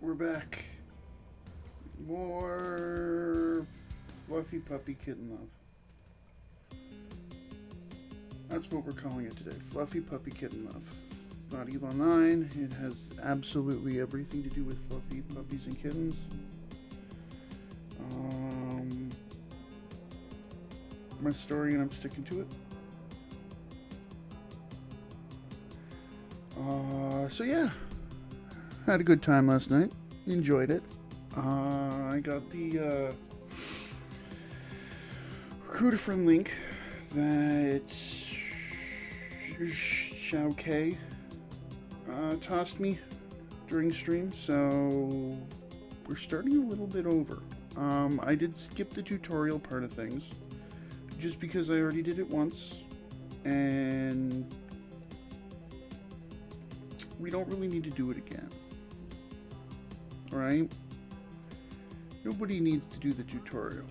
We're back. More Fluffy Puppy Kitten Love. That's what we're calling it today. Fluffy Puppy Kitten Love. It's not EVE Online. It has absolutely everything to do with fluffy puppies and kittens. My story, and I'm sticking to it. So yeah, had a good time last night. Enjoyed it. I got the recruiter friend link that Xiao K tossed me during stream, so we're starting a little bit over. I did skip the tutorial part of things just because I already did it once, and we don't really need to do it again. Alright? Nobody needs to do the tutorial.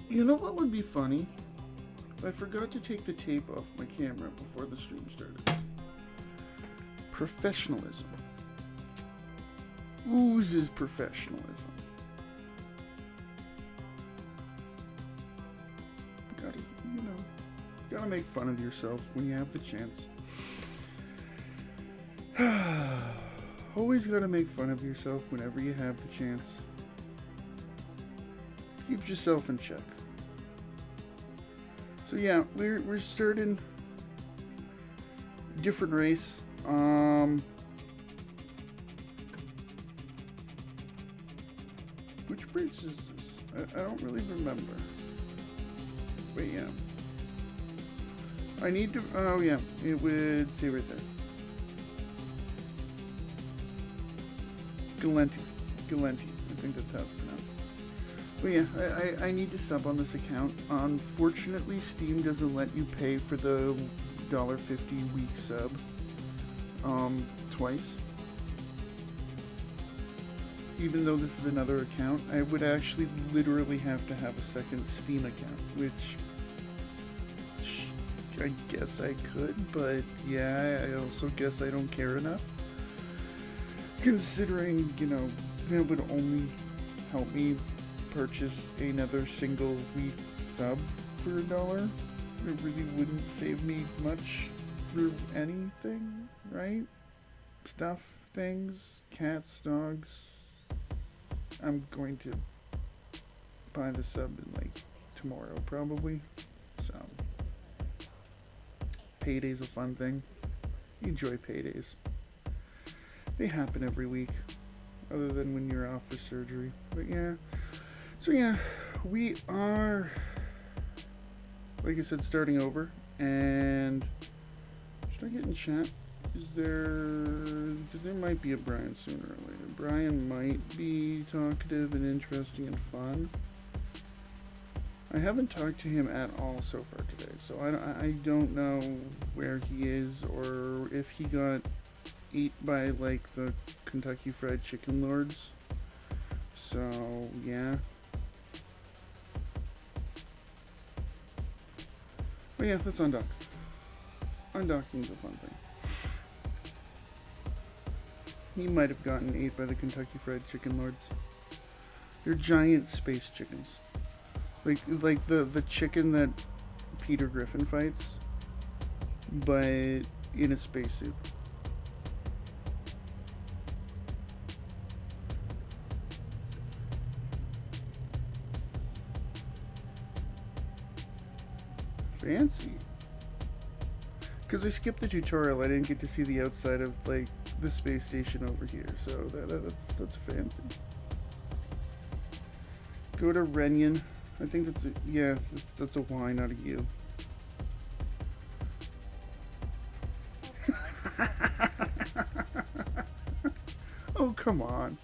You know what would be funny? I forgot to take the tape off my camera before the stream started. Professionalism. Oozes professionalism. Gotta make fun of yourself when you have the chance. Always gotta make fun of yourself whenever you have the chance. Keep yourself in check. So yeah, we're starting different race. Which race is this? I don't really remember. But yeah. I need to, oh yeah, it would say right there. Galenti, I think that's how it's pronounced. But yeah, I need to sub on this account. Unfortunately, Steam doesn't let you pay for the $1.50 week sub twice. Even though this is another account, I would actually literally have to have a second Steam account, which I guess I could, but yeah, I also guess I don't care enough. Considering, it would only help me purchase another single week sub for $1. It really wouldn't save me much for anything, right? Stuff, things, cats, dogs. I'm going to buy the sub in tomorrow probably, so. Payday's a fun thing. Enjoy paydays. They happen every week, other than when you're off for surgery. But yeah. So yeah, we are, like I said, starting over. And should I get in chat? Because there might be a Brian sooner or later. Brian might be talkative and interesting and fun. I haven't talked to him at all so far today, so I don't know where he is or if he got ate by the Kentucky Fried Chicken Lords. So yeah. But yeah, let's undock. Undocking's a fun thing. He might have gotten ate by the Kentucky Fried Chicken Lords. They're giant space chickens. Like the chicken that Peter Griffin fights, but in a spacesuit. Fancy. Because I skipped the tutorial, I didn't get to see the outside of the space station over here, so that's fancy. Go to Renyon. I think that's a Y, not a U. Oh, come on.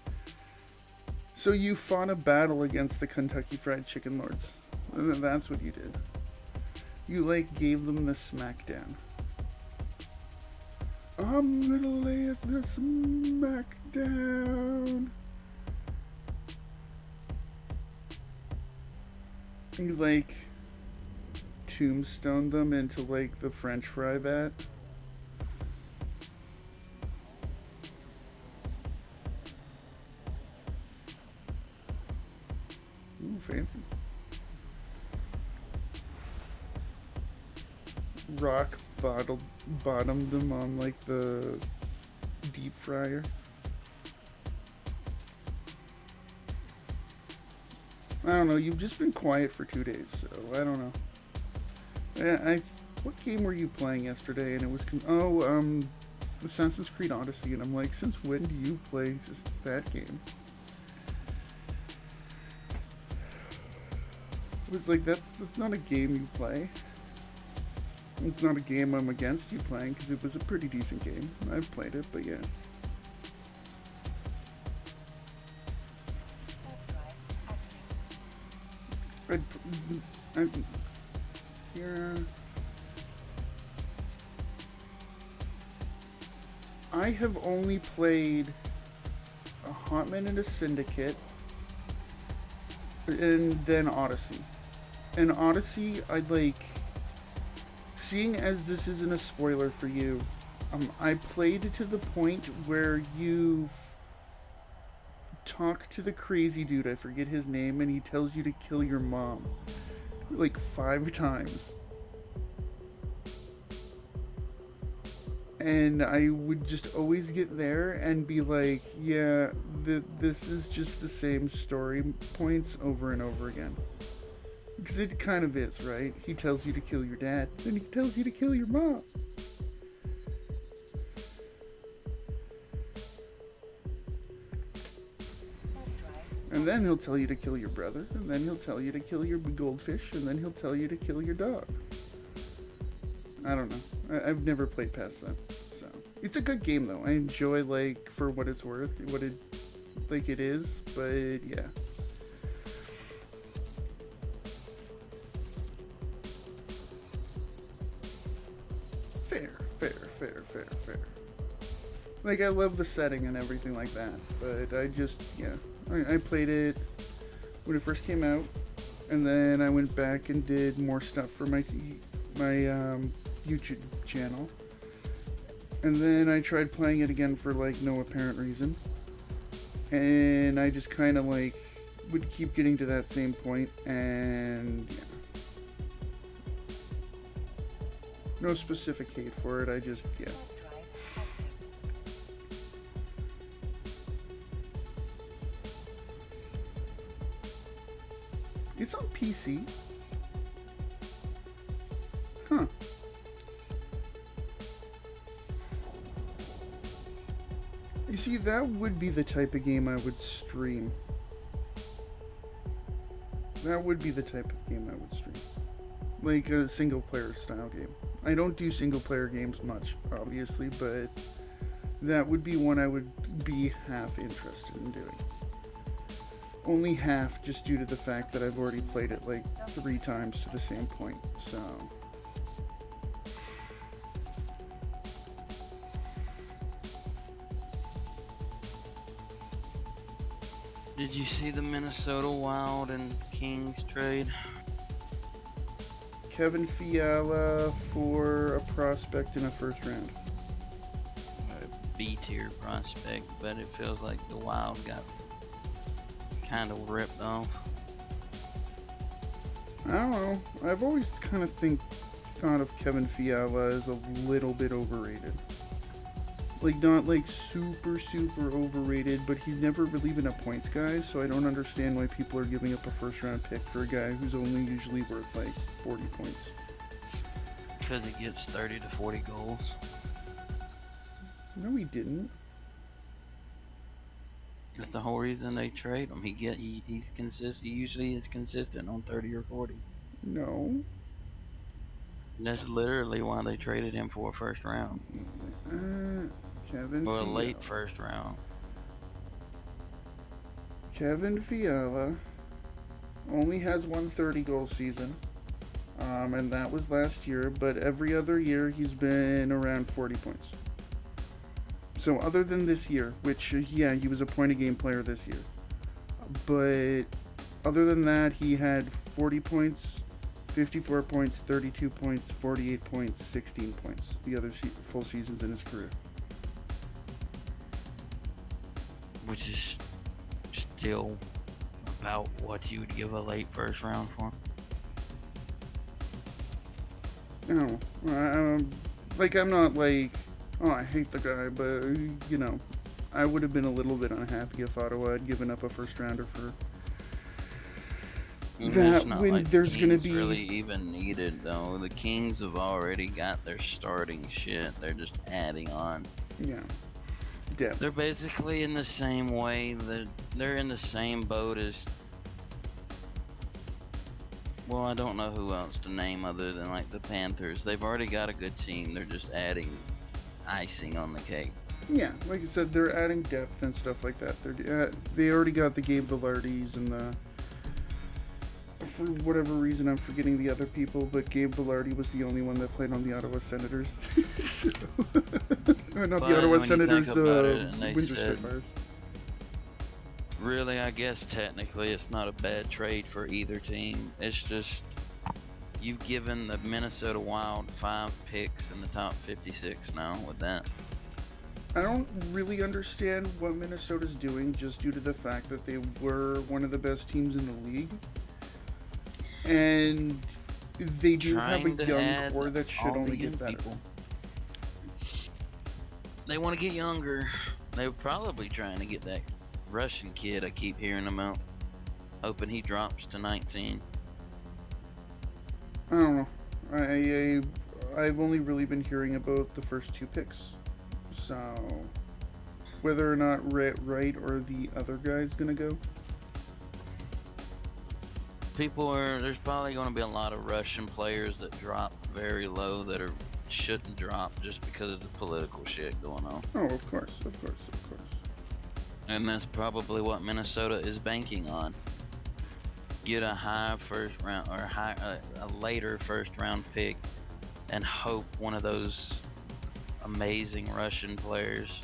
So you fought a battle against the Kentucky Fried Chicken Lords. That's what you did. You gave them the smackdown. I'm gonna lay the smackdown. You tombstone them into the French fry vat. fancy. Rock bottomed them on like the deep fryer. I don't know. You've just been quiet for 2 days, so I don't know. What game were you playing yesterday? And it was Assassin's Creed Odyssey, and I'm like, since when do you play that game? It was like, that's not a game you play. It's not a game I'm against you playing, because it was a pretty decent game. I've played it, but yeah. Yeah. I have only played a Hot Minute of Syndicate and then Odyssey. And Odyssey, seeing as this isn't a spoiler for you, I played to the point where you talk to the crazy dude, I forget his name, and he tells you to kill your mom. Like 5 times. And I would just always get there and be like, yeah, this is just the same story points over and over again. Because it kind of is, right? He tells you to kill your dad, then he tells you to kill your mom. And then he'll tell you to kill your brother, and then he'll tell you to kill your goldfish, and then he'll tell you to kill your dog. I don't know. I've never played past that. So it's a good game though. I enjoy for what it's worth, what it is, but yeah. Fair. I love the setting and everything like that, but I played it when it first came out, and then I went back and did more stuff for my YouTube channel, and then I tried playing it again for no apparent reason, and I just kind of would keep getting to that same point, and yeah. No specific hate for it, yeah. It's on PC. Huh. You see, that would be the type of game I would stream. That would be the type of game I would stream. Like a single player style game. I don't do single player games much, obviously, but that would be one I would be half interested in doing. Only half, just due to the fact that I've already played it 3 times to the same point, so. Did you see the Minnesota Wild and Kings trade? Kevin Fiala for a prospect in a first round. A B-tier prospect, but it feels like the Wild got kind of ripped off. I don't know. I've always kind of thought of Kevin Fiala as a little bit overrated. Not super overrated, but he's never really been a points guy, so I don't understand why people are giving up a first round pick for a guy who's only usually worth 40 points. Because he gets 30 to 40 goals. No, he didn't. That's the whole reason they trade him. He's consistent. He usually is consistent on 30 or 40. No. That's literally why they traded him for a first round. Kevin or a Fiala. late first round. Kevin Fiala only has one 30-goal season, and that was last year, but every other year he's been around 40 points. So other than this year, which, yeah, he was a point-a-game player this year, but other than that, he had 40 points, 54 points, 32 points, 48 points, 16 points, the other full seasons in his career. Which is still a about what you would give a late first round for? I don't know. Like, I'm not like, oh, I hate the guy, but, you know, I would have been a little bit unhappy if Ottawa had given up a first rounder for It's that not when like there's the going to Kings be. really even needed though. The Kings have already got their starting shit. They're just adding on. Yeah. Depth. They're basically in the same way that they're in the same boat as. Well, I don't know who else to name other than like the Panthers. They've already got a good team. They're just adding icing on the cake. Yeah, like I said, they're adding depth and stuff like that. They already got the Gabe Villardis and the. For whatever reason, I'm forgetting the other people, but Gabe Villardi was the only one that played on the Ottawa Senators. So, not But the Ottawa when you Senators, think about it, the and they Windsor said- Spitfires. Really, I guess technically it's not a bad trade for either team. It's just you've given the Minnesota Wild 5 picks in the top 56 now with that. I don't really understand what Minnesota's doing, just due to the fact that they were one of the best teams in the league, and they do have a Trying to young add core that should all the only young get better. people. They want to get younger. They were probably trying to get that Russian kid I keep hearing about. Hoping he drops to 19. I don't know. I've only really been hearing about the first 2 picks, so whether or not Wright or the other guy's gonna go. There's probably going to be a lot of Russian players that drop very low that shouldn't drop just because of the political shit going on. Oh, of course. And that's probably what Minnesota is banking on. Get a high first round or a later first round pick and hope one of those amazing Russian players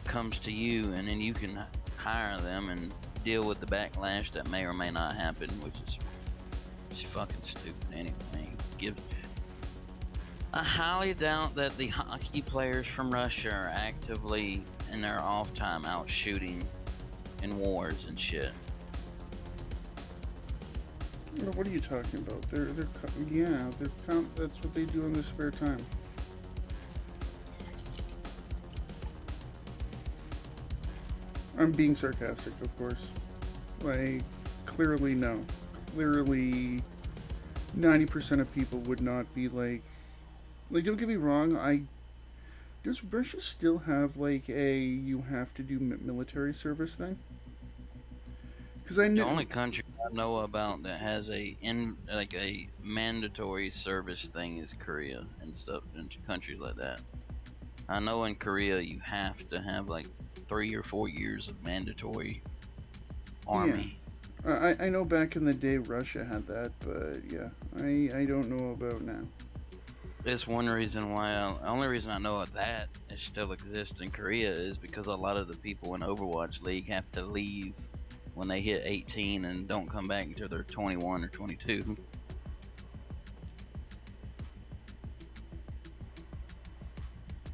comes to you, and then you can hire them and deal with the backlash that may or may not happen, which is just fucking stupid anyway. I highly doubt that the hockey players from Russia are actively in their off time out shooting in wars and shit. What are you talking about? That's what they do in their spare time. I'm being sarcastic, of course. Like, clearly no. Clearly, 90% of people would not be like, don't get me wrong, does Russia still have, like, you have to do military service thing? Because I The know... only country I know about that has a mandatory service thing is Korea and stuff, and countries like that. I know in Korea you have to have like 3 or 4 years of mandatory army. Yeah. I know back in the day Russia had that, but yeah, I don't know about now. It's one reason why. The only reason I know of that it still exists in Korea is because a lot of the people in Overwatch League have to leave when they hit 18 and don't come back until they're 21 or 22.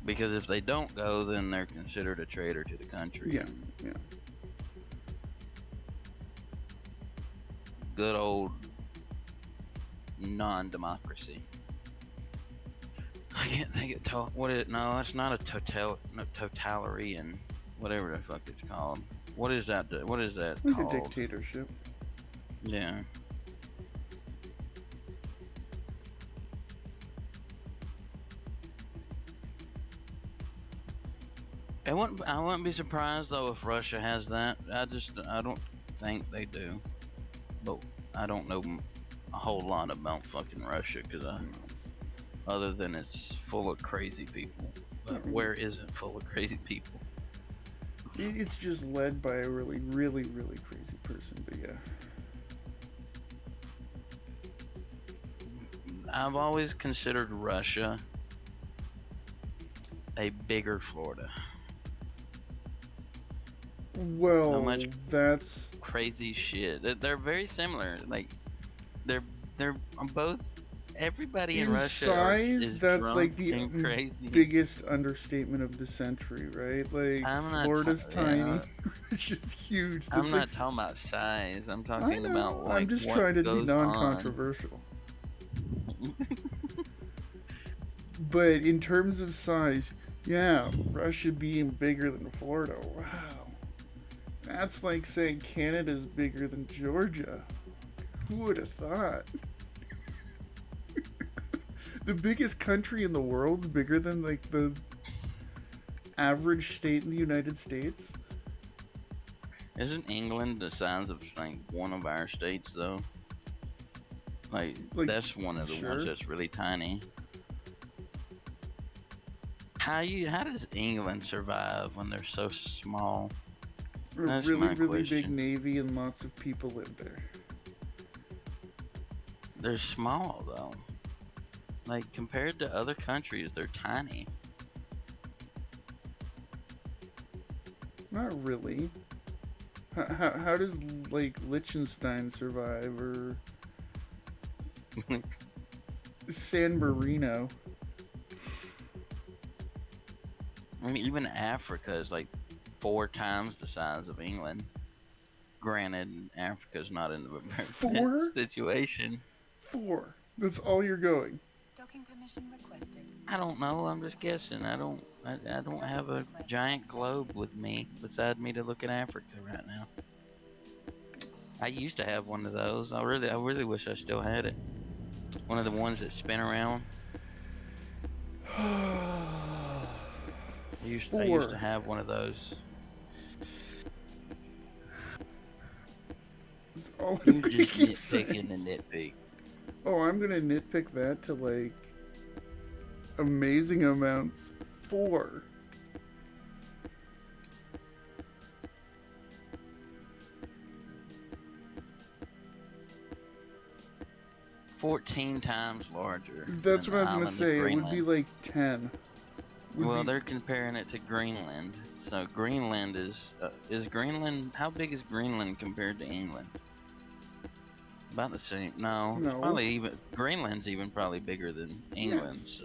Because if they don't go, then they're considered a traitor to the country. Yeah, yeah. Good old non-democracy. I can't think of what it. No, it's not a totalitarian, whatever the fuck it's called. What is that? What is that Like called? a dictatorship. Yeah. I wouldn't be surprised though if Russia has that. I don't think they do. But I don't know a whole lot about fucking Russia other than it's full of crazy people. But where isn't full of crazy people? It's just led by a really, really, really crazy person, but yeah. I've always considered Russia a bigger Florida. Well, So much that's... Crazy shit. They're very similar. Like they're both Everybody in In Russia size, is that's drunk like the and crazy. biggest understatement of the century, right? Like I'm not. Florida's tiny, Yeah, it's just huge. I'm not talking about size. I'm I talking about know. I'm like just what trying to be goes on. non-controversial. But in terms of size, yeah, Russia being bigger than Florida. Wow, that's like saying Canada's bigger than Georgia. Who would have thought? The biggest country in the world's bigger than like the average state in the United States. Isn't England the size of like one of our states though? Like Like, that's one of the ones sure. that's really tiny. How does England survive when they're so small? A That's really, my really big question. navy and lots of people live there. They're small though. Like compared to other countries, they're tiny. Not really. How does like Liechtenstein survive or San Marino? I mean, even Africa is like 4 times the size of England. Granted, Africa's not in the Four? situation. 4. That's all you're going. Docking permission requested. I don't know. I'm just guessing. I don't have a giant globe with me beside me to look at Africa right now. I used to have one of those. I really wish I still had it. One of the ones that spin around. I used to have one of those. That's all You I'm gonna just keep saying. nitpicking and nitpick. Oh, I'm gonna nitpick that to like amazing amounts. 4. 14 times larger. That's than what I the was gonna island of say. It would be Greenland. like 10. Well, they're comparing it to Greenland. So Greenland is Greenland. How big is Greenland compared to England? About the same. No, it's No. probably even Greenland's even probably bigger than England. Yes.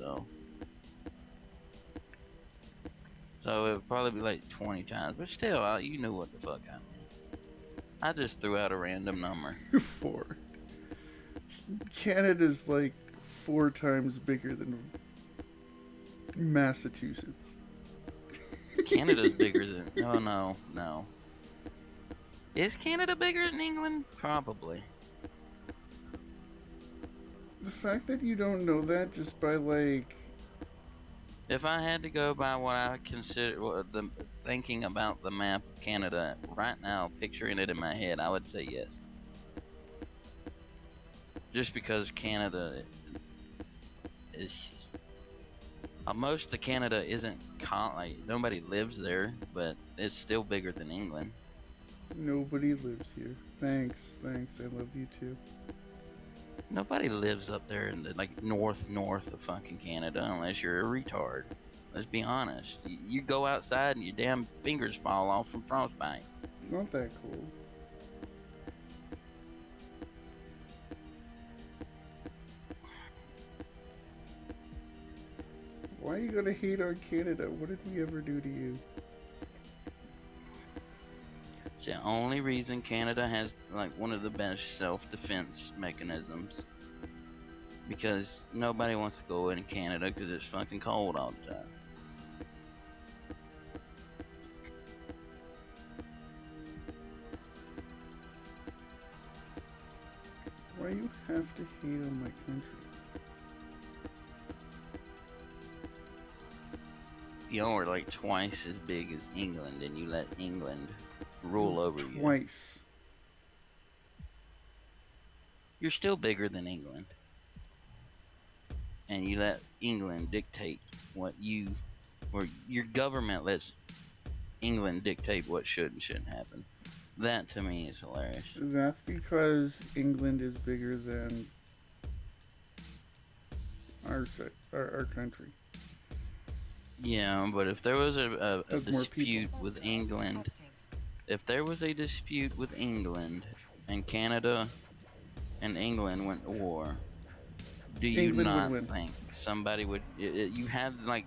So it would probably be like 20 times. But still, you knew what the fuck I mean. I just threw out a random number. 4. Canada's like 4 times bigger than Massachusetts. Canada's bigger than. Oh no. Is Canada bigger than England? Probably. The fact that you don't know that just by like If I had to go by what I consider thinking about the map of Canada right now, picturing it in my head, I would say yes. Just because Canada is most of Canada isn't like nobody lives there, but it's still bigger than England. nobody lives here. Thanks. I love you too. Nobody lives up there in the like north of fucking Canada unless you're a retard. Let's be honest. You go outside and your damn fingers fall off from frostbite. It's not that cool. Why are you gonna hate on Canada? What did we ever do to you? It's the only reason Canada has like one of the best self-defense mechanisms. Because nobody wants to go in Canada because it's fucking cold all the time. Why you have to hate on my country? Y'all are like twice as big as England, and you let England rule over you. Twice. You're still bigger than England. And you let England dictate what or your government lets England dictate what should and shouldn't happen. That to me is hilarious. That's because England is bigger than our country. Yeah, but if there was a Has more dispute with England, if there was a dispute with England and Canada and England went to war, Do you England would not win. think somebody would? You have like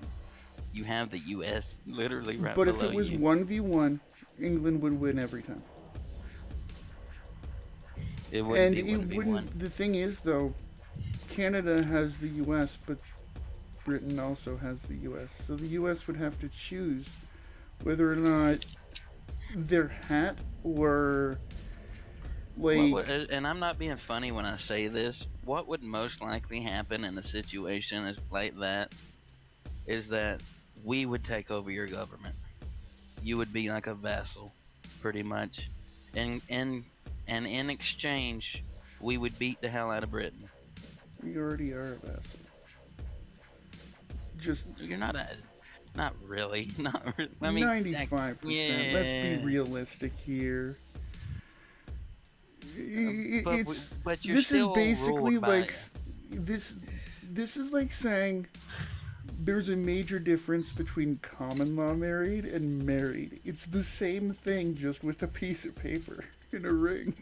you have the U.S. literally right But if below it was you. 1v1, England would win every time. It wouldn't And be it 1v1. wouldn't. The thing is, though, Canada has the U.S., but Britain also has the U.S. So the U.S. would have to choose whether or not their hat or What like would, and I'm not being funny when I say this. What would most likely happen in a situation like that is that we would take over your government. You would be like a vassal, pretty much, and in exchange, we would beat the hell out of Britain. we already are a vassal. Just You're not a, not really, not. I mean, 95%. Let's be yeah. realistic here. But you're This is still basically ruled by. like this. This is like saying there's a major difference between common law married and married. It's the same thing, just with a piece of paper in a ring.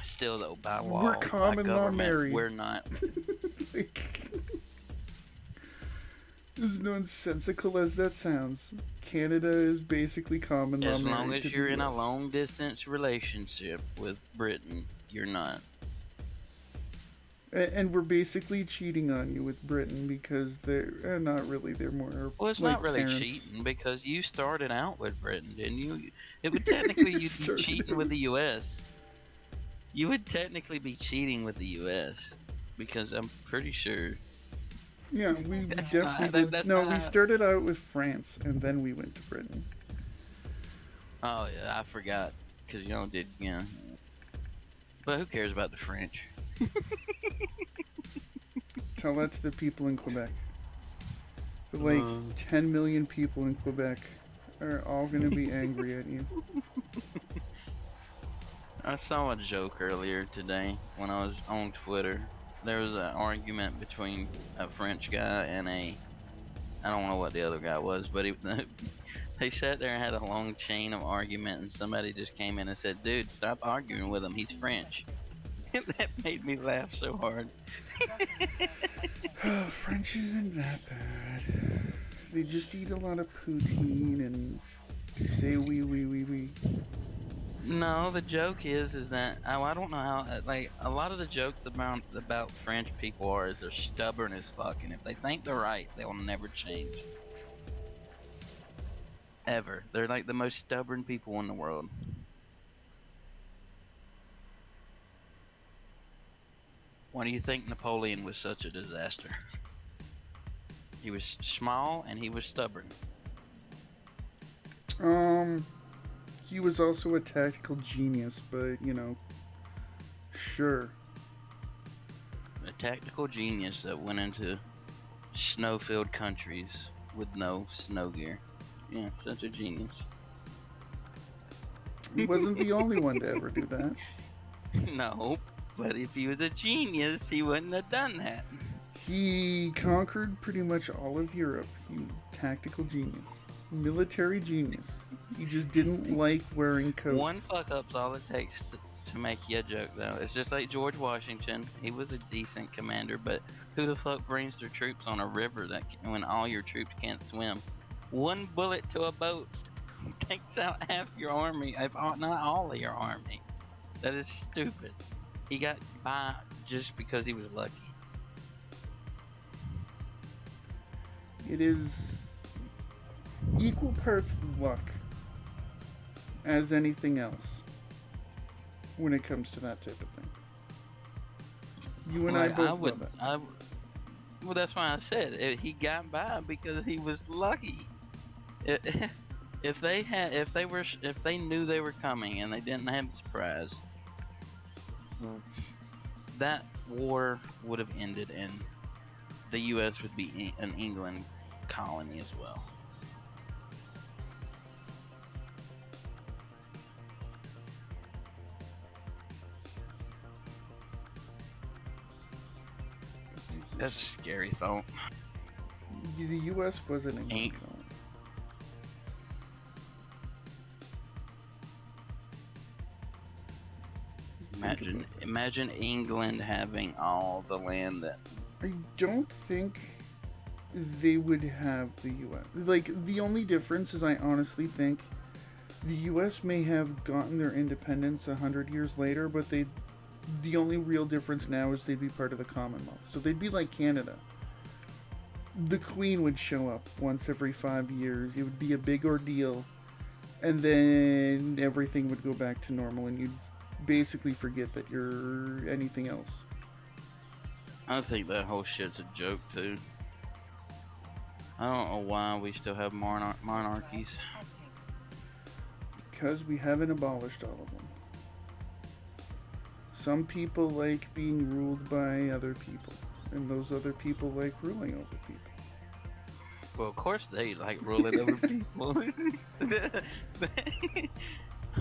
Still though, by law, We're by common law government, married. we're not. Like, as nonsensical as that sounds, Canada is basically common law As married long to as the you're in a US. long distance relationship with Britain, you're not. And we're basically cheating on you with Britain because they're not really. They're more Well, it's like not really parents. cheating because you started out with Britain, didn't you? It would technically you'd be Started cheating out with the U.S. You would technically be cheating with the U.S. because I'm pretty sure. Yeah, we That's definitely not- did. that's No, not- we started out with France and then we went to Britain. Oh yeah, I forgot because y'all did, you know. But who cares about the French? Tell that to the people in Quebec. Like 10 million people in Quebec are all going to be angry at you. I saw a joke earlier today when I was on Twitter. There was an argument between a French guy and I don't know what the other guy was, but they sat there and had a long chain of argument, and somebody just came in and said, "Dude, stop arguing with him. He's French." That made me laugh so hard. French isn't that bad. They just eat a lot of poutine and say oui. No, the joke is that I don't know how like a lot of the jokes about French people is they're stubborn as fuck, and if they think they're right, they will never change. Ever. They're like the most stubborn people in the world. Why do you think Napoleon was such a disaster? He was small and he was stubborn. He was also a tactical genius, but sure. A tactical genius that went into snow-filled countries with no snow gear. Yeah, such a genius. He wasn't the only one to ever do that. No, but if he was a genius, he wouldn't have done that. He conquered pretty much all of Europe. He tactical genius. Military genius. He just didn't like wearing coats. One fuck up's all it takes to make you a joke, though. It's just like George Washington. He was a decent commander, but who the fuck brings their troops on a river when all your troops can't swim? One bullet to a boat takes out half your army, if not all of your army. That is stupid. He got by just because he was lucky. It is equal parts luck as anything else when it comes to that type of thing. You and I both know that. Well, that's why I said he got by because he was lucky. If they knew they were coming and they didn't have a surprise, that war would have ended and the U.S. would be an England colony as well. That's a scary thought. The U.S. wasn't in Ain't- control. think about that. Imagine England having all the land that. I don't think they would have the U.S. Like, the only difference is I honestly think the U.S. may have gotten their independence 100 years later, but the only real difference now is they'd be part of the Commonwealth. So they'd be like Canada. The Queen would show up once every 5 years. It would be a big ordeal. And then everything would go back to normal, and you'd basically forget that you're anything else. I think that whole shit's a joke too. I don't know why we still have monarchies. Active. Because we haven't abolished all of them. Some people like being ruled by other people, and those other people like ruling over people. Well, of course they like ruling over people.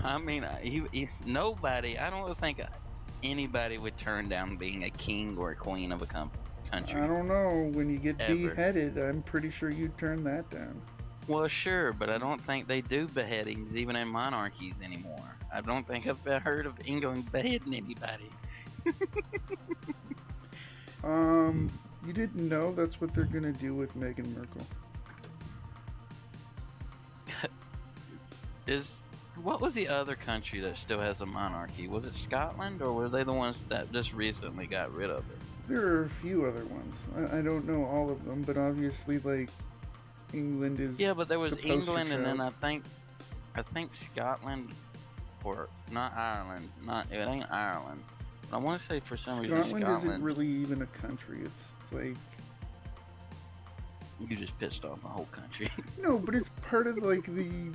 I mean, he's nobody. I don't think anybody would turn down being a king or a queen of a country. I don't know. When you get Ever. beheaded, I'm pretty sure you'd turn that down. Well, sure, but I don't think they do beheadings even in monarchies anymore. I don't think I've heard of England beheading anybody. You didn't know that's what they're gonna do with Meghan Markle. What was the other country that still has a monarchy? Was it Scotland, or were they the ones that just recently got rid of it? There are a few other ones. I don't know all of them, but obviously, like, England is. Yeah, but there was the poster England, and then child. I think Scotland, or not Ireland. It ain't Ireland. But I want to say for some reason Scotland Scotland. isn't really even a country. It's like You just pissed off a whole country. no, but it's part of like the.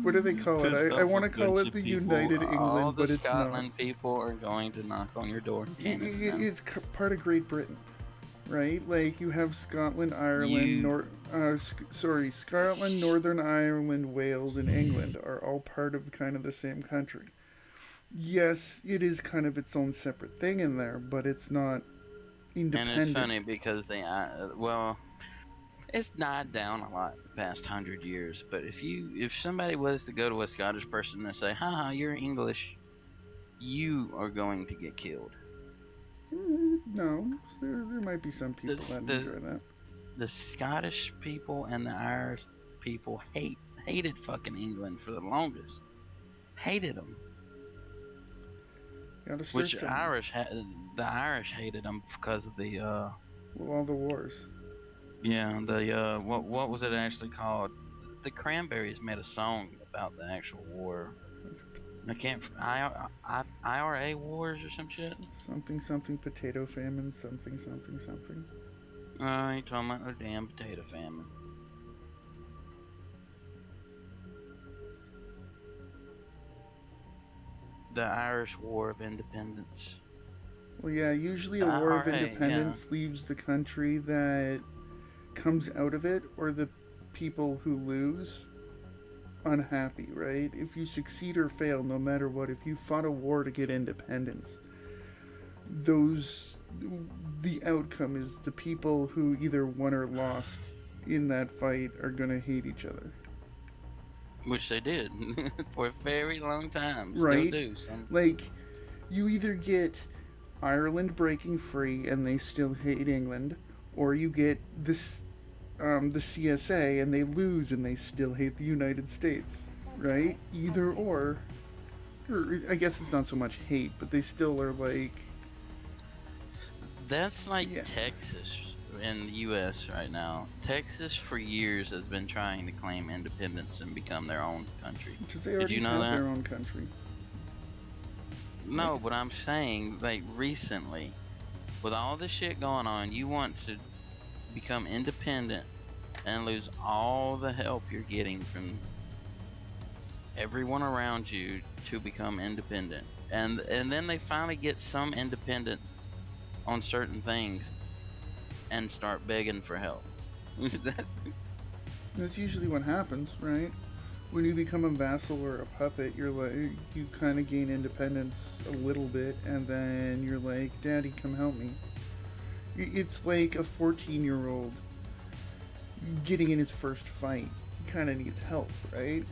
What do they call it? Pissed I off want a to call bunch it of the people. United All England, the but it's not. Scotland people are going to knock on your door. It's part of Great Britain, right? Like you have Scotland, Ireland, Scotland, Northern Ireland, Wales, and England are all part of kind of the same country. Yes, it is kind of its own separate thing in there, but it's not And independent. it's funny because it's died down a lot the past 100 years. But if somebody was to go to a Scottish person and say, "Haha, you're English," you are going to get killed. No, there might be some people that enjoy that. The Scottish people and the Irish people hated fucking England for the longest. Hated them. Gotta search Which them. the Irish hated them because of the Well, all the wars. what was it actually called? The Cranberries made a song about the actual war. I can't IRA wars or some shit. Something potato famine. Something. You talking about the damn potato famine? The Irish War of Independence. Well, yeah. Usually, a war of independence leaves the country that comes out of it, or the people who lose, unhappy. Right? If you succeed or fail, no matter what, if you fought a war to get independence, the outcome is the people who either won or lost in that fight are gonna hate each other. Which they did for a very long time. Right. Still do. Like, you either get Ireland breaking free and they still hate England, or you get this the CSA and they lose and they still hate the United States. Right? Either or I guess it's not so much hate, but they still are like. That's like Yeah. Texas in the U.S. right now. Texas for years has been trying to claim independence and become their own country. Because they already you know have that? their own country. No, but I'm saying, like, recently, with all this shit going on, you want to become independent and lose all the help you're getting from everyone around you to become independent. And then they finally get some independence on certain things and start begging for help. That's usually what happens, right? When you become a vassal or a puppet, you're like, you kind of gain independence a little bit, and then you're like, Daddy, come help me. It's like a 14-year-old getting in his first fight. He kind of needs help, right?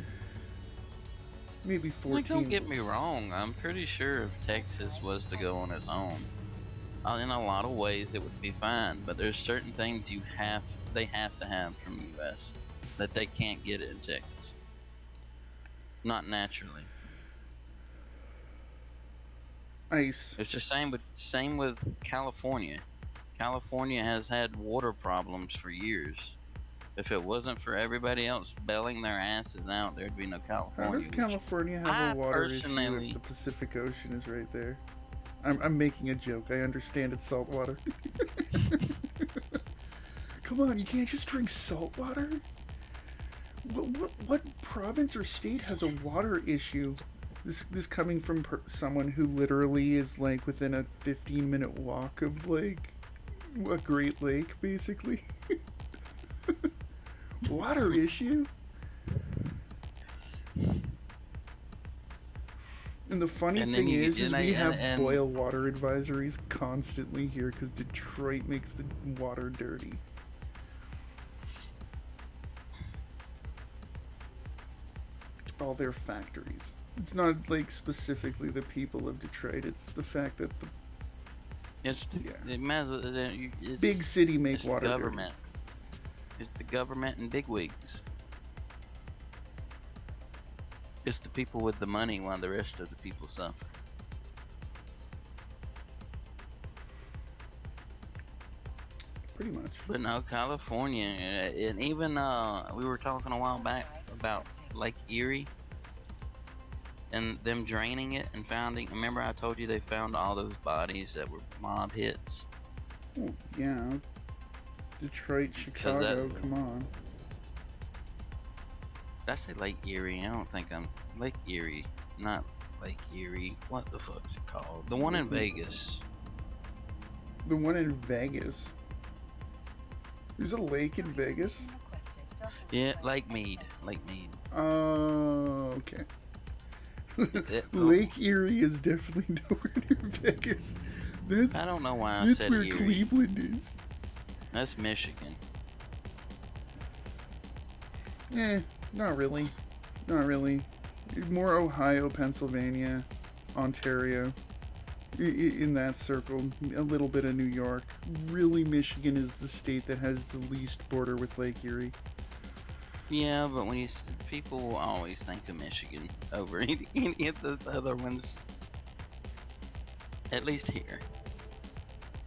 maybe 14. Like, don't get me wrong. I'm pretty sure if Texas was to go on its own, in a lot of ways it would be fine. But there's certain things they have to have from the U.S. that they can't get in Texas. Not naturally. Ice. It's the same with California. California has had water problems for years. If it wasn't for everybody else bailing their asses out, there'd be no How California. does California have I a water issue personally- if the Pacific Ocean is right there? I'm making a joke. I understand it's salt water. Come on, you can't just drink salt water? What province or state has a water issue? This coming from someone who literally is like within a 15-minute walk of like a Great Lake, basically. Water issue? And the funny And then thing you is get- we have and- boil water advisories constantly here because Detroit makes the water dirty. All their factories. It's not like specifically the people of Detroit. It's the fact that the Yeah. It might as well, it's, big city make it's water the dirty. government. It's the government and bigwigs. It's the people with the money while the rest of the people suffer. Pretty much. But no, California, and even we were talking a while back about Lake Erie and them draining it and finding. Remember, I told you they found all those bodies that were mob hits. Oh, yeah. Detroit, Chicago, come on. Did I say Lake Erie? I don't think I'm Lake Erie, not Lake Erie. What the fuck's it called? The one in Vegas. The one in Vegas. There's a lake in Vegas? Yeah, Lake Mead. Lake Mead. Oh, okay. It- Lake Erie is definitely nowhere near Vegas. That's, I don't know why I that's said where Erie. Cleveland is. That's Michigan. Not really. Not really. More Ohio, Pennsylvania, Ontario. In that circle. A little bit of New York. Really, Michigan is the state that has the least border with Lake Erie. Yeah, but when people will always think of Michigan over any of those other ones. At least here.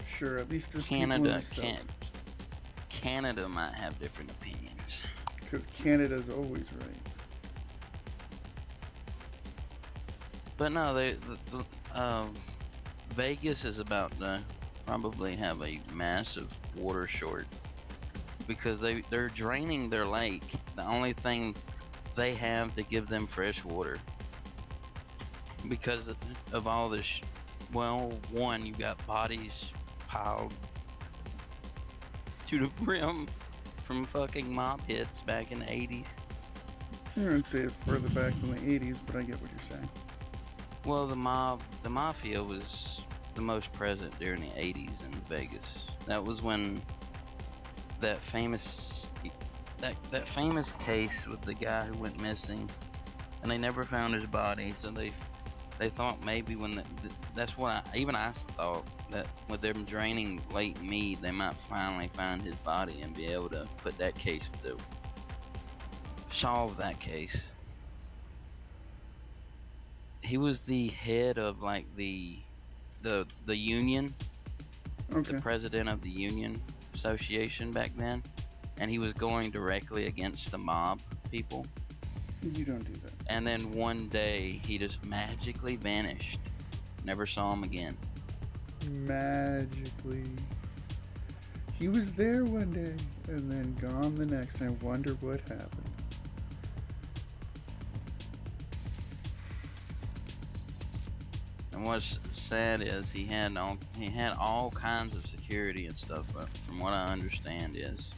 Sure, at least the Canada Canada might have different opinions. Because Canada's always right. But no, Vegas is about to probably have a massive water short because they're draining their lake. The only thing they have to give them fresh water because of all this. Well, one, you got bodies piled to the brim from fucking mob hits back in the 80s. I wouldn't say it further back than the 80s, but I get what you're saying. Well, the mafia was the most present during the 80s in Vegas. That was when that famous case with the guy who went missing, and they never found his body. So they thought maybe that's what I thought, that with them draining Lake Mead, they might finally find his body and be able to put that case to solve that case. He was the head of like the union, Okay. the president of the union association back then, and he was going directly against the mob people. You don't do that. And then one day he just magically vanished. Never saw him again. Magically. He was there one day and then gone the next. I wonder what happened. And what's sad is he had all kinds of security and stuff, but from what I understand is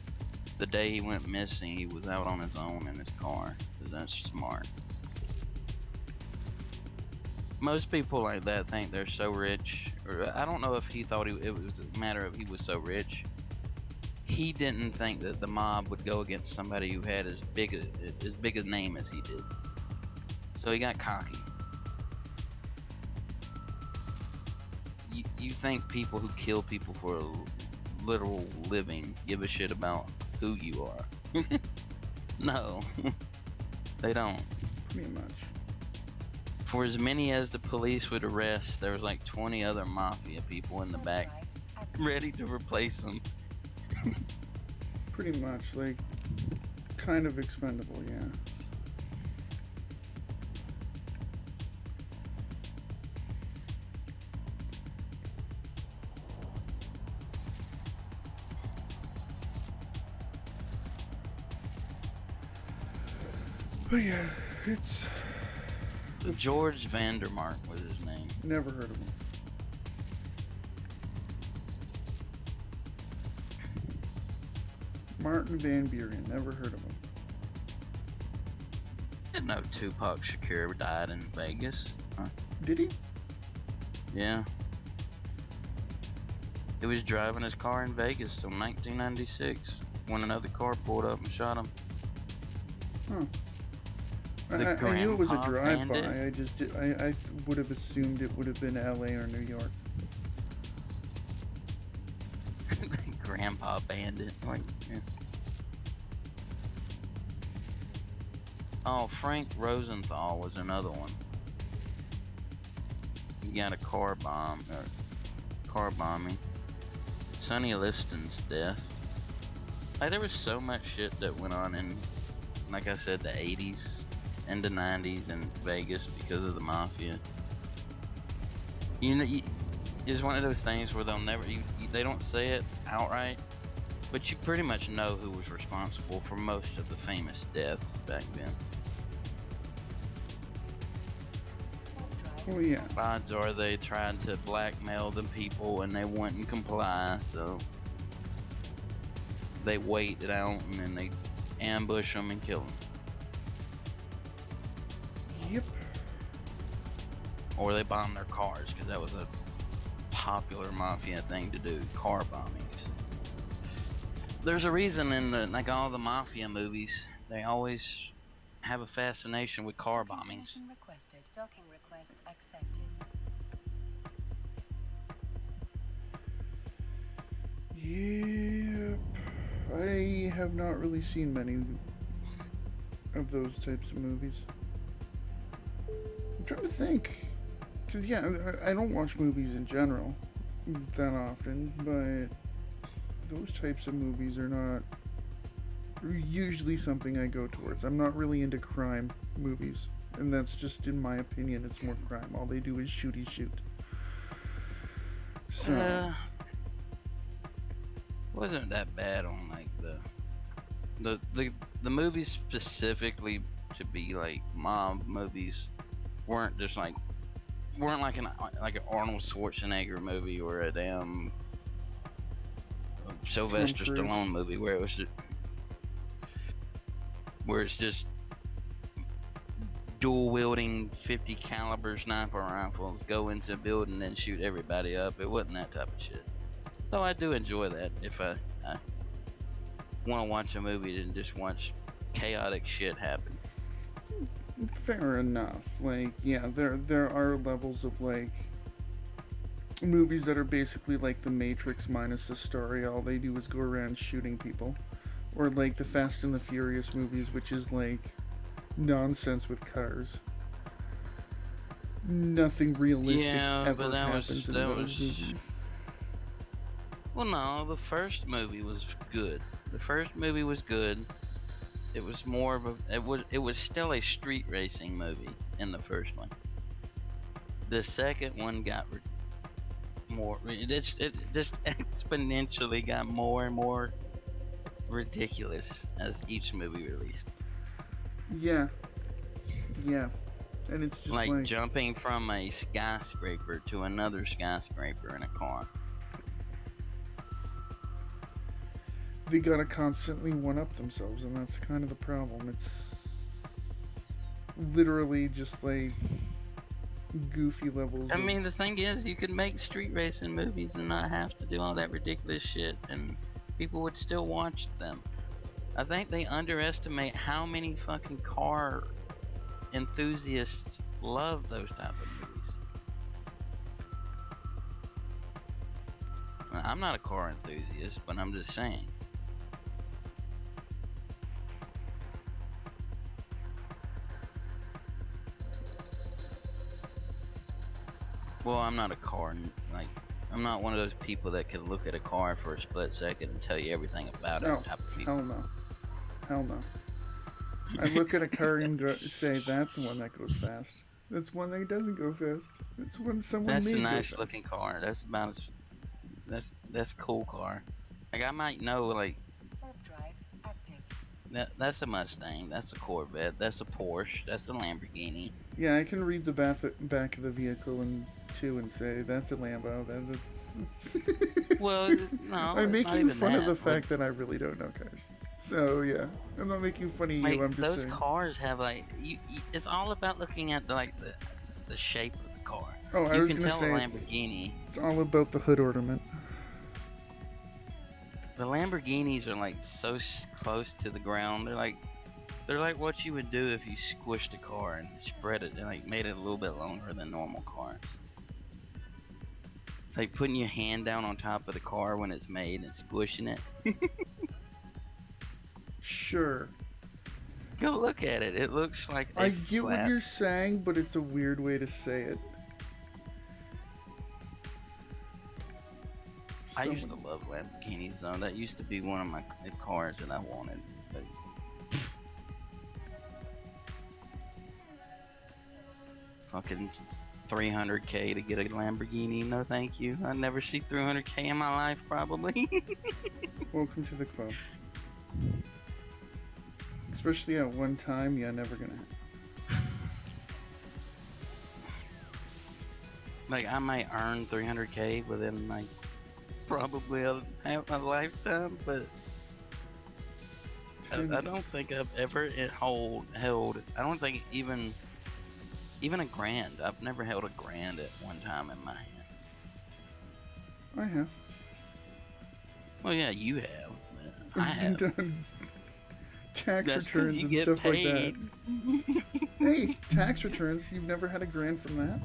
the day he went missing, he was out on his own in his car, 'cause that's smart. Most people like that think they're so rich, or I don't know if he thought it was a matter of he was so rich. He didn't think that the mob would go against somebody who had as big a name as he did. So he got cocky. You think people who kill people for a literal living give a shit about who you are? No, they don't. Pretty much. For as many as the police would arrest, there was like 20 other mafia people in the back ready to replace them. Pretty much, like, kind of expendable, yeah. But yeah, it's George Vandermark was his name. never heard of him. Martin Van Buren, never heard of him. Didn't know Tupac Shakur died in Vegas. Huh? Did he? Yeah. He was driving his car in Vegas in 1996 when another car pulled up and shot him. Huh. The I knew it was a Grandpa drive-by. Bandit? I would have assumed it would have been L.A. or New York. Grandpa Bandit. Like, yeah. Oh, Frank Rosenthal was another one. He got a car bombing. Sonny Liston's death. Like, there was so much shit that went on in, like I said, the 80s and the 90s in Vegas because of the mafia. You know, it's one of those things where they'll never, they don't say it outright, but you pretty much know who was responsible for most of the famous deaths back then. Oh yeah. Odds are they tried to blackmail the people and they wouldn't comply, so they wait it out and then they ambush them and kill them. Yep. Or they bomb their cars, because that was a popular mafia thing to do, car bombings. There's a reason in like all the mafia movies, they always have a fascination with car bombings. Permission requested. Docking request accepted. Yep. I have not really seen many of those types of movies. I'm trying to think. Because, yeah, I don't watch movies in general that often, but those types of movies are not usually something I go towards. I'm not really into crime movies, and that's just, in my opinion, it's more crime. All they do is shooty shoot. So... wasn't that bad on like the movies specifically to be like mob movies weren't like an Arnold Schwarzenegger movie or a damn Sylvester Tom Cruise. Stallone movie where it's just dual wielding 50 caliber sniper rifles, go into a building and shoot everybody up. It wasn't that type of shit. So I do enjoy that if I want to watch a movie and just watch chaotic shit happen. Fair enough. Like, yeah, there are levels of, like, movies that are basically like The Matrix minus a story. All they do is go around shooting people. Or like the Fast and the Furious movies, which is like nonsense with cars. Nothing realistic Yeah, ever but that happens was- in that those was- movies. Well, no, the first movie was good. The first movie was good. It was more of a it was still a street racing movie in the first one. The second one got more. It just exponentially got more and more ridiculous as each movie released. Yeah. Yeah. And it's just Like like jumping from a skyscraper to another skyscraper in a car. they gotta constantly one-up themselves, and that's kind of the problem. It's literally just like goofy levels. I mean, the thing is, you could make street racing movies and not have to do all that ridiculous shit, and people would still watch them. I think they underestimate how many fucking car enthusiasts love those type of movies. I'm not a car enthusiast, but I'm just saying. Well, I'm not a like, I'm not one of those people that can look at a car for a split second and tell you everything about it No, type of people. hell no. Hell no. I look at a car and say, that's the one that goes fast. That's one that doesn't go fast. That's one someone That's a made go nice fast. looking car. That's about as that's a cool car. Like I might know like Warp drive active. that's a Mustang, that's a Corvette, that's a Porsche, that's a Lamborghini. Yeah, I can read the back of the vehicle and say that's a Lambo. That's Well, no, I'm it's not making even fun of that, the but, fact that I really don't know cars. So yeah, I'm not making fun of you. like I'm just those saying. cars have like it's all about looking at the shape of the car. Oh, I You was can gonna tell say a it's Lamborghini. all about the hood ornament. The Lamborghinis are like so close to the ground. They're like what you would do if you squished a car and spread it and like made it a little bit longer than normal cars. It's like putting your hand down on top of the car when it's made and squishing it. Sure, Go look at it. It looks like a I get what flat. you're saying, but it's a weird way to say it. I used to love Lamborghinis though. That used to be one of my cars that I wanted. But fucking 300K to get a Lamborghini. No, thank you. I never see 300K in my life, probably. Welcome to the club. Especially at one time, yeah, never gonna. Like I might earn 300K within like probably a lifetime, but I don't think I've ever held. I don't think even a grand. I've never held a grand at one time in my hand. I have. Well, yeah, you have. But I have. Done tax That's 'cause returns you and get stuff paid. like that. Hey, tax returns. You've never had a grand from that?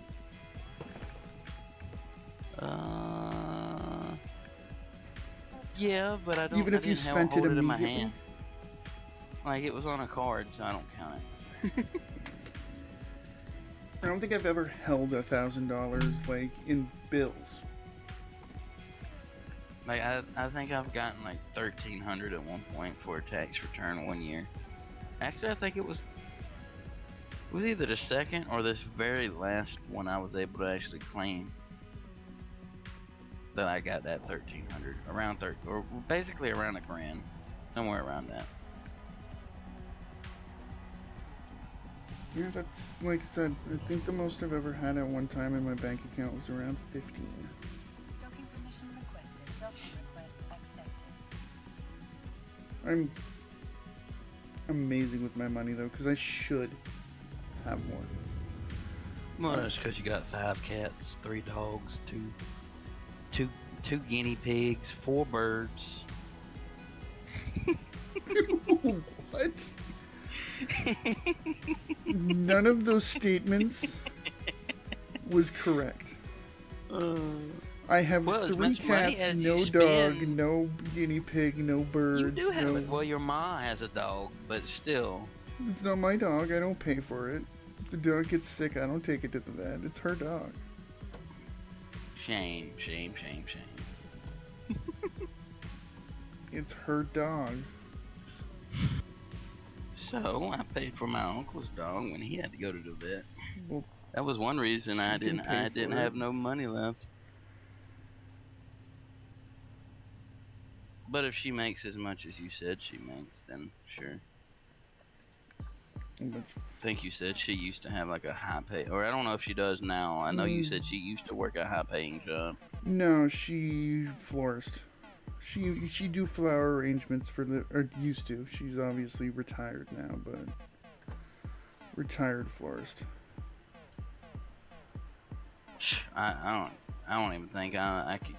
Yeah, but I don't. Even if I you didn't spent hold it it in my immediately? hand. Like it was on a card, so I don't count it. I don't think I've ever held $1,000 like in bills. Like I think I've gotten like 1,300 at one point for a tax return one year. Actually, I think it was either the second or this very last one I was able to actually claim that I got that 1,300 around 30 or basically around a grand, somewhere around that. Yeah, that's like I said. I think the most I've ever had at one time in my bank account was around 15. Docking permission requested. Docking request accepted. I'm amazing with my money though, because I should have more. Well, that's because you got 5 cats, 3 dogs, two guinea pigs, 4 birds. What? None of those statements was correct. I have Well, as 3 much money cats, as you no dog, spend- no guinea pig, no birds. You do have no... it. Well, your ma has a dog, but still. It's not my dog. I don't pay for it. If the dog gets sick, I don't take it to the vet. It's her dog. Shame, shame, shame, shame. It's her dog. So I paid for my uncle's dog when he had to go to the vet. Well, That was one reason I she can didn't. pay I for didn't it. have no money left. But if she makes as much as you said she makes, then sure. but I think you said she used to have like a high pay, or I don't know if she does now. I know you said she used to work a high paying job. no, she florist. She do flower arrangements for the or used to. She's obviously retired now, but retired florist. I don't even think I could.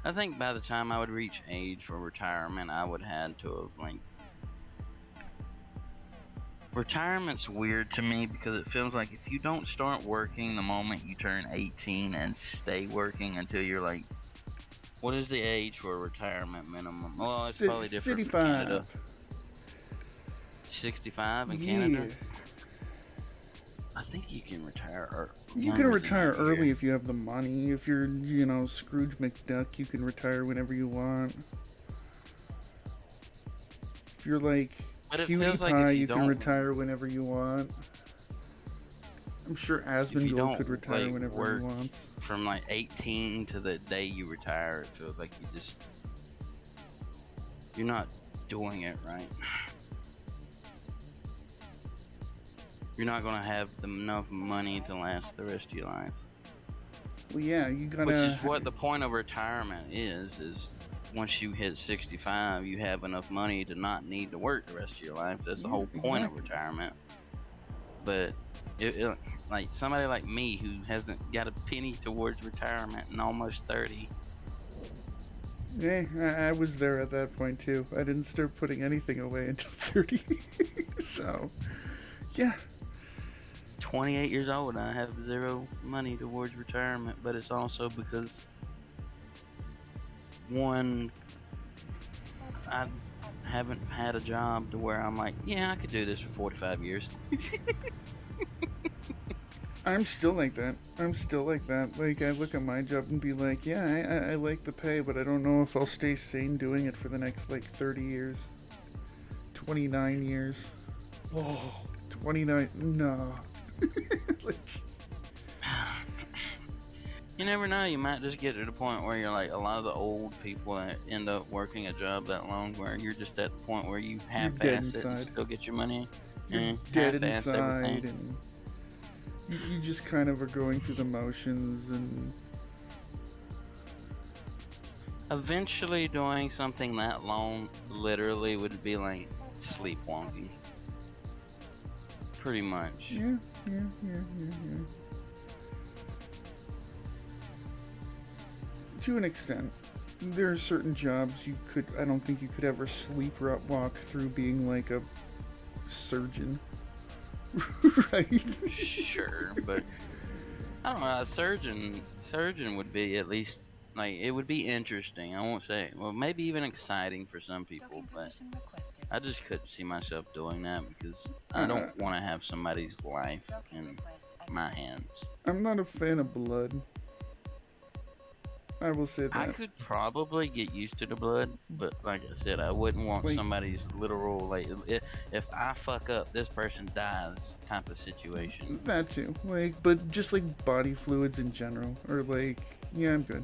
I think by the time I would reach age for retirement, I would had to have like Retirement's weird to me because it feels like if you don't start working the moment you turn 18 and stay working until you're like, what is the age for a retirement minimum? Well, it's probably different from 65. Canada. 65 in Yeah. Canada? I think you can retire You can retire early if you have the money. If you're, Scrooge McDuck, you can retire whenever you want. If you're like But it feels like PewDiePie, if you you can don't- retire whenever you want. I'm sure Asmongold don't, could retire like, whenever work he wants. From like 18 to the day you retire, it feels like you're not doing it right. You're not gonna have enough money to last the rest of your life. Well, yeah, you gotta. Which is what the point of retirement is once you hit 65, you have enough money to not need to work the rest of your life. That's the Yeah, whole point of exactly. retirement. But like somebody like me who hasn't got a penny towards retirement and almost 30. Yeah, I was there at that point too. I didn't start putting anything away until 30. So, yeah. 28 years old, I have zero money towards retirement, but it's also because one, I haven't had a job to where I'm like, yeah, I could do this for 45 years. I'm still like that. Like, I look at my job and be like, yeah, I like the pay, but I don't know if I'll stay sane doing it for the next, 30 years. 29 years. Whoa. 29. No. You never know, you might just get to the point where you're like, a lot of the old people that end up working a job that long where you're just at the point where you dead half-ass it and inside. still get your money. You're dead half-ass inside, everything. and you just kind of are going through the motions, and Eventually doing something that long literally would be like sleepwalking. Pretty much. yeah. To an extent, there are certain jobs I don't think you could ever sleepwalk through being like a surgeon. Right? Sure, but I don't know, a surgeon would be at least like it would be interesting. I won't say well maybe even exciting for some people, Docking but permission requested. I just couldn't see myself doing that because I don't want to have somebody's life Docking in request my accepted. hands. I'm not a fan of blood. I will say that. I could probably get used to the blood, but like I said, I wouldn't want Like- somebody's literal like if I fuck up, this person dies type of situation. That too. But just like body fluids in general. Or yeah, I'm good.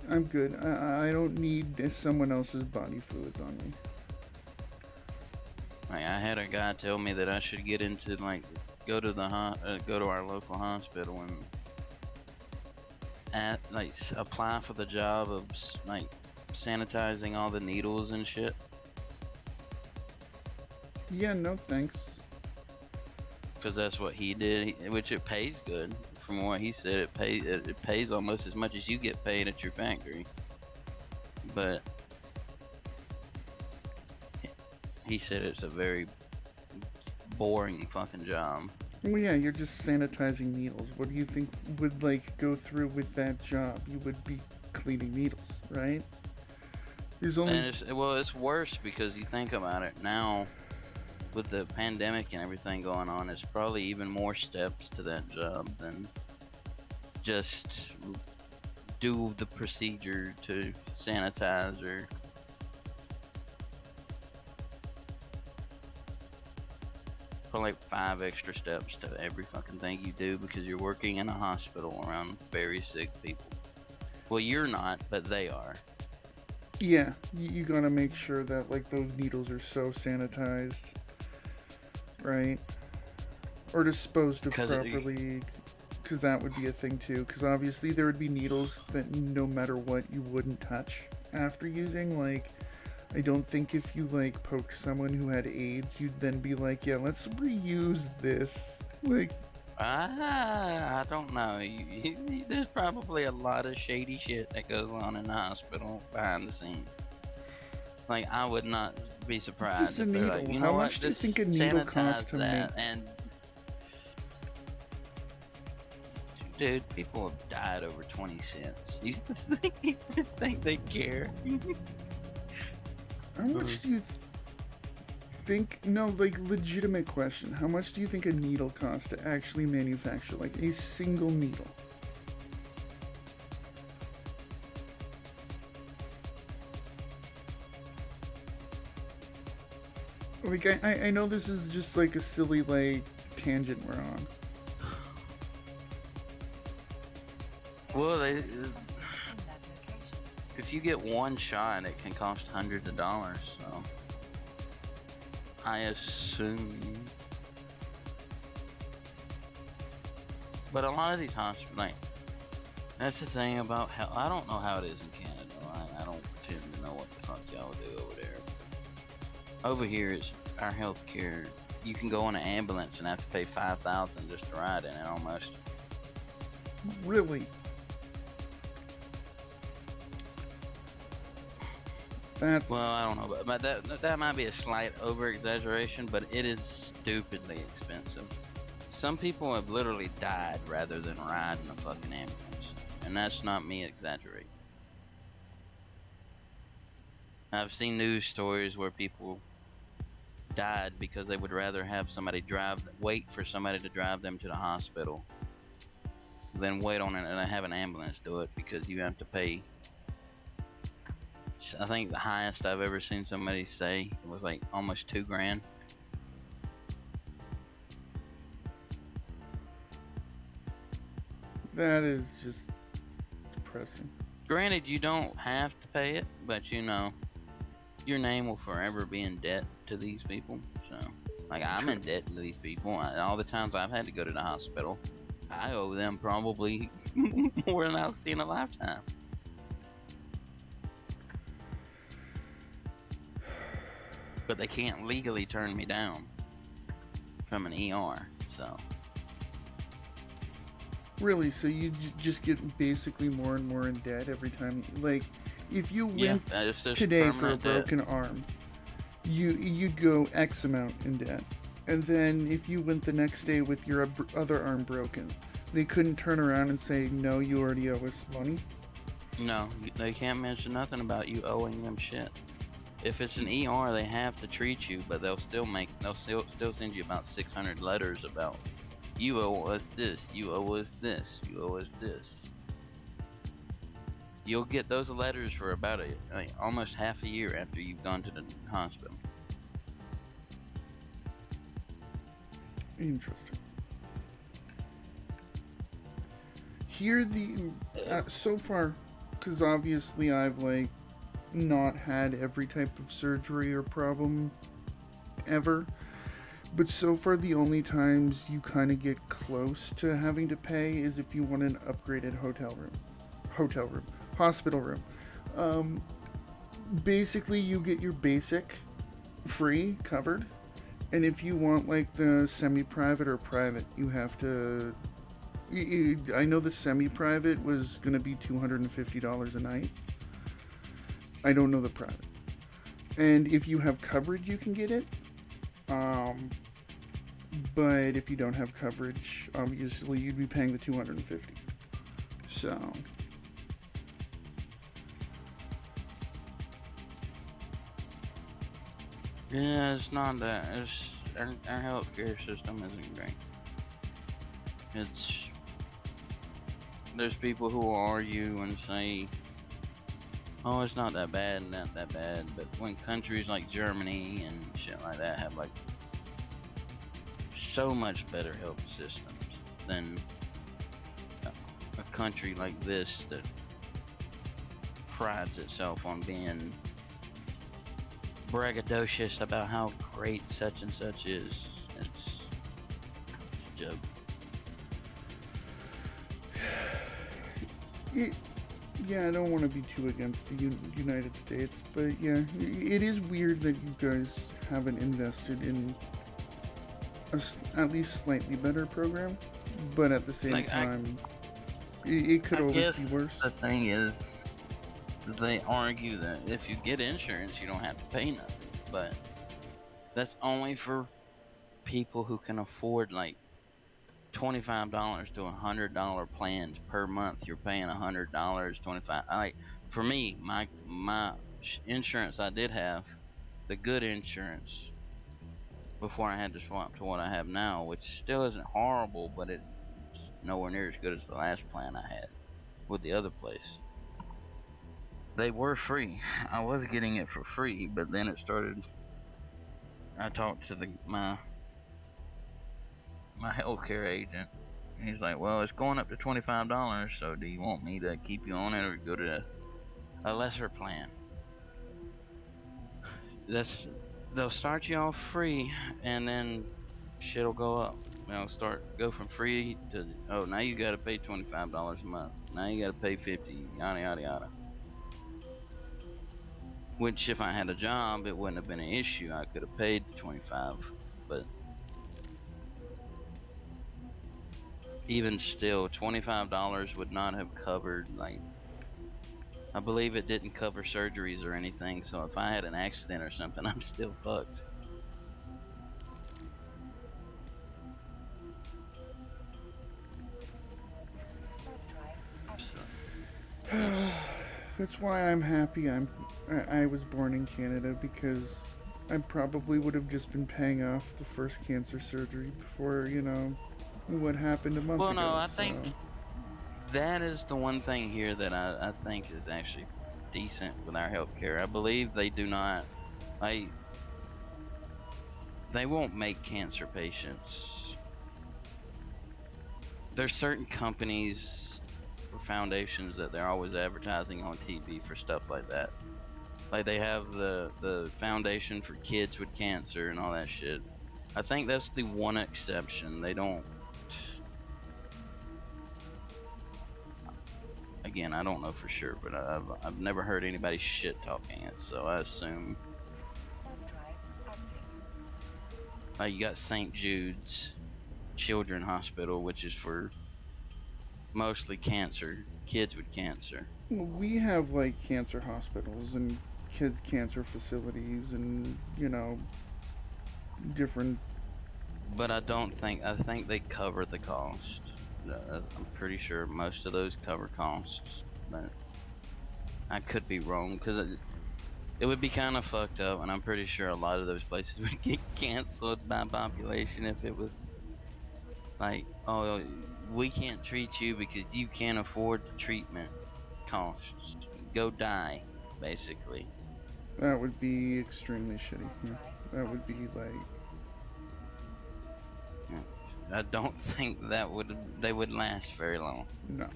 I'm good. I don't need someone else's body fluids on me. Like I had a guy tell me that I should get into go to our local hospital and apply for the job of sanitizing all the needles and shit. Yeah, no thanks. Because that's what he did, which it pays good. From what he said, it pays almost as much as you get paid at your factory. But he said it's a very boring fucking job. Well, yeah, you're just sanitizing needles. What do you think would go through with that job? You would be cleaning needles, right? There's only And it's worse because you think about it now, with the pandemic and everything going on, it's probably even more steps to that job than just do the procedure to sanitize or probably 5 extra steps to every fucking thing you do because you're working in a hospital around very sick people. Well, you're not, but they are. yeah, you gotta make sure that those needles are so sanitized, right? Or disposed of 'Cause it- properly, because that would be a thing too. Because obviously there would be needles that no matter what you wouldn't touch after using. I don't think if you poked someone who had AIDS, you'd then be like, yeah, let's reuse this. I don't know. There's probably a lot of shady shit that goes on in the hospital behind the scenes. I would not be surprised Just a if they're like, needle. you How know what, much do you just think a needle sanitize costs to that. make? And dude, people have died over 20 cents. You think they care? How much do you think? No, like legitimate question. How much do you think a needle costs to actually manufacture, like a single needle? Like I know this is just like a silly like tangent we're on. Well, In that location. if you get one shot, it can cost hundreds of dollars. So I assume. But a lot of these hospitals, like, that's the thing about how I don't know how it is in Canada. I don't pretend to know what the fuck y'all do over there. Over here, it's our healthcare. You can go in an ambulance and have to pay $5,000 just to ride in it, almost. Really? That's Well, I don't know, but that might be a slight over exaggeration, but it is stupidly expensive. Some people have literally died rather than ride in a fucking ambulance, and that's not me exaggerating. I've seen news stories where people died because they would rather have somebody wait for somebody to drive them to the hospital than wait on it and have an ambulance do it, because you have to pay. I think the highest I've ever seen somebody say was like almost $2,000. that is just depressing. Granted, you don't have to pay it, but you know, your name will forever be in debt to these people. So, like, I'm in debt to these people. All the times I've had to go to the hospital, I owe them probably more than I'll see in a lifetime. But they can't legally turn me down from an ER. So, Really? So you just get basically more and more in debt every time. Like, if you yeah, went it's just today for a permanent debt. broken arm, you'd go X amount in debt, and then if you went the next day with your other arm broken, they couldn't turn around and say, no, you already owe us money. No, they can't mention nothing about you owing them shit. If it's an ER, they have to treat you, but they'll still send you about 600 letters about, you owe us this, you owe us this, you owe us this. You'll get those letters for about almost half a year after you've gone to the hospital. Interesting. Here so far, because obviously I've like not had every type of surgery or problem ever, but so far the only times you kind of get close to having to pay is if you want an upgraded hospital room. Basically you get your basic free covered, and if you want like the semi-private or private, you have to. I know the semi-private was gonna be $250 a night. I don't know the private. And if you have coverage, you can get it. But if you don't have coverage, obviously you'd be paying the $250. So. Yeah, it's not that. It's our healthcare system isn't great. There's people who will argue and say, oh, it's not that bad and not that bad. But when countries like Germany and shit like that have like so much better health systems than a country like this that prides itself on being braggadocious about how great such and such is, it's a joke. Yeah, I don't want to be too against the United States, but yeah, it is weird that you guys haven't invested in at least slightly better program, but at the same time, it could always be worse. The thing is, they argue that if you get insurance, you don't have to pay nothing. but that's only for people who can afford like $25 to $100 plans per month. You're paying $100, 25. Like for me, my insurance I did have, the good insurance before I had to swap to what I have now, which still isn't horrible, but it's nowhere near as good as the last plan I had with the other place. They were free. I was getting it for free, but then it started. I talked to my healthcare agent. He's like, "Well, it's going up to $25. So do you want me to keep you on it or go to a lesser plan?" That's They'll start you off free, and then shit'll go up. Go from free to, oh, now you got to pay $25 a month. Now you got to pay 50, yada yada yada. Which, if I had a job, it wouldn't have been an issue. I could have paid 25, but even still, $25 would not have covered, like, I believe it didn't cover surgeries or anything. So if I had an accident or something, I'm still fucked. So, That's why I'm happy I was born in Canada, because I probably would have just been paying off the first cancer surgery before, what happened a month well, ago. no, I so. think that is the one thing here that I think is actually decent with our healthcare. I believe they do not, like, they won't make cancer patients. There's certain companies or foundations that they're always advertising on TV for stuff like that. Like they have the foundation for kids with cancer and all that shit. I think that's the one exception. They don't. Again, I don't know for sure, but I've never heard anybody shit talking it, so I assume. You got St. Jude's Children's Hospital, which is for mostly kids with cancer. Well, we have like cancer hospitals and kids cancer facilities and different. But I think they cover the cost. I'm pretty sure most of those cover costs, but I could be wrong because it would be kind of fucked up, and I'm pretty sure a lot of those places would get canceled by population if it was like, oh, we can't treat you because you can't afford the treatment costs. Go die, basically. That would be extremely shitty. Yeah. That would be like. I don't think they would last very long. No.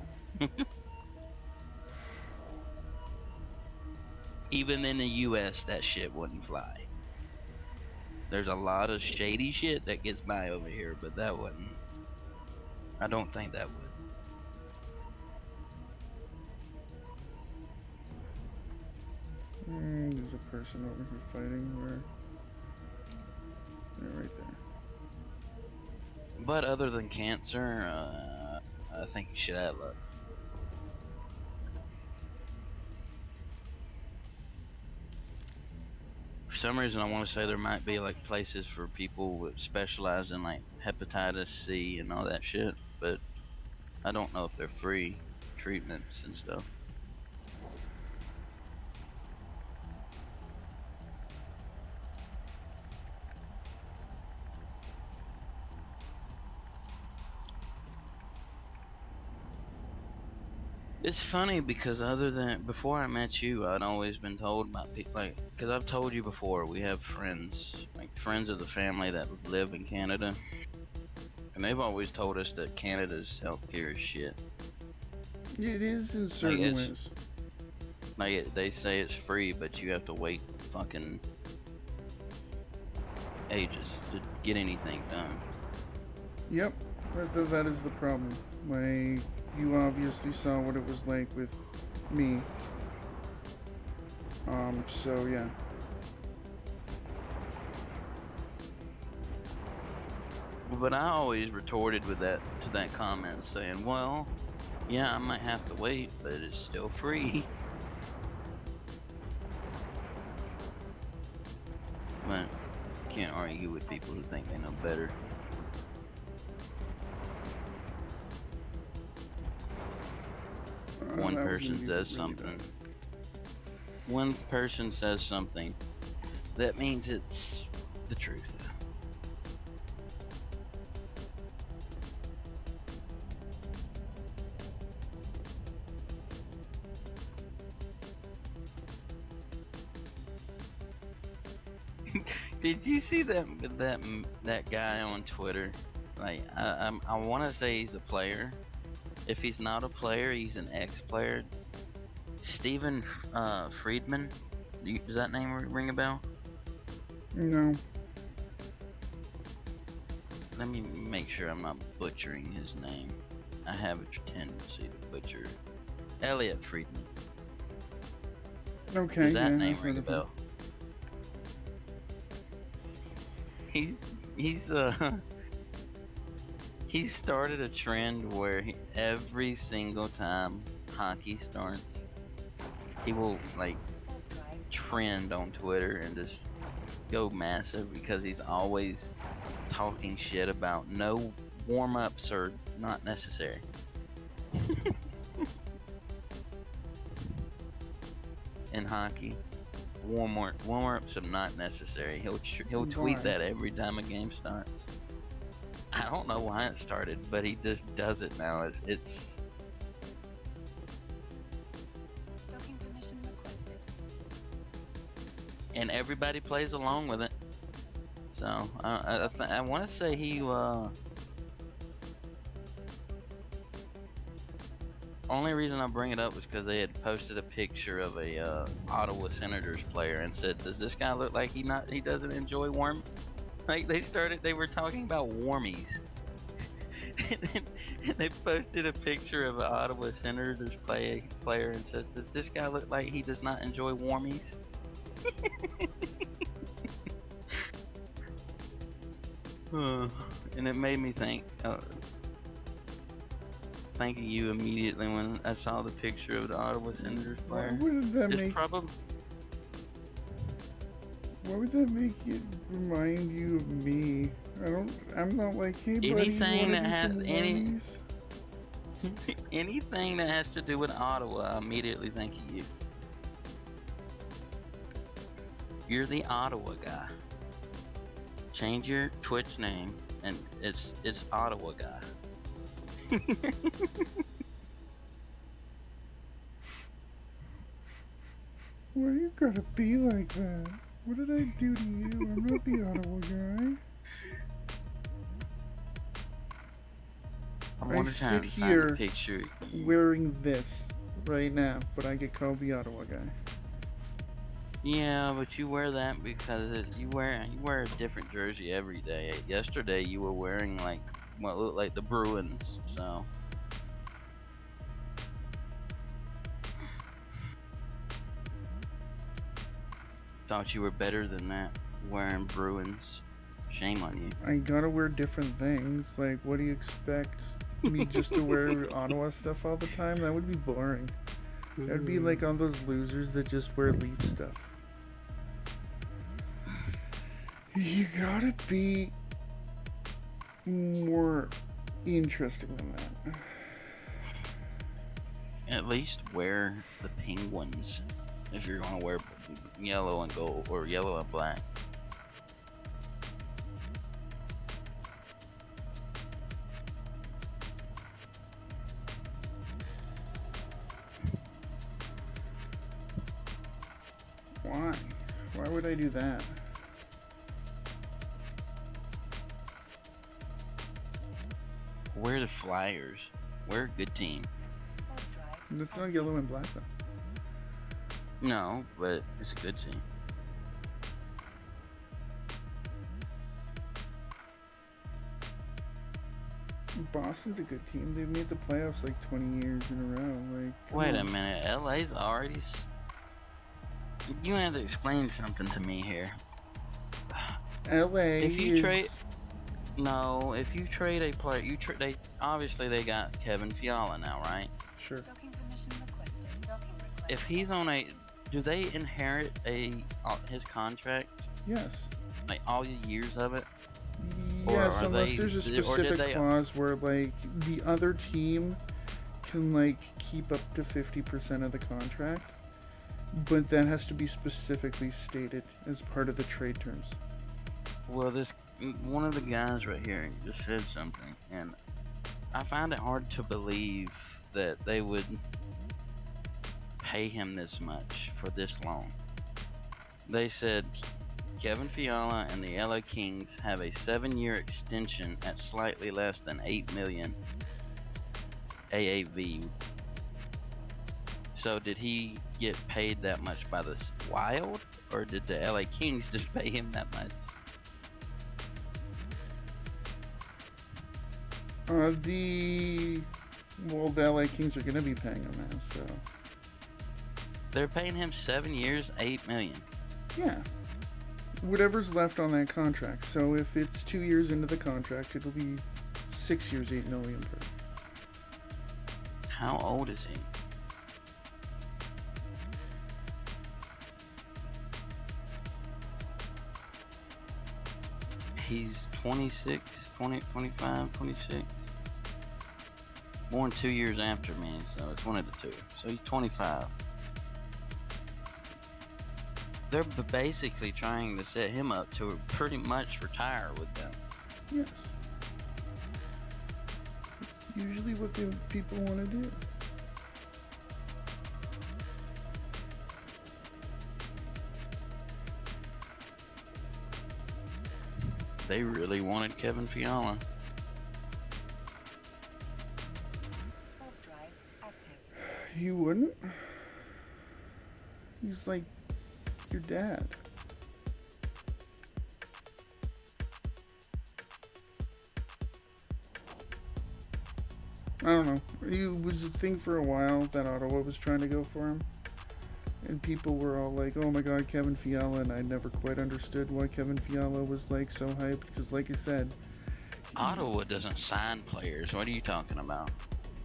Even in the US, that shit wouldn't fly. There's a lot of shady shit that gets by over here, but that wouldn't. I don't think that would. There's a person over here fighting. Where? They're right there. But other than cancer, I think you should have luck. For some reason, I want to say there might be like places for people that specialize in like hepatitis C and all that shit, but I don't know if they're free treatments and stuff. It's funny because before I met you, I'd always been told by people, like, because I've told you before, we have friends, like friends of the family that live in Canada, and they've always told us that Canada's healthcare is shit. It is in certain ways. They say it's free, but you have to wait fucking ages to get anything done. Yep, that is the problem. You obviously saw what it was like with me. So yeah. But I always retorted to that comment saying, well, yeah, I might have to wait, but it's still free. argue with people who think they know better. One That was person gonna be says really something. bad. One person says something, that means it's the truth. Did you see that guy on Twitter? Like, I want to say he's a player. If he's not a player, he's an ex-player. Steven Friedman. Does that name ring a bell? No. Let me make sure I'm not butchering his name. I have a tendency to butcher. Elliot Friedman. Okay. Does that yeah, name I've ring a heard of him. bell? He's he started a trend where every single time hockey starts, he will like trend on Twitter and just go massive because he's always talking shit about no warm-ups are not necessary. In hockey, warm-ups are not necessary. He'll tweet Why? that every time a game starts. I don't know why it started, but he just does it now. It's Docking permission requested. and everybody plays along with it. So I want to say he only reason I bring it up was because they had posted a picture of a Ottawa Senators player and said, "Does this guy look like he doesn't enjoy warm?" Like they were talking about warmies. And they posted a picture of an Ottawa Senators player and says, "Does this guy look like he does not enjoy warmies?" And it made me think. Thanking you immediately when I saw the picture of the Ottawa Senators player. Why would that It's make? probably Why would that make it remind you of me? I'm not like, hey buddy, Anything you that wanna has do some any- wines?" anything that has to do with Ottawa. I immediately think of you. You're the Ottawa guy. Change your Twitch name, and it's Ottawa guy. Why you gotta be like that? What did I do to you? I'm not the Ottawa guy. I'm I gonna try sit and find here a picture. Wearing this right now, but I get called the Ottawa guy. Yeah, but you wear that because you wear a different jersey every day. Yesterday you were wearing like what looked like the Bruins, so thought you were better than that wearing Bruins. Shame on you. I gotta wear different things. Like, what do you expect? Me just to wear Ottawa stuff all the time? That would be boring. That would be like all those losers that just wear Leaf stuff. You gotta be more interesting than that. At least wear the Penguins if you're gonna wear yellow and gold or yellow and black. Why? Why would I do that? Wear the Flyers. We're a good team. Hold drive. That's not yellow and black though. No, but it's a good team. Boston's a good team. They've made the playoffs like 20 years in a row. Like, come Wait a on. minute, LA's already. You have to explain something to me here. LA. If you is- trade, no, if you trade a player, they obviously they got Kevin Fiala now, right? Sure. Docking permission requested. Docking requested. If he's on a, do they inherit his contract? Yes. Like all the years of it? Or Yes, are unless they- there's a or did specific they- clause where like the other team can like keep up to 50% of the contract, but that has to be specifically stated as part of the trade terms. Well, this one of the guys right here just said something, and I find it hard to believe that they would pay him this much for this long. They said Kevin Fiala and the LA Kings have a 7-year extension at slightly less than $8 million AAV. So did he get paid that much by the Wild, or did the LA Kings just pay him that much? The LA Kings are gonna be paying him now, so They're paying him 7 years, $8 million. yeah. Whatever's left on that contract. So if it's 2 years into the contract, it'll be 6 years, 8 million per. How old is he? He's 26, 20, 25, 26. Born 2 years after me, so it's one of the two. So he's 25. They're basically trying to set him up to pretty much retire with them. Yes. Usually what the people want to do. They really wanted Kevin Fiala. Warp drive active. You wouldn't? He's like your dad. I don't know. It was a thing for a while that Ottawa was trying to go for him. And people were all like, oh my god, Kevin Fiala. And I never quite understood why Kevin Fiala was like so hyped. Because like I said, Ottawa doesn't sign players. What are you talking about?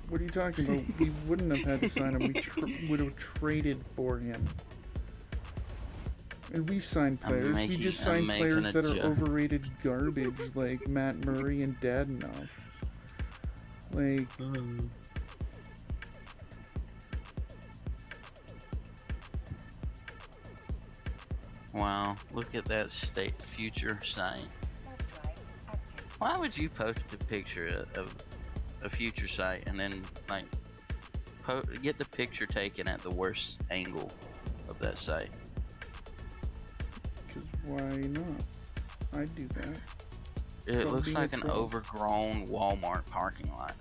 what are you talking about? We wouldn't have had to sign him. We would have traded for him. And we signed players. We just signed players that are overrated garbage, like Matt Murray and Dadonov. Like, Wow, look at that state future site. Warp drive active. Why would you post a picture of a future site and then like get the picture taken at the worst angle of that site? because why not? I'd do that. It Don't looks be a like an troll. overgrown Walmart parking lot.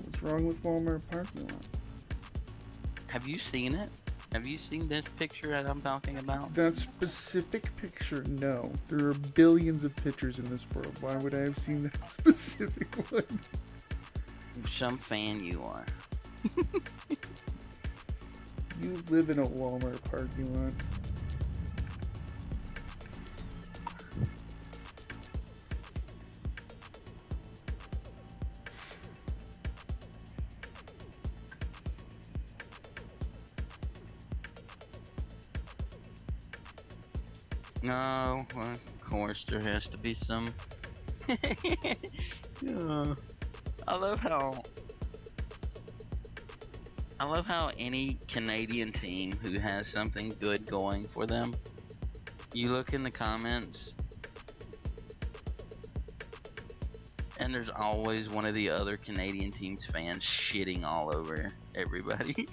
What's wrong with Walmart parking lot? Have you seen it? Have you seen this picture that I'm talking about? That specific picture, no. There are billions of pictures in this world. Why would I have seen that specific one? Some fan you are. You live in a Walmart parking lot. No, well, of course there has to be some. Yeah. I love how any Canadian team who has something good going for them, you look in the comments and there's always one of the other Canadian team's fans shitting all over everybody.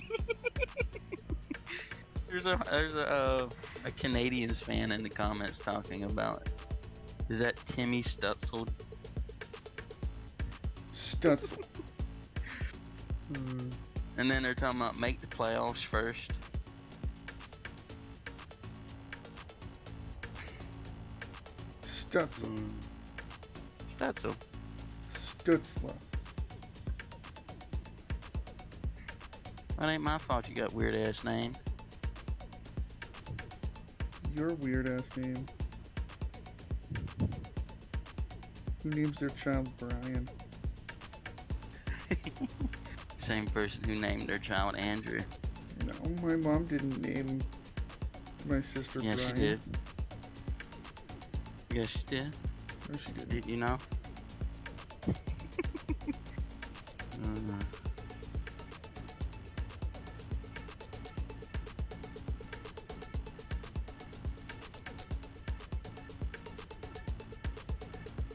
There's a Canadians fan in the comments talking about, is that Timmy Stutzel? Stutzel. And then they're talking about make the playoffs first. Stutzel. Stutzel. Stutzla. That ain't my fault you got weird ass names. Your weird ass name. Who names their child Brian? Same person who named their child Andrew. No, my mom didn't name my sister Yes, Brian. she did. Yes, you did. No, she didn't. Did you know? Mhm.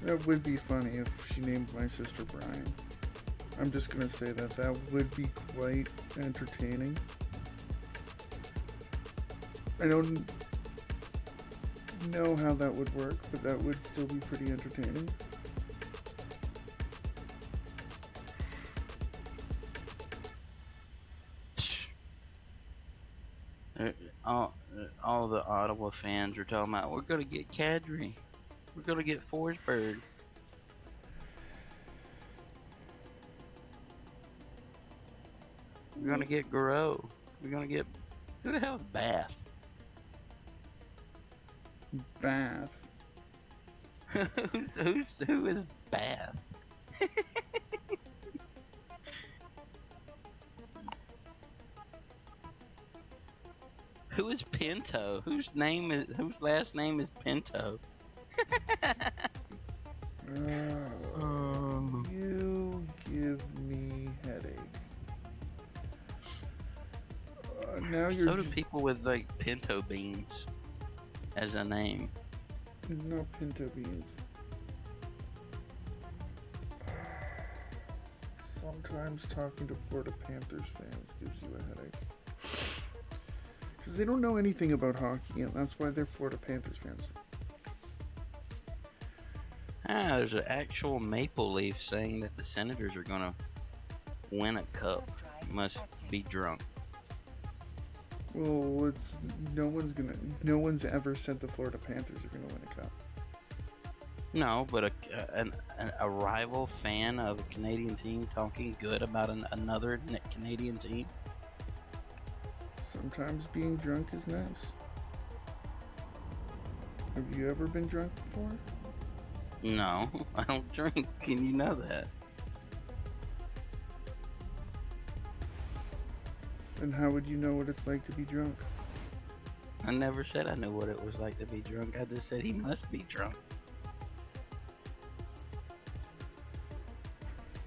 That would be funny if she named my sister Brian. I'm just gonna say that that would be quite entertaining. I don't know how that would work, but that would still be pretty entertaining. Uh, all the Ottawa fans are talking about we're gonna get Kadri, we're gonna get Forsberg. We're gonna get Garreau. We're gonna get who the hell is Bath? Bath. Who is Bath? Who is Pinto? Whose last name is Pinto? You give me headache. Now So you're do just people with like pinto beans as a name. not pinto beans. Sometimes talking to Florida Panthers fans gives you a headache. Because they don't know anything about hockey, and that's why they're Florida Panthers fans. There's an actual Maple Leaf saying that the Senators are gonna win a cup. Warp drive Must active. be drunk. Well, no one's ever said the Florida Panthers are gonna win a cup. No, but a rival fan of a Canadian team talking good about another Canadian team. Sometimes being drunk is nice. Have you ever been drunk before? No, I don't drink. Can you know that? And how would you know what it's like to be drunk? I never said I knew what it was like to be drunk. I just said he must be drunk.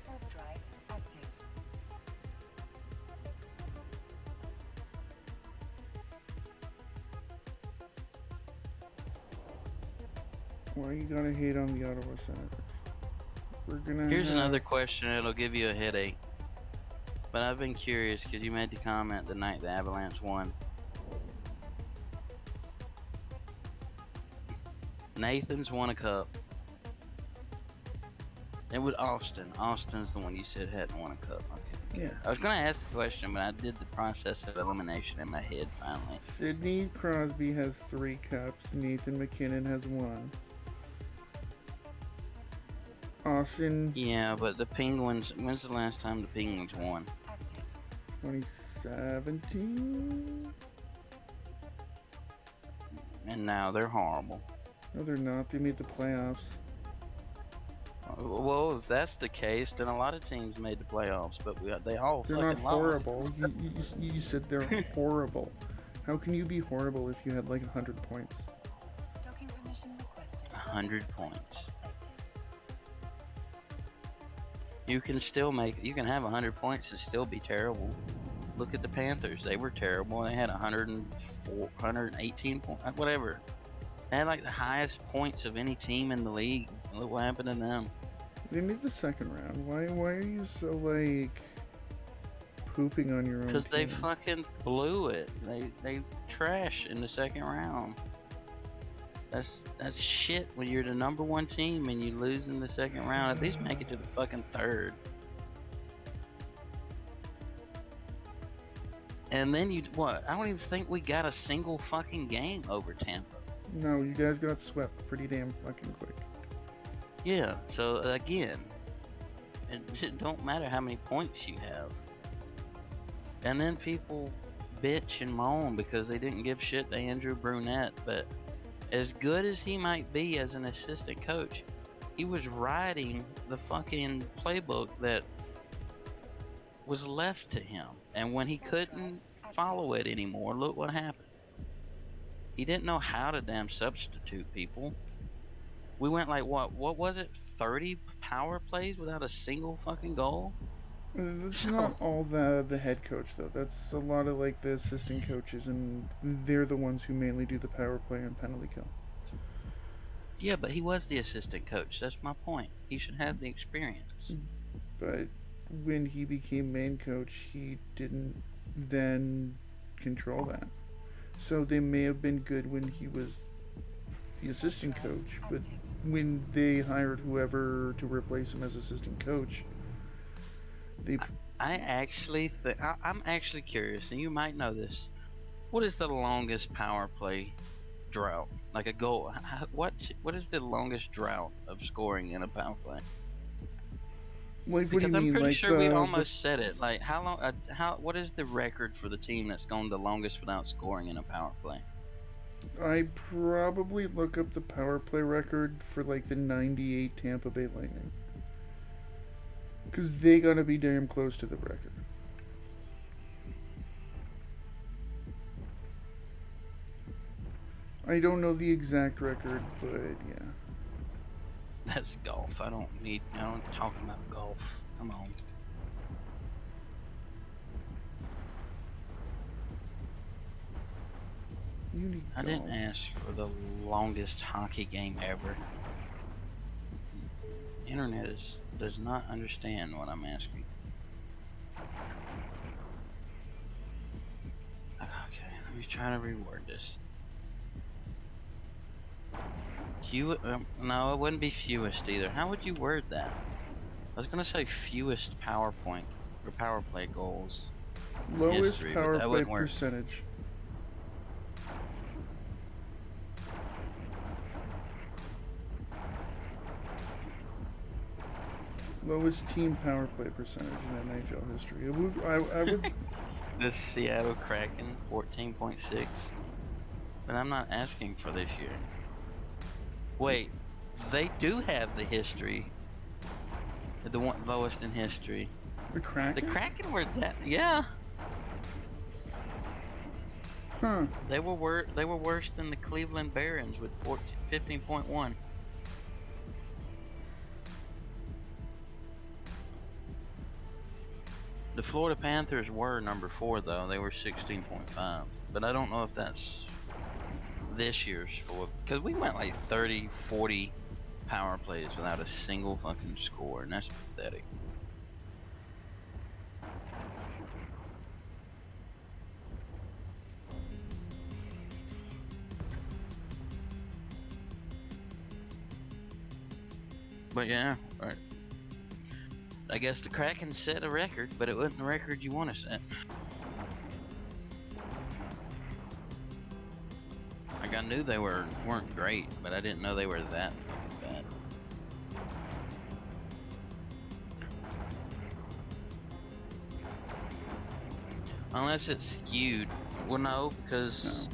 Warp drive active. Why you gotta hate on the Ottawa Senators? We're gonna Here's have- another question that'll give you a headache. But I've been curious because you made the comment the night the Avalanche won. Nathan's won a cup. And with Austin. Austin's the one you said hadn't won a cup. Okay. Yeah. I was gonna ask the question, but I did the process of elimination in my head finally. Sidney Crosby has 3 cups. Nathan McKinnon has 1. Austin, Yeah, but the Penguins. When's the last time the Penguins won? Active. 2017? And now they're horrible. No, they're not. They made the playoffs. Well, if that's the case, then a lot of teams made the playoffs, but they all They're not fucking lost. horrible. You said they're horrible. How can you be horrible if you had like 100 points? Docking permission requested. 100 points. Accepted. You can have 100 points and still be terrible. Look at the Panthers. They were terrible. They had 104, 118 points, whatever. They had like the highest points of any team in the league. Look what happened to them. They made the second round. Why are you so like pooping on your own Because they team? fucking blew it. They trash in the second round. That's shit when you're the number 1 team and you lose in the second round. At least make it to the fucking third. And then what? I don't even think we got a single fucking game over Tampa. No, you guys got swept pretty damn fucking quick. Yeah, so again, it don't matter how many points you have. And then people bitch and moan because they didn't give shit to Andrew Brunette, but as good as he might be as an assistant coach, he was writing the fucking playbook that was left to him. And when he couldn't follow it anymore, look what happened. He didn't know how to damn substitute people. We went like what was it? 30 power plays without a single fucking goal. That's So not all the head coach though. That's a lot of like the assistant coaches, and they're the ones who mainly do the power play and penalty kill. yeah, but he was the assistant coach. That's my point. He should have the experience. But when he became main coach, he didn't then control that. So they may have been good when he was the assistant coach, but when they hired whoever to replace him as assistant coach, they I actually I'm actually curious, and you might know this. What is the longest power play drought? Like a goal? What is the longest drought of scoring in a power play? like what do you Because I'm mean pretty like sure we almost said it. Like how long? What is the record for the team that's gone the longest without scoring in a power play? I probably look up the power play record for like the '98 Tampa Bay Lightning, because they gotta be damn close to the record. I don't know the exact record, but yeah. That's golf. I don't talk about golf. Come on. You need I didn't golf. ask for the longest hockey game ever. Internet does not understand what I'm asking. Okay, let me try to reword this. No, it wouldn't be fewest either. How would you word that? I was gonna say fewest PowerPoint or power play goals. Lowest History, but power that play wouldn't work. percentage. Lowest team power play percentage in NHL history. I would. The Seattle Kraken 14.6. But I'm not asking for this year. Wait, they do have the history. The one lowest in history. The Kraken? The Kraken were that, yeah. Huh. They were worse than the Cleveland Barons with 15.1. The Florida Panthers were number 4 though. They were 16.5. But I don't know if that's this year's for, because we went like 30, 40 power plays without a single fucking score, and that's pathetic. But yeah, right. I guess the Kraken set a record, but it wasn't the record you want to set. Like I knew they weren't great, but I didn't know they were that bad. Unless it's skewed. Well, no, because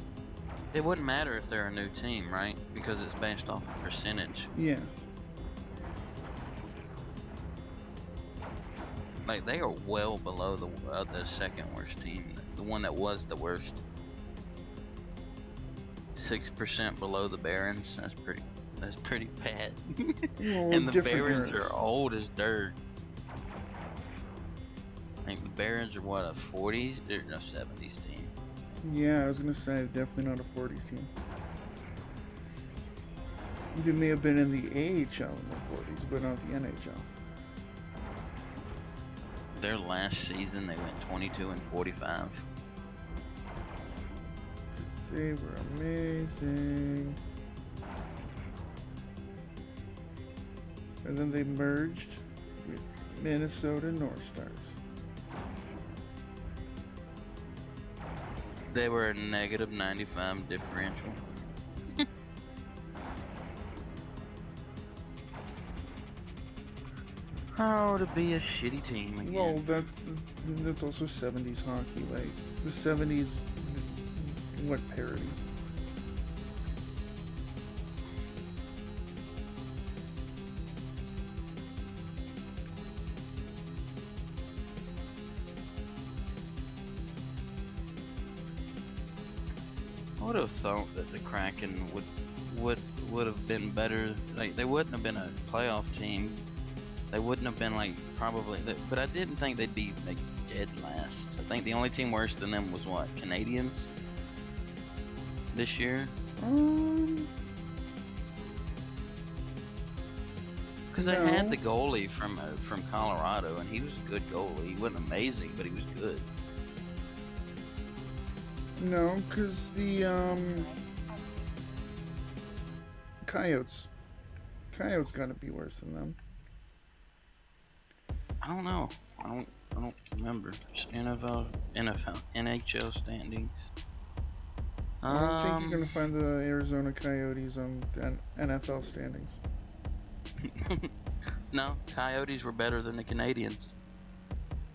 it wouldn't matter if they're a new team, right? Because it's based off of percentage. Yeah. Like they are well below the second worst team, the one that was the worst. 6% below the Barons. That's pretty bad. Well, And the different Barons eras. are old as dirt. I think the Barons are what, a 40s or no 70s team. Yeah, I was gonna say definitely not a 40s team. They may have been in the AHL in the 40s, but not the NHL. Their last season they went 22 and 45. They were amazing. And then they merged with Minnesota North Stars. They were a negative 95 differential. Oh, to be a shitty team again. Well, that's also 70s hockey. Like the 70s, what parody? I would have thought that the Kraken would would have been better. Like they wouldn't have been a playoff team. They wouldn't have been like probably. But I didn't think they'd be like dead last. I think the only team worse than them was what, Canadians this year. Um, Because they had No. the goalie from Colorado, and he was a good goalie. He wasn't amazing, but he was good. no, because the Active. Coyotes. Coyotes gotta be worse than them. I don't know. I don't remember. Just NHL standings. I don't think you're gonna find the Arizona Coyotes on the NFL standings. No, Coyotes were better than the Canadians.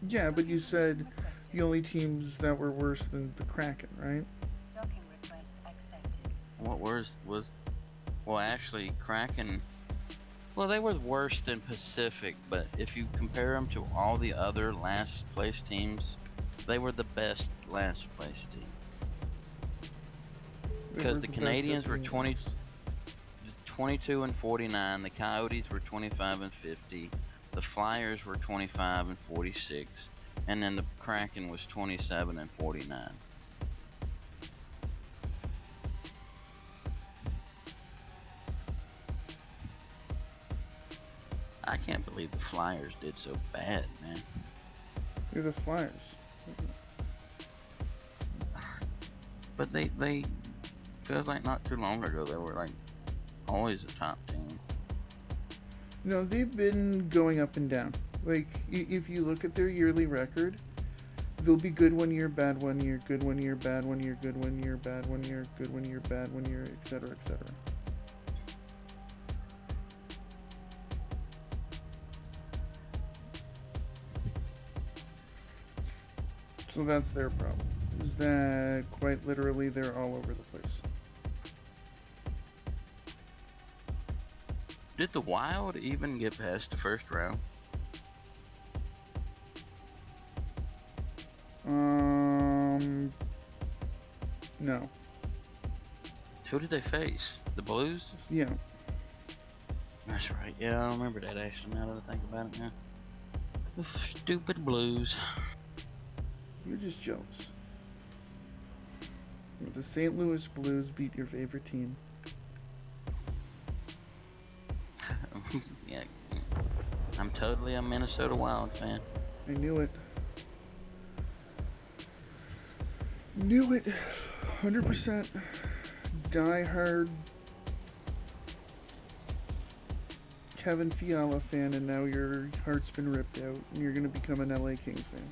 Yeah, but you said Requested. the only teams that were worse than the Kraken, right? Docking request accepted. What worse was? Well, actually, Kraken. Well, they were worse than Pacific, but if you compare them to all the other last place teams, they were the best last place team. They Because were the best Canadians at were being 20 worse. 22 and 49. The Coyotes were 25 and 50. The Flyers were 25 and 46. And then the Kraken was 27 and 49. I can't believe the Flyers did so bad, man. They're the Flyers. But they feels like not too long ago they were like always a top team. No, they've been going up and down. Like, if you look at their yearly record, they'll be good one year, bad one year, good one year, bad one year, good one year, bad one year, good one year, bad one year, etc., etc. So that's their problem. Is that quite literally they're all over the place. Did the Wild even get past the first round? No. Who did they face? The Blues? Yeah. That's right. Yeah, I remember that actually now that I think about it now. The stupid Blues. You're just jealous. The St. Louis Blues beat your favorite team. Yeah. I'm totally a Minnesota Wild fan. I knew it. Knew it. 100% die-hard Kevin Fiala fan, and now your heart's been ripped out, and you're gonna become an LA Kings fan.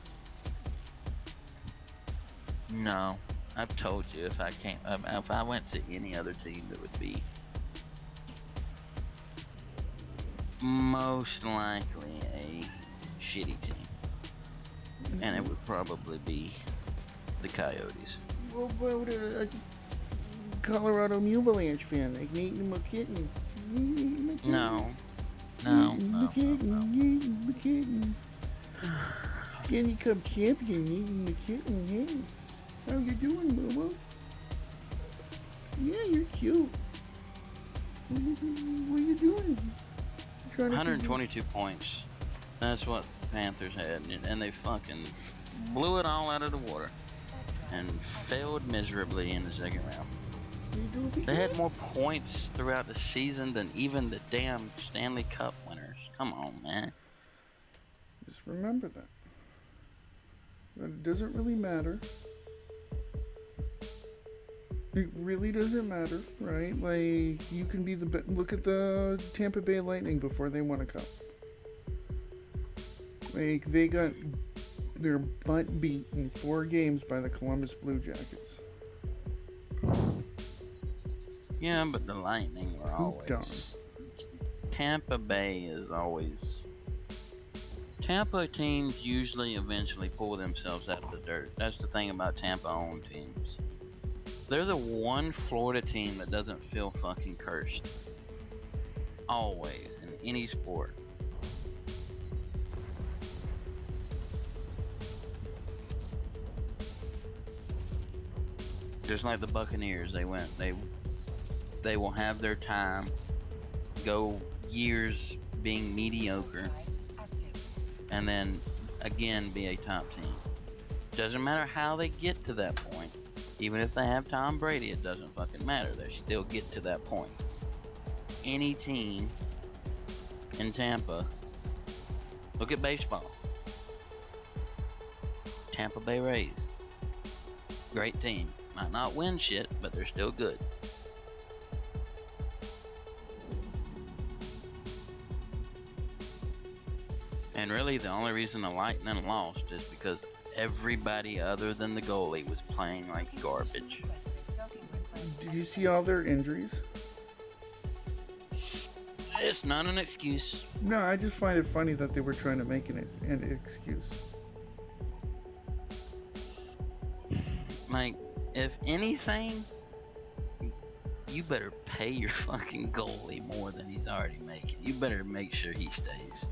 No, I've told you if I went to any other team, it would be most likely a shitty team, and it would probably be the Coyotes. What about a Colorado Avalanche fan like Nathan McKinnon? No. Nathan McKinnon. Stanley Cup champion Nathan McKinnon. Hey, how you doing, Momo? Yeah, you're cute. What are you doing? Trying to 122 points. That's what the Panthers had, and they fucking blew it all out of the water and failed miserably in the second round. They had more points throughout the season than even the damn Stanley Cup winners. Come on, man. Just remember that. That it doesn't really matter. It really doesn't matter, right? Like, you can be the look at the Tampa Bay Lightning before they won a cup. Like, they got their butt beat in 4 games by the Columbus Blue Jackets. Yeah, but the Lightning were Pooped on. always. Tampa Bay is always. Tampa teams usually eventually pull themselves out of the dirt. That's the thing about Tampa-owned teams. They're the one Florida team that doesn't feel fucking cursed. Always, in any sport. Just like the Buccaneers, they they will have their time, go years being mediocre, Active. and then again be a top team. Doesn't matter how they get to that point. Even if they have Tom Brady, it doesn't fucking matter. They still get to that point. Any team in Tampa, look at baseball. Tampa Bay Rays. Great team. Might not win shit, but they're still good. And really, the only reason the Lightning lost is because everybody other than the goalie was playing like garbage. Requested. Docking request. Did you see all their injuries? It's not an excuse. No, I just find it funny that they were trying to make an excuse. Like, if anything, you better pay your fucking goalie more than he's already making. You better make sure he stays.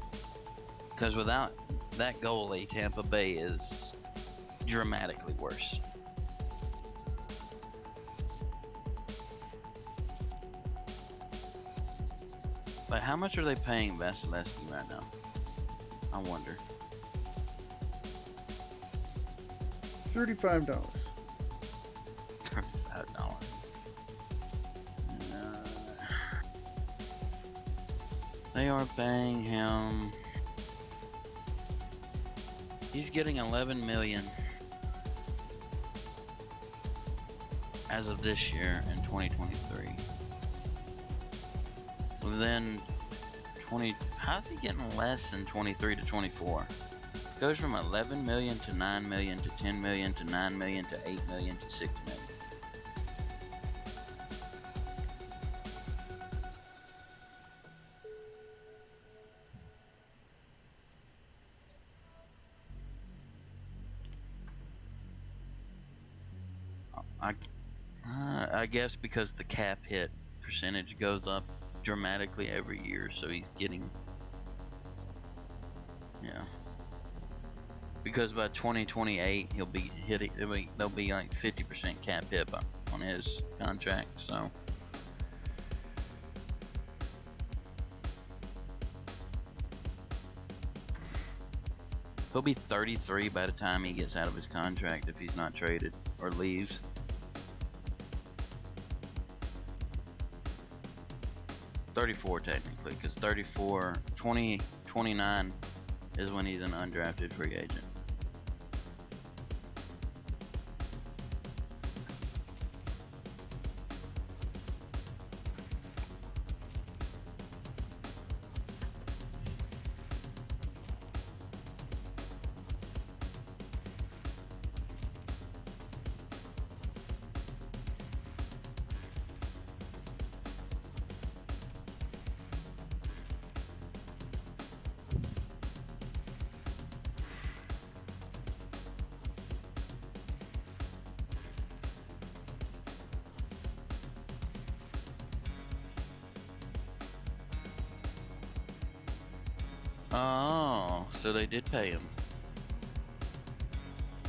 Because without that goalie, Tampa Bay is dramatically worse. But how much are they paying Vasilevsky right now? I wonder. $35. $35. They are paying him. He's getting $11 million as of this year in 2023. Then how's he getting less in 23 to 24? Goes from 11 million to 9 million to 10 million to 9 million to 8 million to 6 million. I guess because the cap hit percentage goes up dramatically every year, so he's getting, yeah. Because by 2028 he'll be hitting. There'll be like 50% cap hit on his contract. So he'll be 33 by the time he gets out of his contract if he's not traded or leaves. $34 technically, because 29 is when he's an undrafted free agent. Oh, so they did pay him.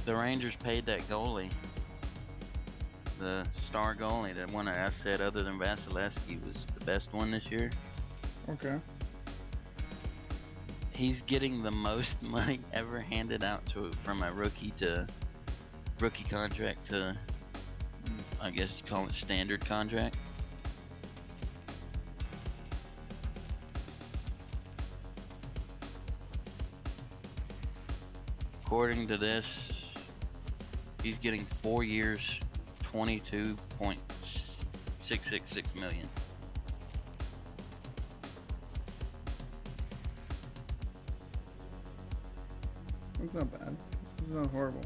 The Rangers paid that goalie. The star goalie, that one that I said other than Vasilevsky was the best one this year. Okay. He's getting the most money ever handed out from a rookie contract to, I guess you call it standard contract. According to this, he's getting 4 years, $22.666 million. That's not bad. It's not horrible.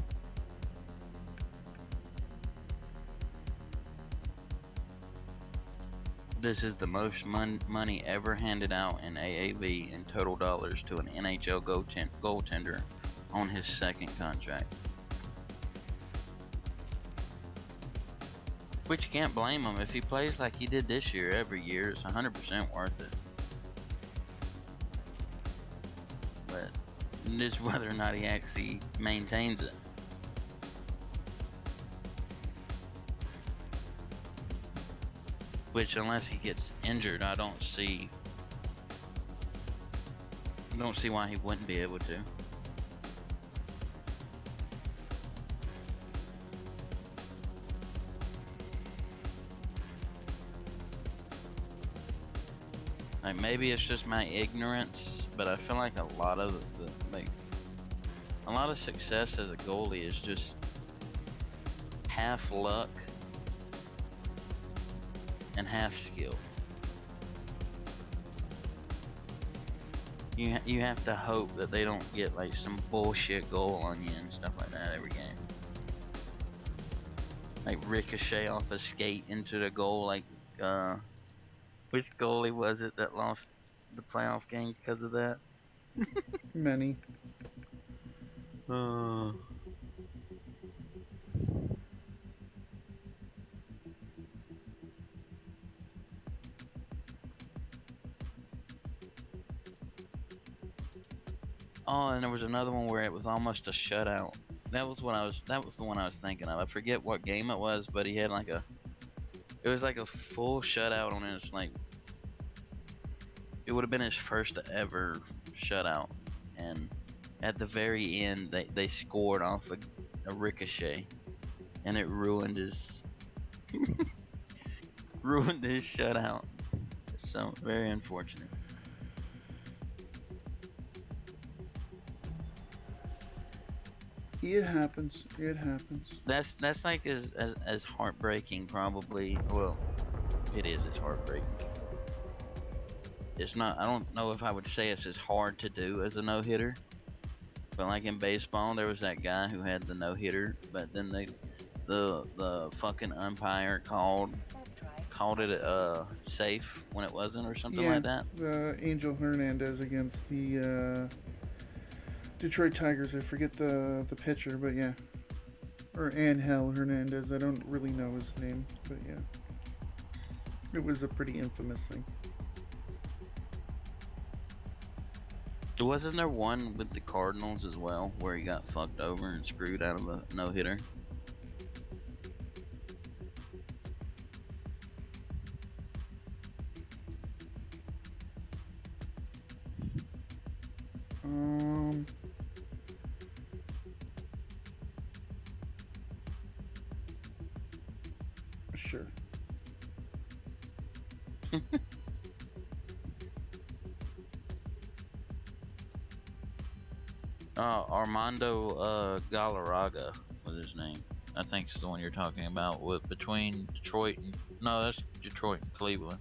This is the most money ever handed out in AAV in total dollars to an NHL goaltender on his second contract. Which you can't blame him. If he plays like he did this year every year, it's 100% worth it. But just whether or not he actually maintains it. Which, unless he gets injured, I don't see why he wouldn't be able to. Like, maybe it's just my ignorance, but I feel like a lot of a lot of success as a goalie is just half luck and half skill. You have to hope that they don't get like some bullshit goal on you and stuff like that every game. Like ricochet off a skate into the goal. Like, which goalie was it that lost the playoff game because of that? Many. Oh, and there was another one where it was almost a shutout. That was the one I was thinking of. I forget what game it was, but he had like it was like a full shutout on his, like, it would have been his first ever shutout, and at the very end they scored off a ricochet, and it ruined his ruined his shutout. So very unfortunate. It happens. It happens. That's like as heartbreaking, probably. Well, it is. It's heartbreaking. It's not. I don't know if I would say it's as hard to do as a no hitter. But like in baseball, there was that guy who had the no hitter, but then the fucking umpire called it safe when it wasn't, or something Yeah, like that. Angel Hernandez against the Detroit Tigers. I forget the pitcher, but yeah. Or Angel Hernandez. I don't really know his name, but yeah. It was a pretty infamous thing. Wasn't there one with the Cardinals as well, where he got fucked over and screwed out of a no hitter? Sure. Armando Galarraga was his name. I think it's the one you're talking about. With between Detroit and no, that's Detroit and Cleveland.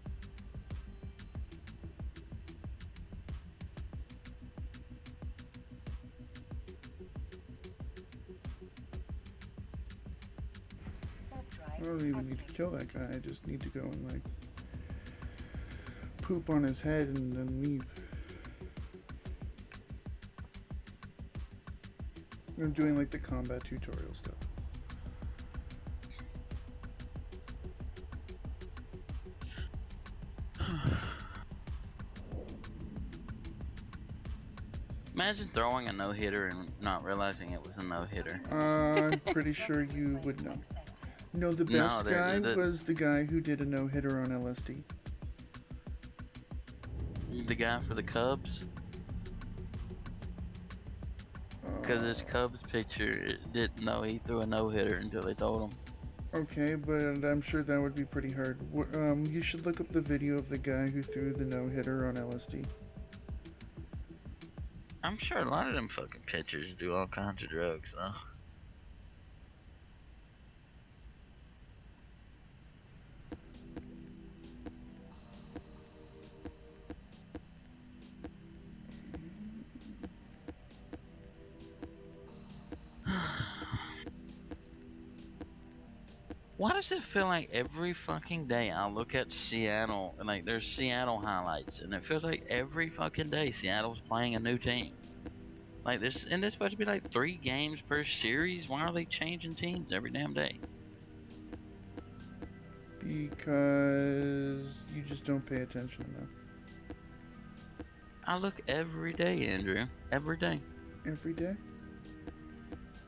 I don't even need to kill that guy. I just need to go and like poop on his head and then leave. I'm doing like the combat tutorial stuff. Imagine throwing a no hitter and not realizing it was a no hitter. I'm pretty sure you would know. No, the best guy was the guy who did a no hitter on LSD. The guy for the Cubs? Because his Cubs picture didn't know he threw a no hitter until they told him. Okay, but I'm sure that would be pretty hard. You should look up the video of the guy who threw the no hitter on LSD. I'm sure a lot of them fucking pitchers do all kinds of drugs, though. Why does it feel like every fucking day I look at Seattle and like there's Seattle highlights, and it feels like every fucking day Seattle's playing a new team? Like this, and it's supposed to be like 3 games per series. Why are they changing teams every damn day? Because you just don't pay attention enough. I look every day, Andrew. Every day. Every day?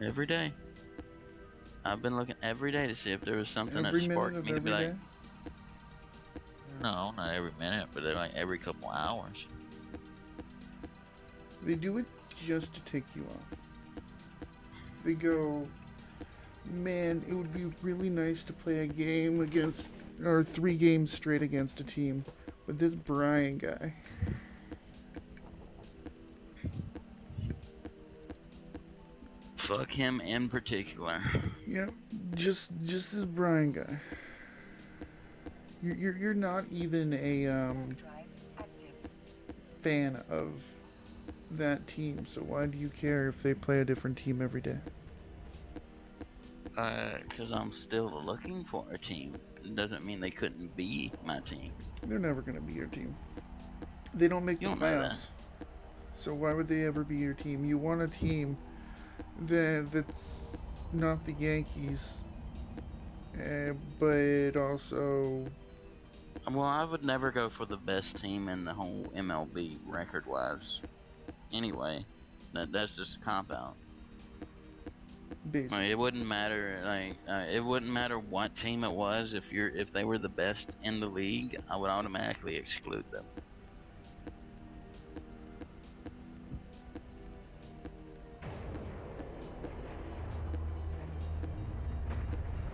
Every day. I've been looking every day to see if there was something Every that minute sparked of me to be every like, day? No, not every minute, but they're like every couple hours. They do it just to take you off. They go, man, it would be really nice to play a game against, or 3 games straight against a team with this Brian guy. Fuck him in particular. Yeah, just this Brian guy. You're not even a Drive active. fan of that team, so why do you care if they play a different team every day? Because I'm still looking for a team. It doesn't mean they couldn't be my team. They're never gonna be your team. They don't make You the don't know that. playoffs. So why would they ever be your team? You want a team that's not the Yankees, but also Well, I would never go for the best team in the whole MLB record-wise. Anyway, that's just a cop-out. basically. It wouldn't matter. It wouldn't matter what team it was. If they were the best in the league, I would automatically exclude them.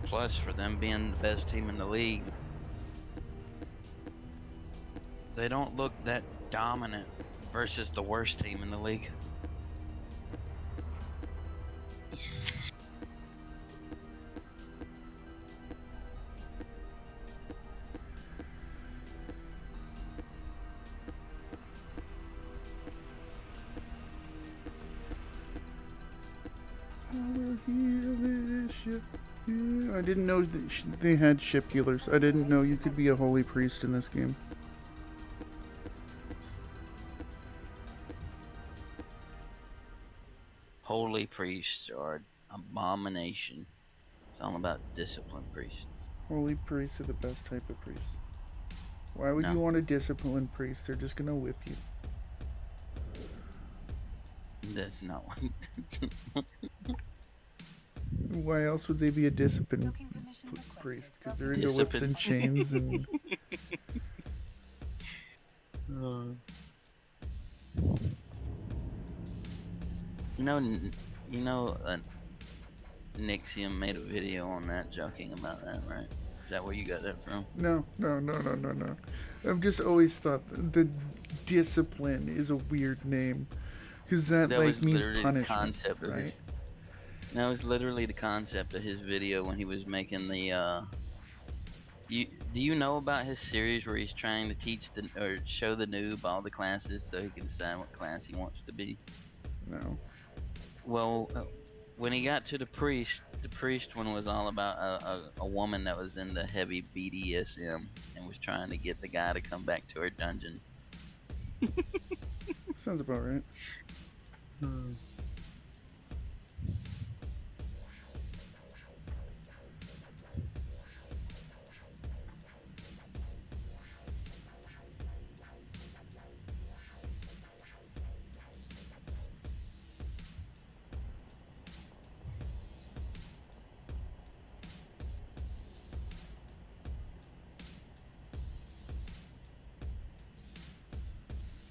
Plus, for them being the best team in the league, they don't look that dominant versus the worst team in the league. I will heal this ship. Yeah, I didn't know that they had ship healers. I didn't know you could be a holy priest in this game. Holy priests are abomination. It's all about disciplined priests. Holy priests are the best type of priest. Why would No. you want a disciplined priest? They're just gonna whip you. That's not what. Why else would they be a disciplined Docking permission requested. priest? Because Docking they're into whips and Discipline. chains and You know, Nixium made a video on that, joking about that, right? Is that where you got that from? no. I've just always thought the discipline is a weird name, because that That like was means literally the punishment, concept of right? his. That was literally the concept of his video when he was making the. Do you know about his series where he's trying to teach or show the noob all the classes so he can decide what class he wants to be? No. Well, when he got to the priest one was all about a woman that was into heavy BDSM and was trying to get the guy to come back to her dungeon. Sounds about right.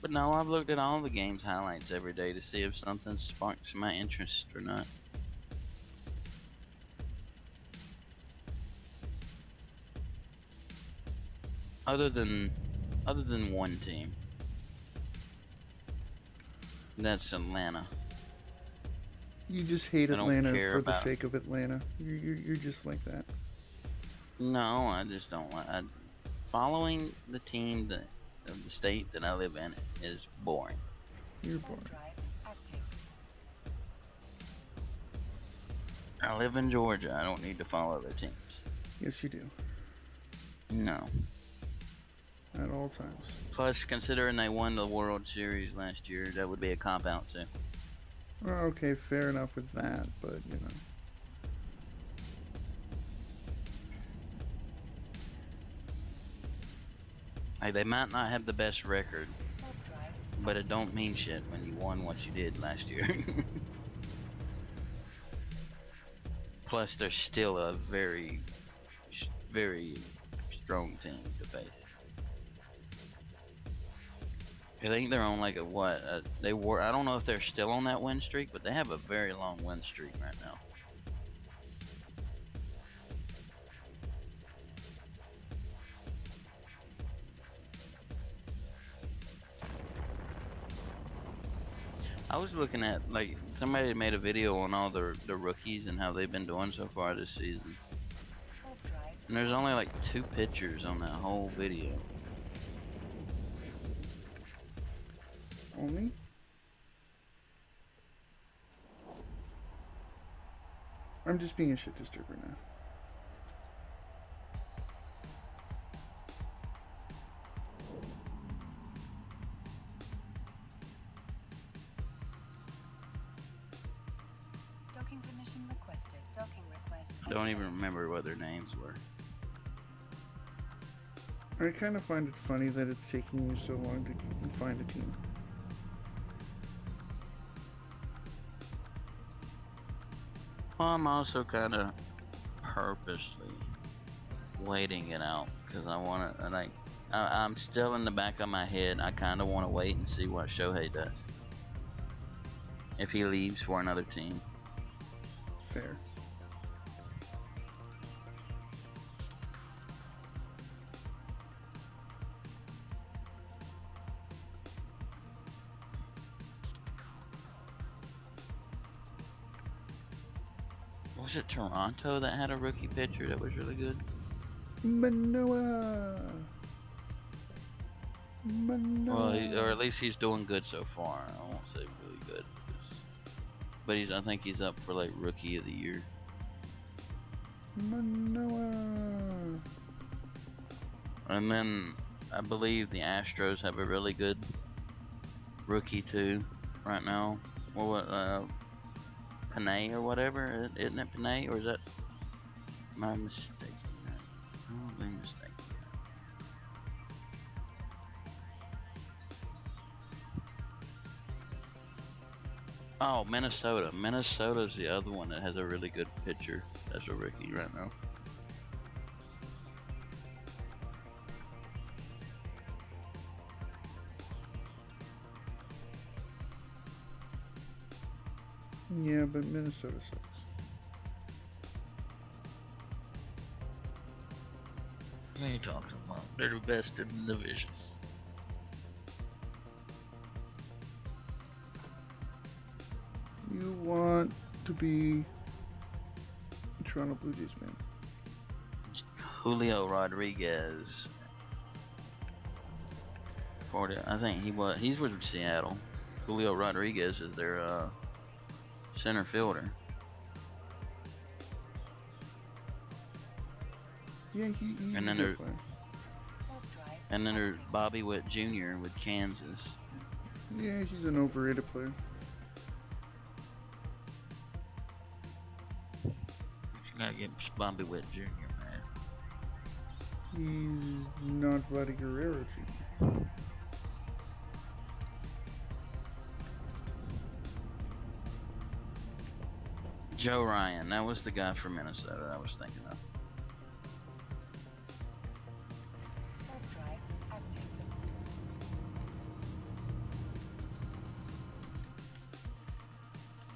But no, I've looked at all the game's highlights every day to see if something sparks my interest or not. Other than one team. That's Atlanta. You just hate I don't Atlanta care for the about- sake of Atlanta. You're just like that. No, I just don't like. Following the team of the state that I live in is boring. You're full boring. drive active. I live in Georgia. I don't need to follow their teams. Yes, you do. No. At all times. Plus, considering they won the World Series last year, that would be a cop out too. Well, okay, fair enough with that, but you know. Hey, they might not have the best record, Full drive. but it don't mean shit when you won what you did last year. Plus, they're still a very, very strong team to face. I think they're on like a what? They were. I don't know if they're still on that win streak, but they have a very long win streak right now. I was looking at like somebody made a video on all the rookies and how they've been doing so far this season, Warp drive. and there's only like 2 pictures on that whole video. Only? I'm just being a shit disturber now. Docking permission requested. Docking request. I don't even accepted. remember what their names were. I kind of find it funny that it's taking you so long to find a team. Well, I'm also kind of purposely waiting it out because I want to. Like, I'm still in the back of my head. I kind of want to wait and see what Shohei does if he leaves for another team. Fair. Was it Toronto that had a rookie pitcher that was really good? Manoa! Manoa! Well, or at least he's doing good so far. I won't say really good, but I think he's up for like rookie of the year. Manoa! And then I believe the Astros have a really good rookie too right now. Well, what, Panay or whatever, isn't it Panay, or is that my mistake? Probably mistaken. Oh, Minnesota. Minnesota's the other one that has a really good pitcher as a rookie right now. Yeah, but Minnesota sucks. What are you talking about? They're the best in the division. You want to be a Toronto Blue Jays fan. Julio Rodriguez. I think he's with Seattle. Julio Rodriguez is their center fielder. Yeah, he's And a then good player. Warp drive. And then there's Bobby Witt Jr. with Kansas. Yeah, he's an overrated player. You gotta get Bobby Witt Jr., man. He's not Vladdy Guerrero Jr. Joe Ryan, that was the guy from Minnesota I was thinking of. Warp drive active.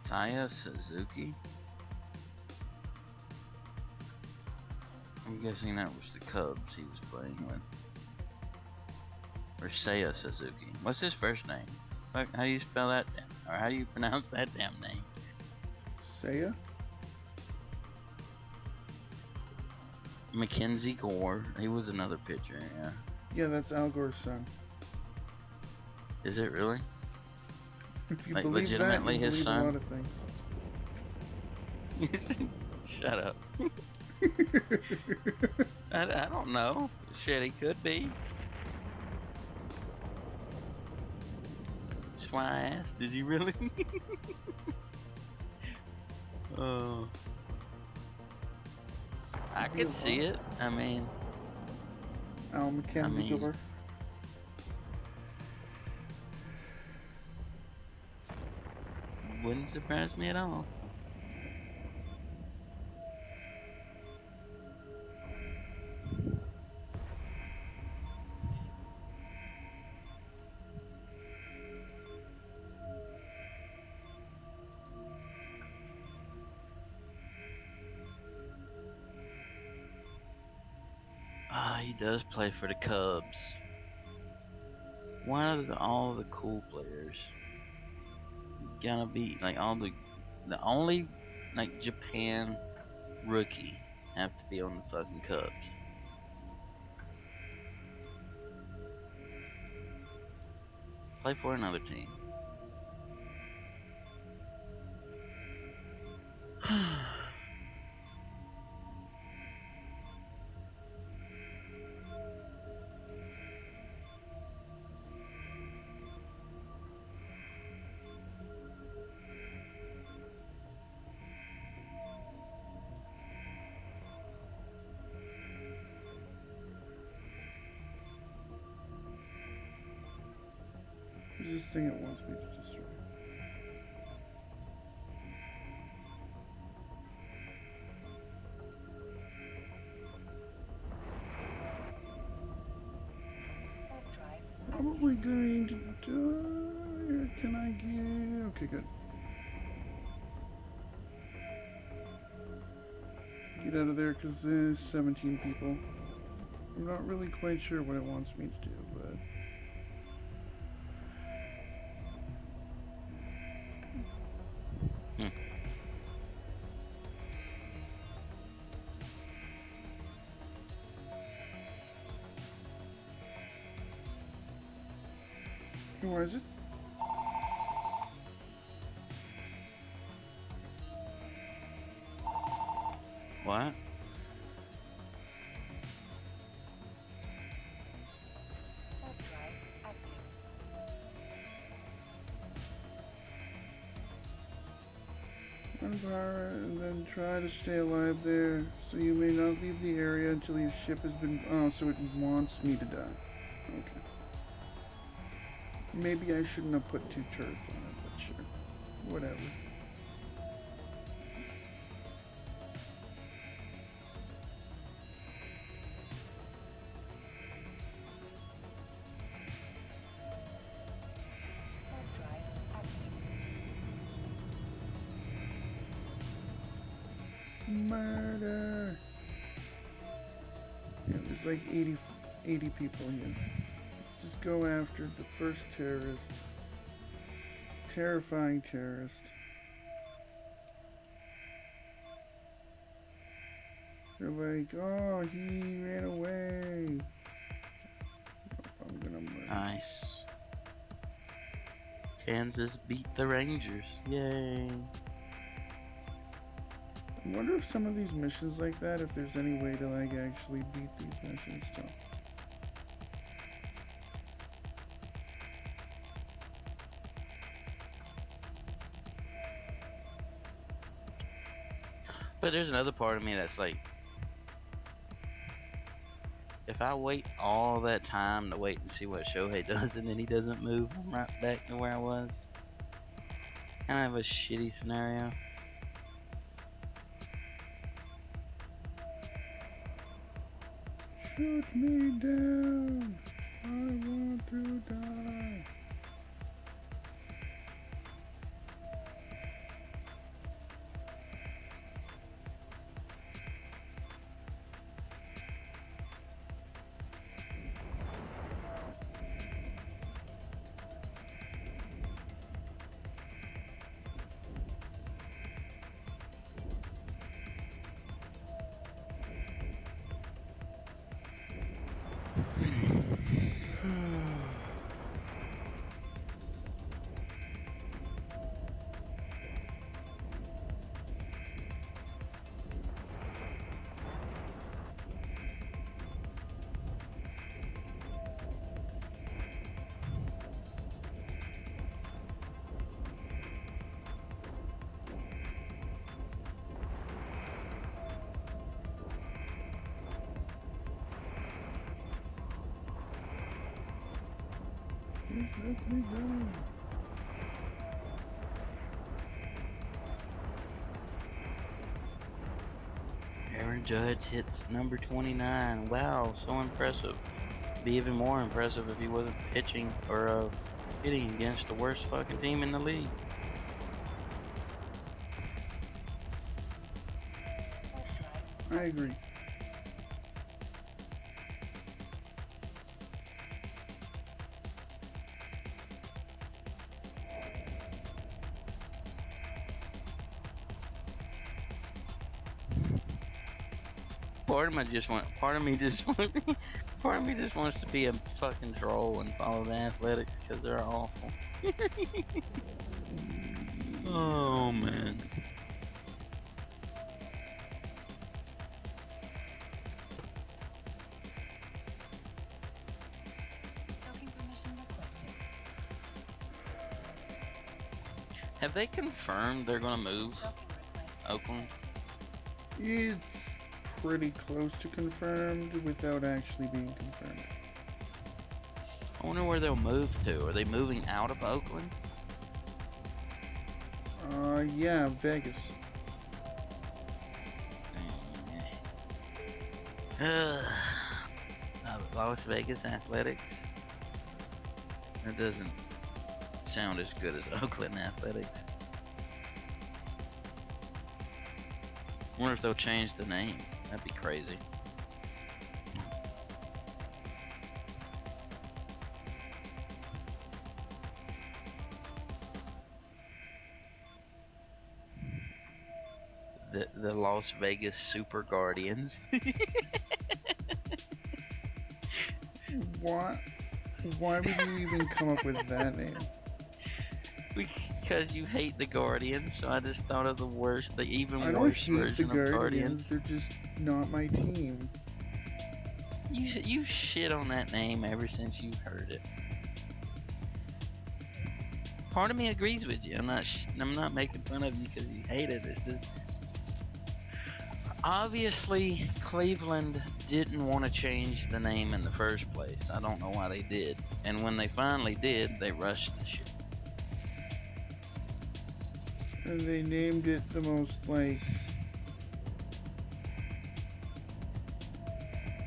Taya Suzuki? I'm guessing that was the Cubs he was playing with. Or Seiya Suzuki. What's his first name? How do you spell that? Or how do you pronounce that damn name? Seiya? Mackenzie Gore. He was another pitcher, yeah. Yeah, that's Al Gore's son. Is it really? If you Like, believe that, legitimately you his believe son? a lot of things. Shut up. I don't know. Shit, he could be. That's why I asked. Is he really? Oh. I could see it. I mean, Al Mackenzie mean- Gore. wouldn't surprise me at all. does play for the Cubs. One of all the cool players. Gonna be like the only like Japan rookie have to be on the fucking Cubs. Play for another team. Who's this thing it wants me to destroy? Warp drive. Probably going to die. Can I get... Okay, good. Get out of there because there's 17 people. I'm not really quite sure what it wants me to do, but... Why is it? What? Warp drive active. Unpower it and then try to stay alive there. So you may not leave the area until your ship has been... Oh, so it wants me to die. Okay. Maybe I shouldn't have put 2 turrets on it, but sure. Whatever. Warp drive active. Murder! Yeah, there's like 80 people here. Let's just go after the first terrorist. Terrifying terrorist. They're like, oh, he ran away. I'm gonna murder. Nice. Kansas beat the Rangers. Yay. I wonder if some of these missions like that, if there's any way to like actually beat these missions too. But there's another part of me that's like, if I wait all that time to wait and see what Shohei does and then he doesn't move, I'm right back to where I was. Kind of a shitty scenario. Shoot me down. I want to die. Please let me go. Aaron Judge hits number 29. Wow, so impressive. Be even more impressive if he wasn't pitching or hitting against the worst fucking team in the league. Warp drive. I agree. Part of me just part of me just wants to be a fucking troll and follow the Athletics because they're awful. Oh man. Docking permission requested. Have they confirmed they're gonna move Docking request. Oakland? It's pretty close to confirmed without actually being confirmed. I wonder where they'll move to. Are they moving out of Oakland? Yeah, Vegas. Las Vegas Athletics. That doesn't sound as good as Oakland Athletics. Wonder if they'll change the name. That'd be crazy. The Las Vegas Super Guardians. Why would you even come up with that name? Because you hate the Guardians, so I just thought of the even I don't worse hate the version of Guardians. Guardians. They're just not my team. You shit on that name ever since you heard it. Part of me agrees with you. I'm not making fun of you because you hate it. It's just obviously Cleveland didn't want to change the name in the first place. I don't know why they did. And when they finally did, they rushed the shit. And they named it the most, like...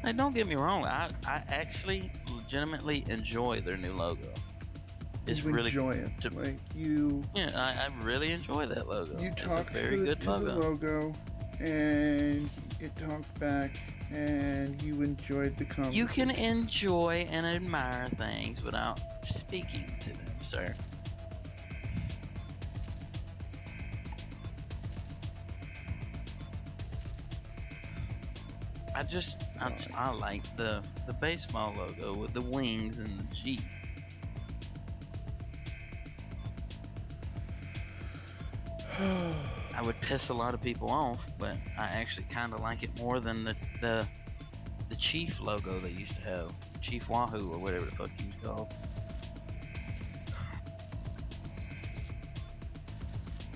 Hey, don't get me wrong. I actually legitimately enjoy their new logo. It's you really enjoy it. to- Like, you I really enjoy that logo. you It's a talked very to, good to logo. the logo, and it talked back, and you enjoyed the conversation. You can enjoy and admire things without speaking to them, sir. I like the baseball logo with the wings and the G. I would piss a lot of people off, but I actually kind of like it more than the Chief logo they used to have, Chief Wahoo or whatever the fuck he was called.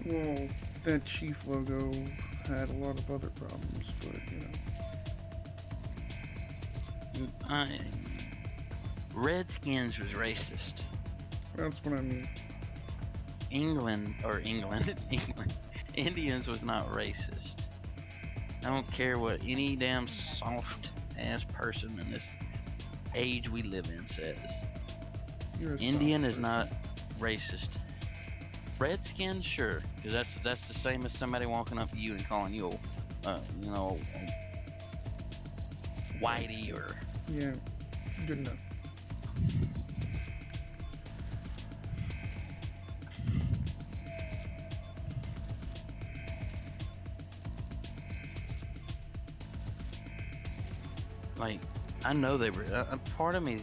Well, that Chief logo had a lot of other problems, but, Redskins was racist. that's what I mean. England, Indians was not racist. I don't care what any damn soft ass person in this age we live in says. You're a Indian soft is person. not racist. Redskin, sure, because that's the same as somebody walking up to you and calling you, whitey or. Yeah, good enough. Like, I know they were. Part of me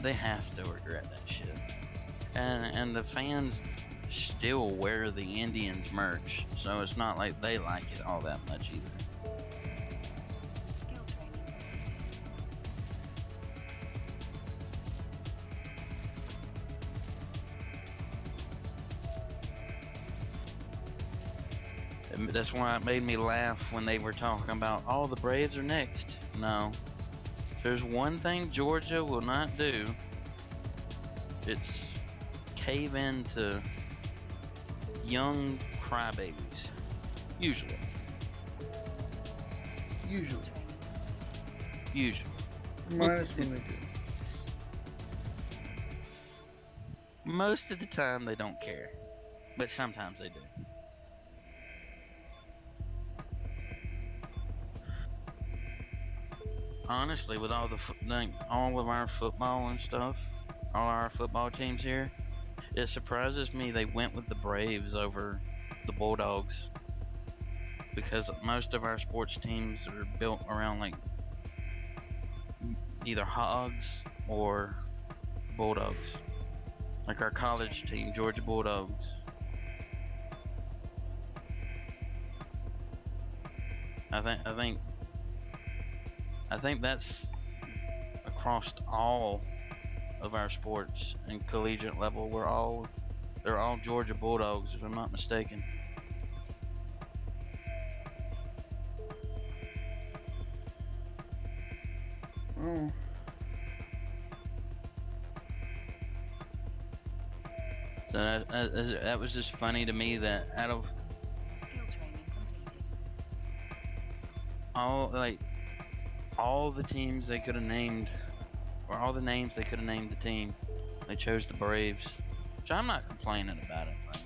they have to regret that shit, and the fans still wear the Indians merch, so it's not like they like it all that much either. Skill training. And that's why it made me laugh when they were talking about, oh, the Braves are next. No. If there's one thing Georgia will not do, it's cave in to young crybabies. Usually. Usually. Usually. Minus when they do. Most of the time they don't care. But sometimes they do. Honestly, with all all of our football and stuff, all our football teams here, it surprises me they went with the Braves over the Bulldogs. because most of our sports teams are built around like either hogs or bulldogs. Like our college team, Georgia Bulldogs. I think I think I think that's across all of our sports and collegiate level. They're all Georgia Bulldogs if I'm not mistaken. Oh, So that was just funny to me that out of Skill training completed. all the teams they could have named, or all the names they could have named the team, they chose the Braves. Which I'm not complaining about it. Like,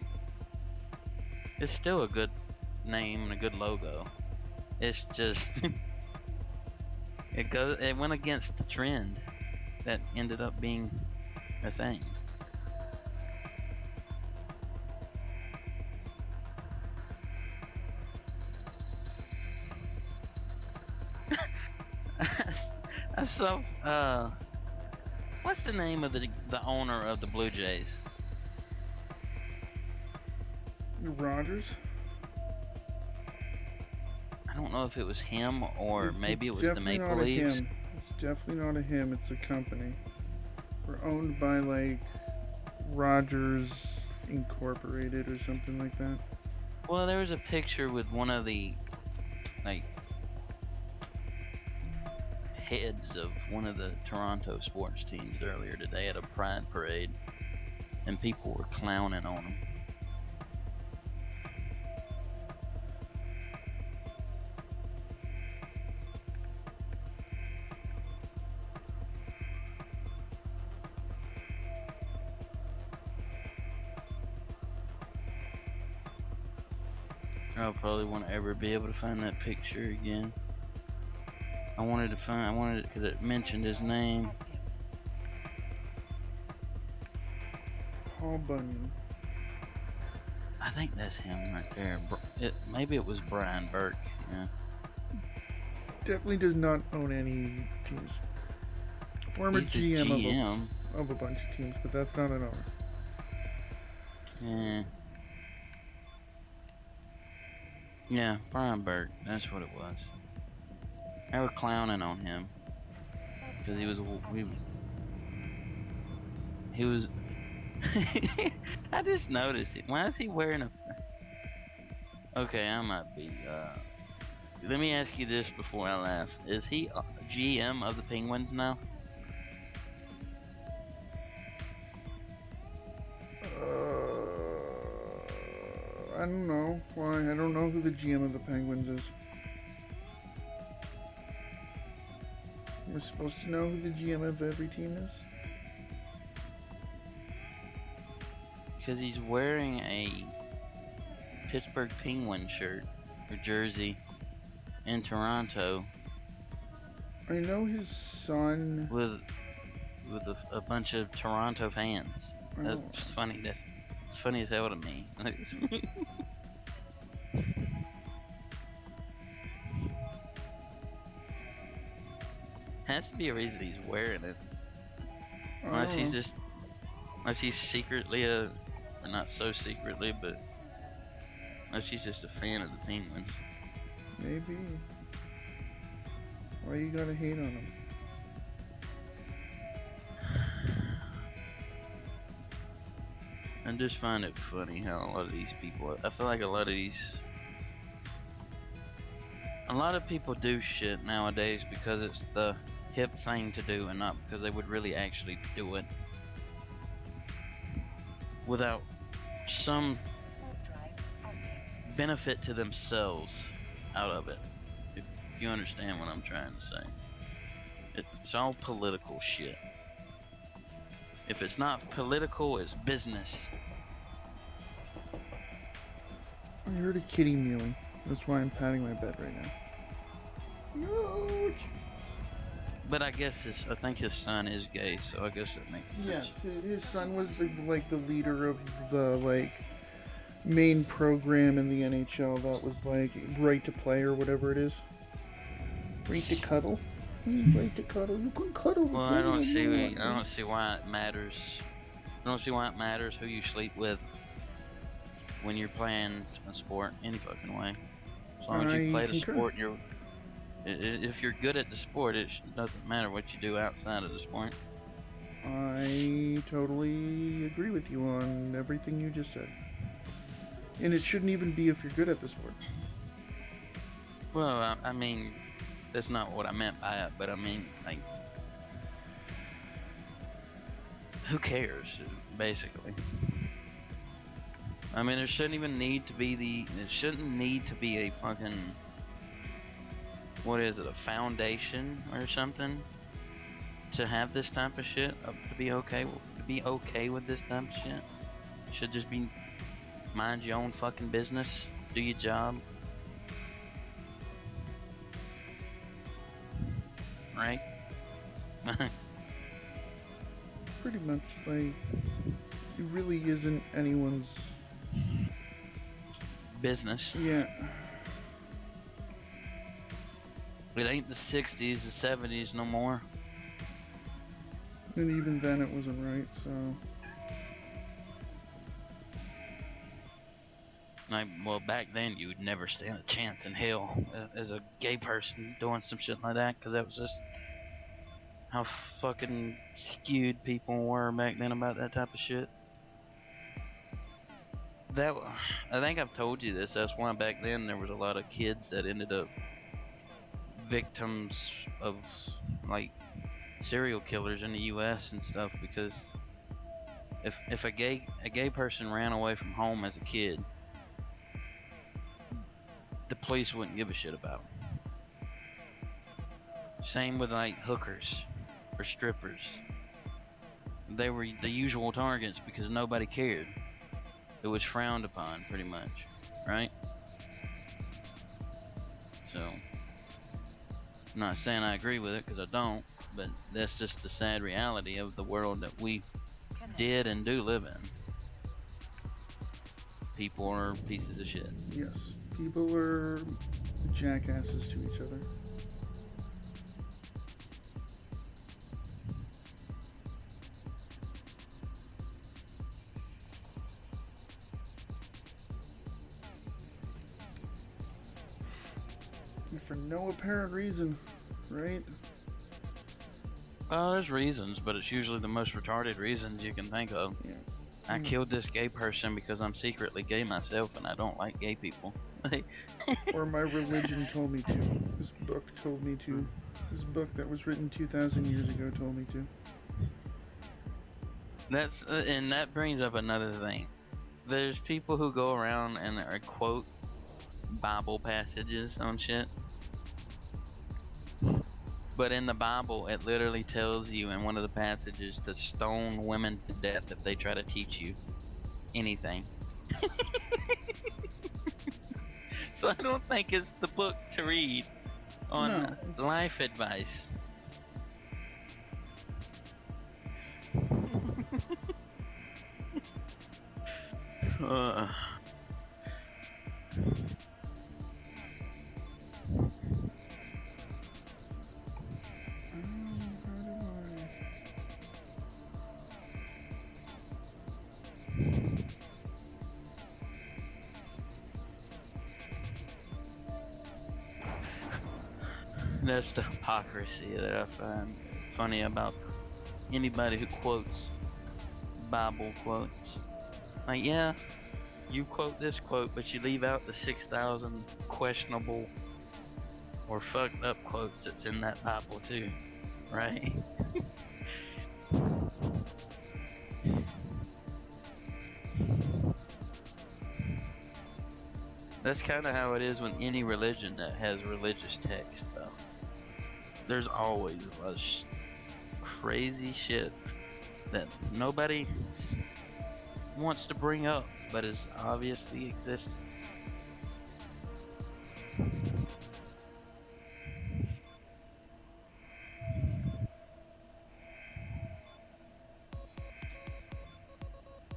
it's still a good name and a good logo. It's just it went against the trend that ended up being a thing. I saw what's the name of the owner of the Blue Jays? Rogers. I don't know if it was him or maybe it was the Definitely Maple not a Leafs. him. It's definitely not a him. It's a company. We're owned by like Rogers Incorporated or something like that. Well, there was a picture with one of the like heads of one of the Toronto sports teams earlier today at a pride parade, and people were clowning on him. I'll probably won't ever be able to find that picture again. I wanted it because it mentioned his name. Active. Paul Bunyan. I think that's him right there. Maybe it was Brian Burke. Yeah. Definitely does not own any teams. Former He's the GM, GM. Of a bunch of teams, but that's not an owner. Yeah. Yeah, Brian Burke. That's what it was. They were clowning on him because he was. I just noticed it. Why is he wearing a? Okay, I might be. Let me ask you this before I laugh: is he GM of the Penguins now? I don't know why. I don't know who the GM of the Penguins is. We're supposed to know who the GM of every team is. Because he's wearing a Pittsburgh Penguin shirt or jersey in Toronto I know his son. with a bunch of Toronto fans. I don't- That's funny. It's funny as hell to me. Has to be a reason he's wearing it. I Unless don't he's know. just, unless he's secretly or not so secretly, but unless he's just a fan of the Penguins. Maybe. Why you gotta hate on him? I just find it funny how a lot of these people. I feel like a lot of people do shit nowadays because it's the hip thing to do and not because they would really actually do it without some Warp drive active. benefit to themselves out of it. If you understand what I'm trying to say. It's all political shit. If it's not political, it's business. I heard a kitty mewing. That's why I'm patting my bed right now. No. But I guess I think his son is gay, so I guess that makes sense. Yes, his son was the leader of main program in the NHL that was like right to play or whatever it is. Right to cuddle. Right to cuddle. You can cuddle with Well, I don't anyone you see. want. I don't see why it matters. I don't see why it matters who you sleep with when you're playing a sport any fucking way. As long as you I play the concur. sport, if you're good at the sport, it doesn't matter what you do outside of the sport. I totally agree with you on everything you just said. And it shouldn't even be if you're good at the sport. Well, I mean, that's not what I meant by it, but I mean, like, who cares, basically? I mean, there shouldn't even need to be it shouldn't need to be a fucking, what is it, a foundation or something to have this type of shit, to be okay with this type of shit. It should just be mind your own fucking business, do your job. Right? Pretty much, like, it really isn't anyone's. Business. Yeah. It ain't the 60s, the 70s no more. And even then it wasn't right, so. Like, well, back then you would never stand a chance in hell as a gay person doing some shit like that, because that was just how fucking skewed people were back then about that type of shit. I think I've told you this. That's why back then there was a lot of kids that ended up victims of like serial killers in the U.S. and stuff, because if a gay person ran away from home as a kid, the police wouldn't give a shit about them. Same with like hookers or strippers. They were the usual targets because nobody cared. It was frowned upon, pretty much, right? So, I'm not saying I agree with it, because I don't, but that's just the sad reality of the world that we did and do live in. People are pieces of shit. Yes. People are jackasses to each other. And for no apparent reason, right? Well, there's reasons, but it's usually the most retarded reasons you can think of. Yeah. I killed this gay person because I'm secretly gay myself and I don't like gay people. Or my religion told me to. This book told me to. This book that was written 2,000 years ago told me to. And that brings up another thing. There's people who go around and quote Bible passages on shit. But in the Bible, it literally tells you in one of the passages to stone women to death if they try to teach you anything. So I don't think it's the book to read on life advice. That's the hypocrisy that I find funny about anybody who quotes Bible quotes. Like, yeah, you quote this quote, but you leave out the 6,000 questionable or fucked up quotes that's in that Bible too, right? That's kind of how it is with any religion that has religious text, though. There's always a lot of crazy shit that nobody wants to bring up, but is obviously existing. I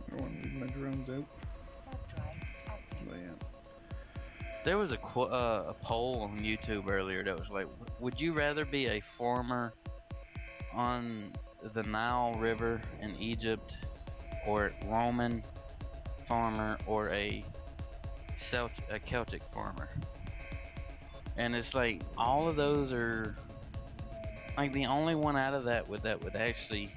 don't want to leave my drones out. Warp drive There was a poll on YouTube earlier that was like, would you rather be a farmer on the Nile River in Egypt, or a Roman farmer, or a Celtic farmer? And it's like all of those are like the only one out of that would actually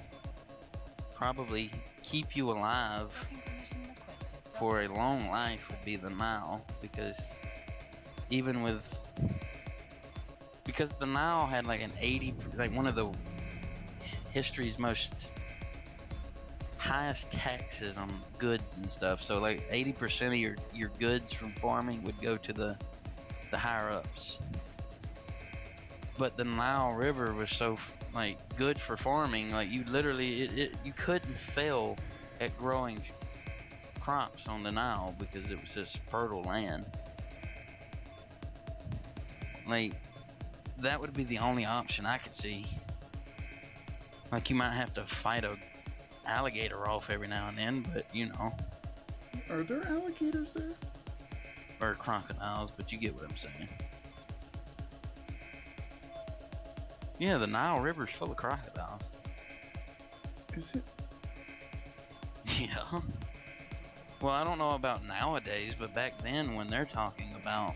probably keep you alive Docking permission requested. for a long life would be the Nile, because even with because the Nile had like an 80, like one of the history's most highest taxes on goods and stuff. So like 80% of your goods from farming would go to the higher ups. But the Nile River was so like good for farming, like you literally you couldn't fail at growing crops on the Nile because it was just fertile land. Like that would be the only option I could see. Like you might have to fight a alligator off every now and then, but you know, Are there alligators there? or crocodiles, but you get what I'm saying. Yeah, the Nile River's full of crocodiles. Is it? Yeah. Well, I don't know about nowadays, but back then when they're talking about,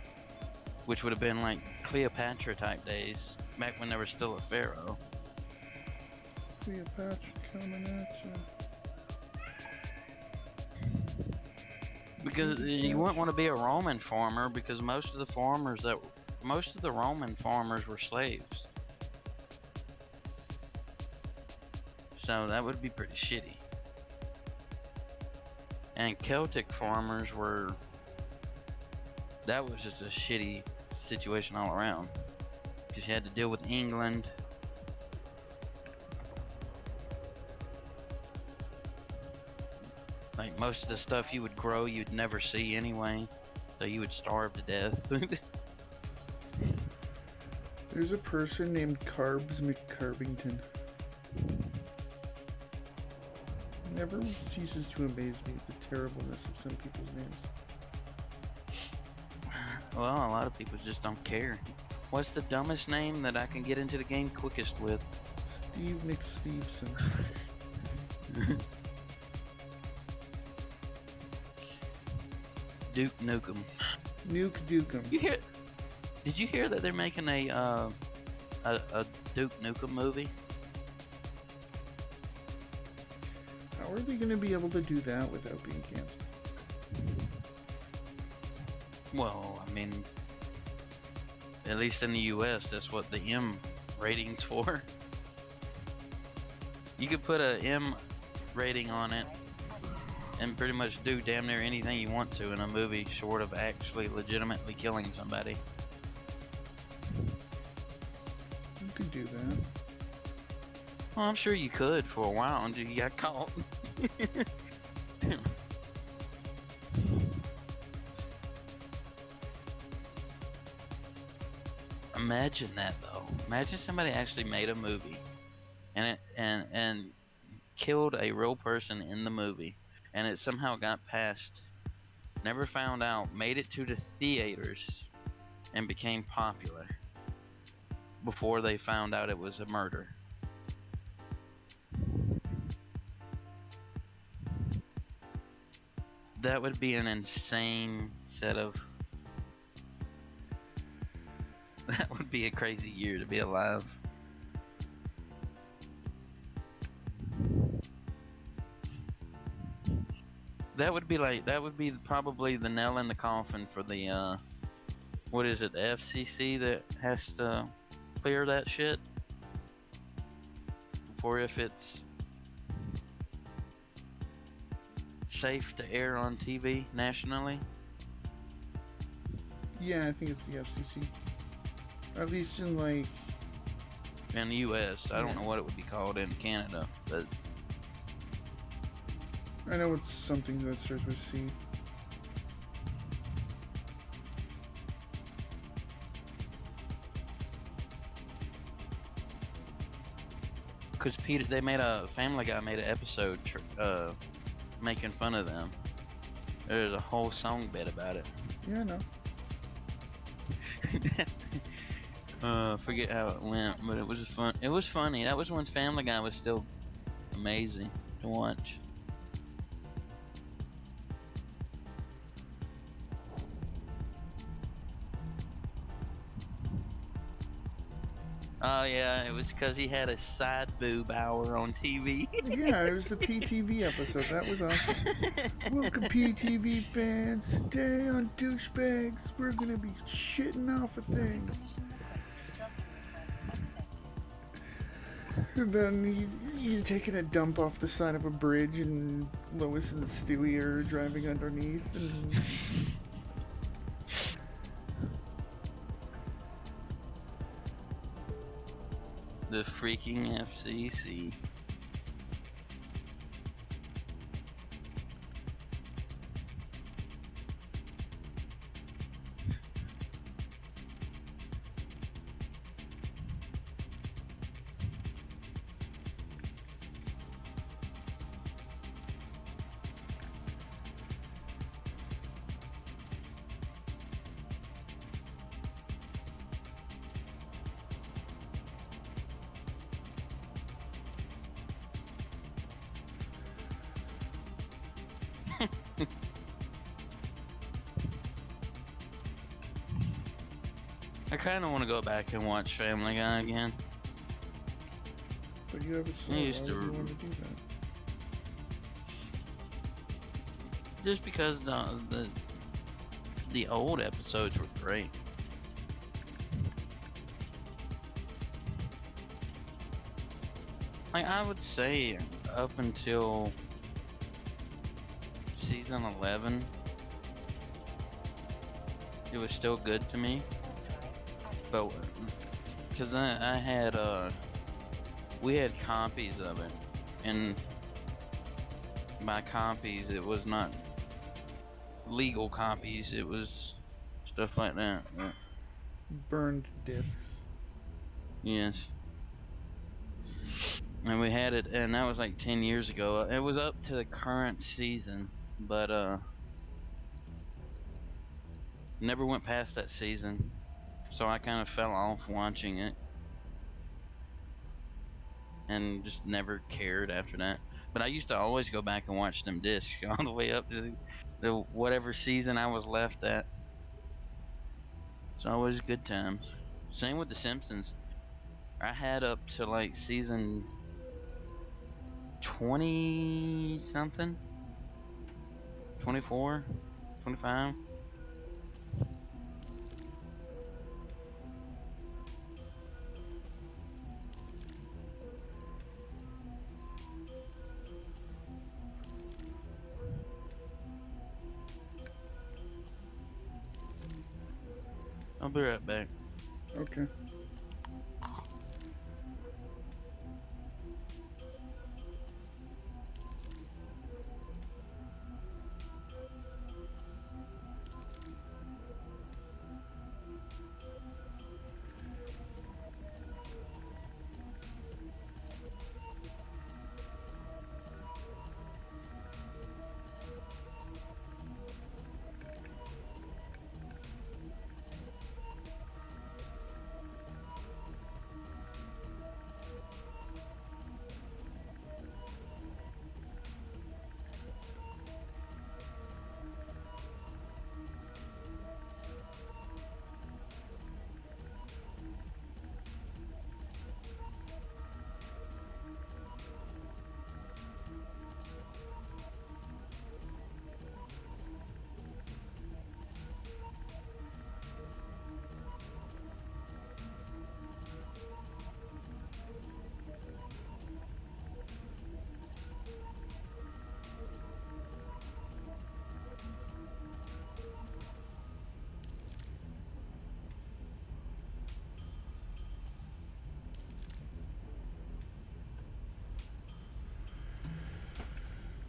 which would have been like Cleopatra type days, back when there was still a pharaoh. Cleopatra coming at you. Because you wouldn't want to be a Roman farmer, because most of the Roman farmers were slaves. So that would be pretty shitty. And Celtic farmers that was just a shitty situation all around. Because you had to deal with England. Like most of the stuff you would grow, you'd never see anyway. So you would starve to death. There's a person named Carbs McCarbington. Never ceases to amaze me at the terribleness of some people's names. Well, a lot of people just don't care. What's the dumbest name that I can get into the game quickest with? Steve McSteveson. Duke Nukem. Nuke Dukem. Did you hear that they're making a Duke Nukem movie? How are they going to be able to do that without being canceled? Well, I mean, at least in the US, that's what the M rating's for. You could put a M rating on it and pretty much do damn near anything you want to in a movie, short of actually legitimately killing somebody. You could do that. Well, I'm sure you could for a while until you got caught. Imagine that though. Imagine somebody actually made a movie and killed a real person in the movie, and it somehow got past, never found out, made it to the theaters, and became popular before they found out it was a murder. That would be an insane set of... That would be a crazy year to be alive. That would be probably the nail in the coffin for the, what is it, the FCC that has to clear that shit? For if it's safe to air on TV nationally. Yeah, I think it's the FCC. At least in like... In the US. I don't know what it would be called in Canada, but... I know it's something that starts with C. Because Family Guy made an episode making fun of them. There's a whole song bit about it. Yeah, I know. Forget how it went, but it was fun. It was funny. That was when Family Guy was still amazing to watch. Oh yeah, it was because he had a side boob hour on TV. Yeah, it was the PTV episode. That was awesome. Welcome, PTV fans. Today on Douchebags, we're gonna be shitting off of things. Permission requested. Docking request accepted. And then he's taking a dump off the side of a bridge, and Lois and Stewie are driving underneath. And The freaking FCC. I kind of want to go back and watch Family Guy again. but you have a soul. I Why used would to- you want to do that? Just because the old episodes were great. Like I would say up until season 11, it was still good to me. But because I had we had copies of it, and by copies it was not legal copies, it was stuff like that. Burned discs. Yes. And we had it, and that was like 10 years ago. It was up to the current season, but never went past that season. So I kind of fell off watching it. And just never cared after that. But I used to always go back and watch them discs all the way up to the whatever season I was left at. It's always good times. Same with The Simpsons. I had up to like season 20 something, 24, 25. I'll be right back. Okay.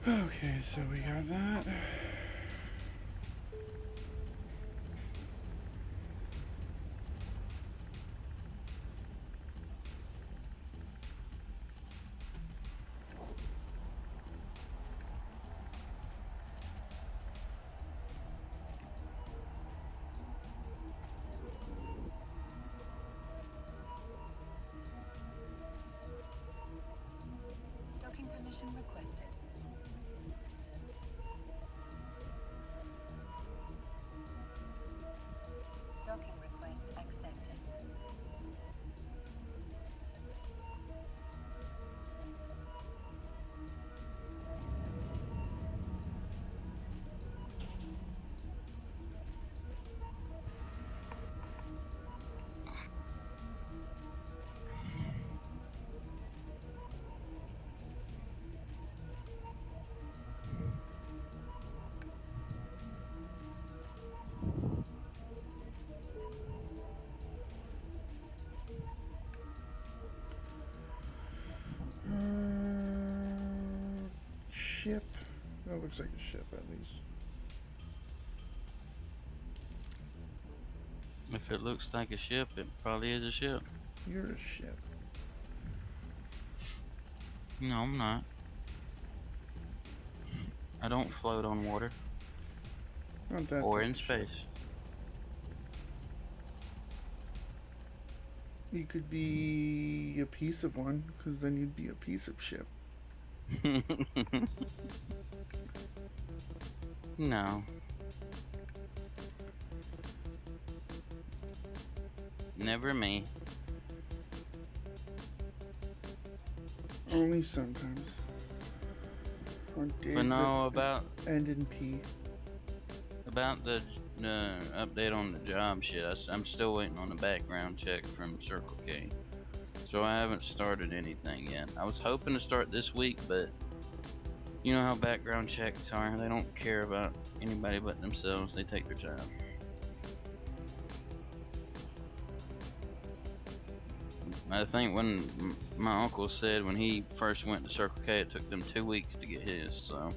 Okay, so we got that. permission requested. Docking request accepted. Ship. That looks like a ship, at least. If it looks like a ship, it probably is a ship. You're a ship. No, I'm not. I don't float on water Not that or type in of ship. space. You could be a piece of one, because then you'd be a piece of ship. No. Never me. Only sometimes. On days But no, that end in P. about the update on the job shit, I'm still waiting on the background check from Circle K. So I haven't started anything yet. I was hoping to start this week, but you know how background checks are. They don't care about anybody but themselves. They take their time. I think when my uncle said when he first went to Circle K, it took them 2 weeks to get his, so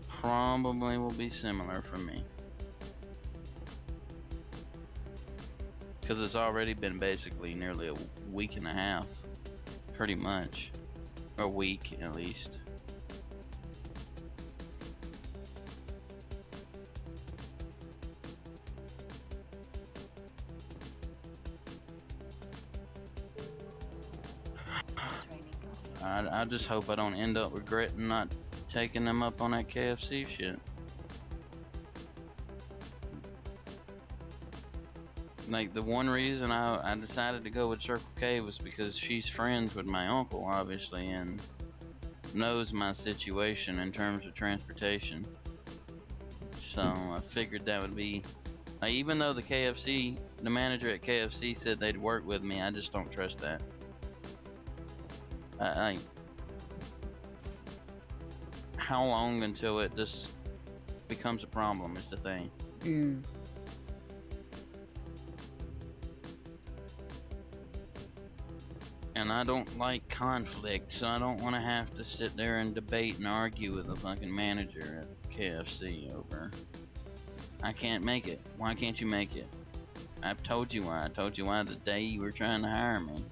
probably will be similar for me. Because it's already been basically nearly a week and a half, pretty much. A week at least. Training complete. I just hope I don't end up regretting not taking them up on that KFC shit. Like, the one reason I decided to go with Circle K was because she's friends with my uncle, obviously, and knows my situation in terms of transportation. So I figured that would be, like, even though the manager at KFC said they'd work with me, I just don't trust that. How long until it just becomes a problem is the thing. Yeah. And I don't like conflict, so I don't want to have to sit there and debate and argue with the fucking manager at KFC over. I can't make it. Why can't you make it? I've told you why. I told you why the day you were trying to hire me.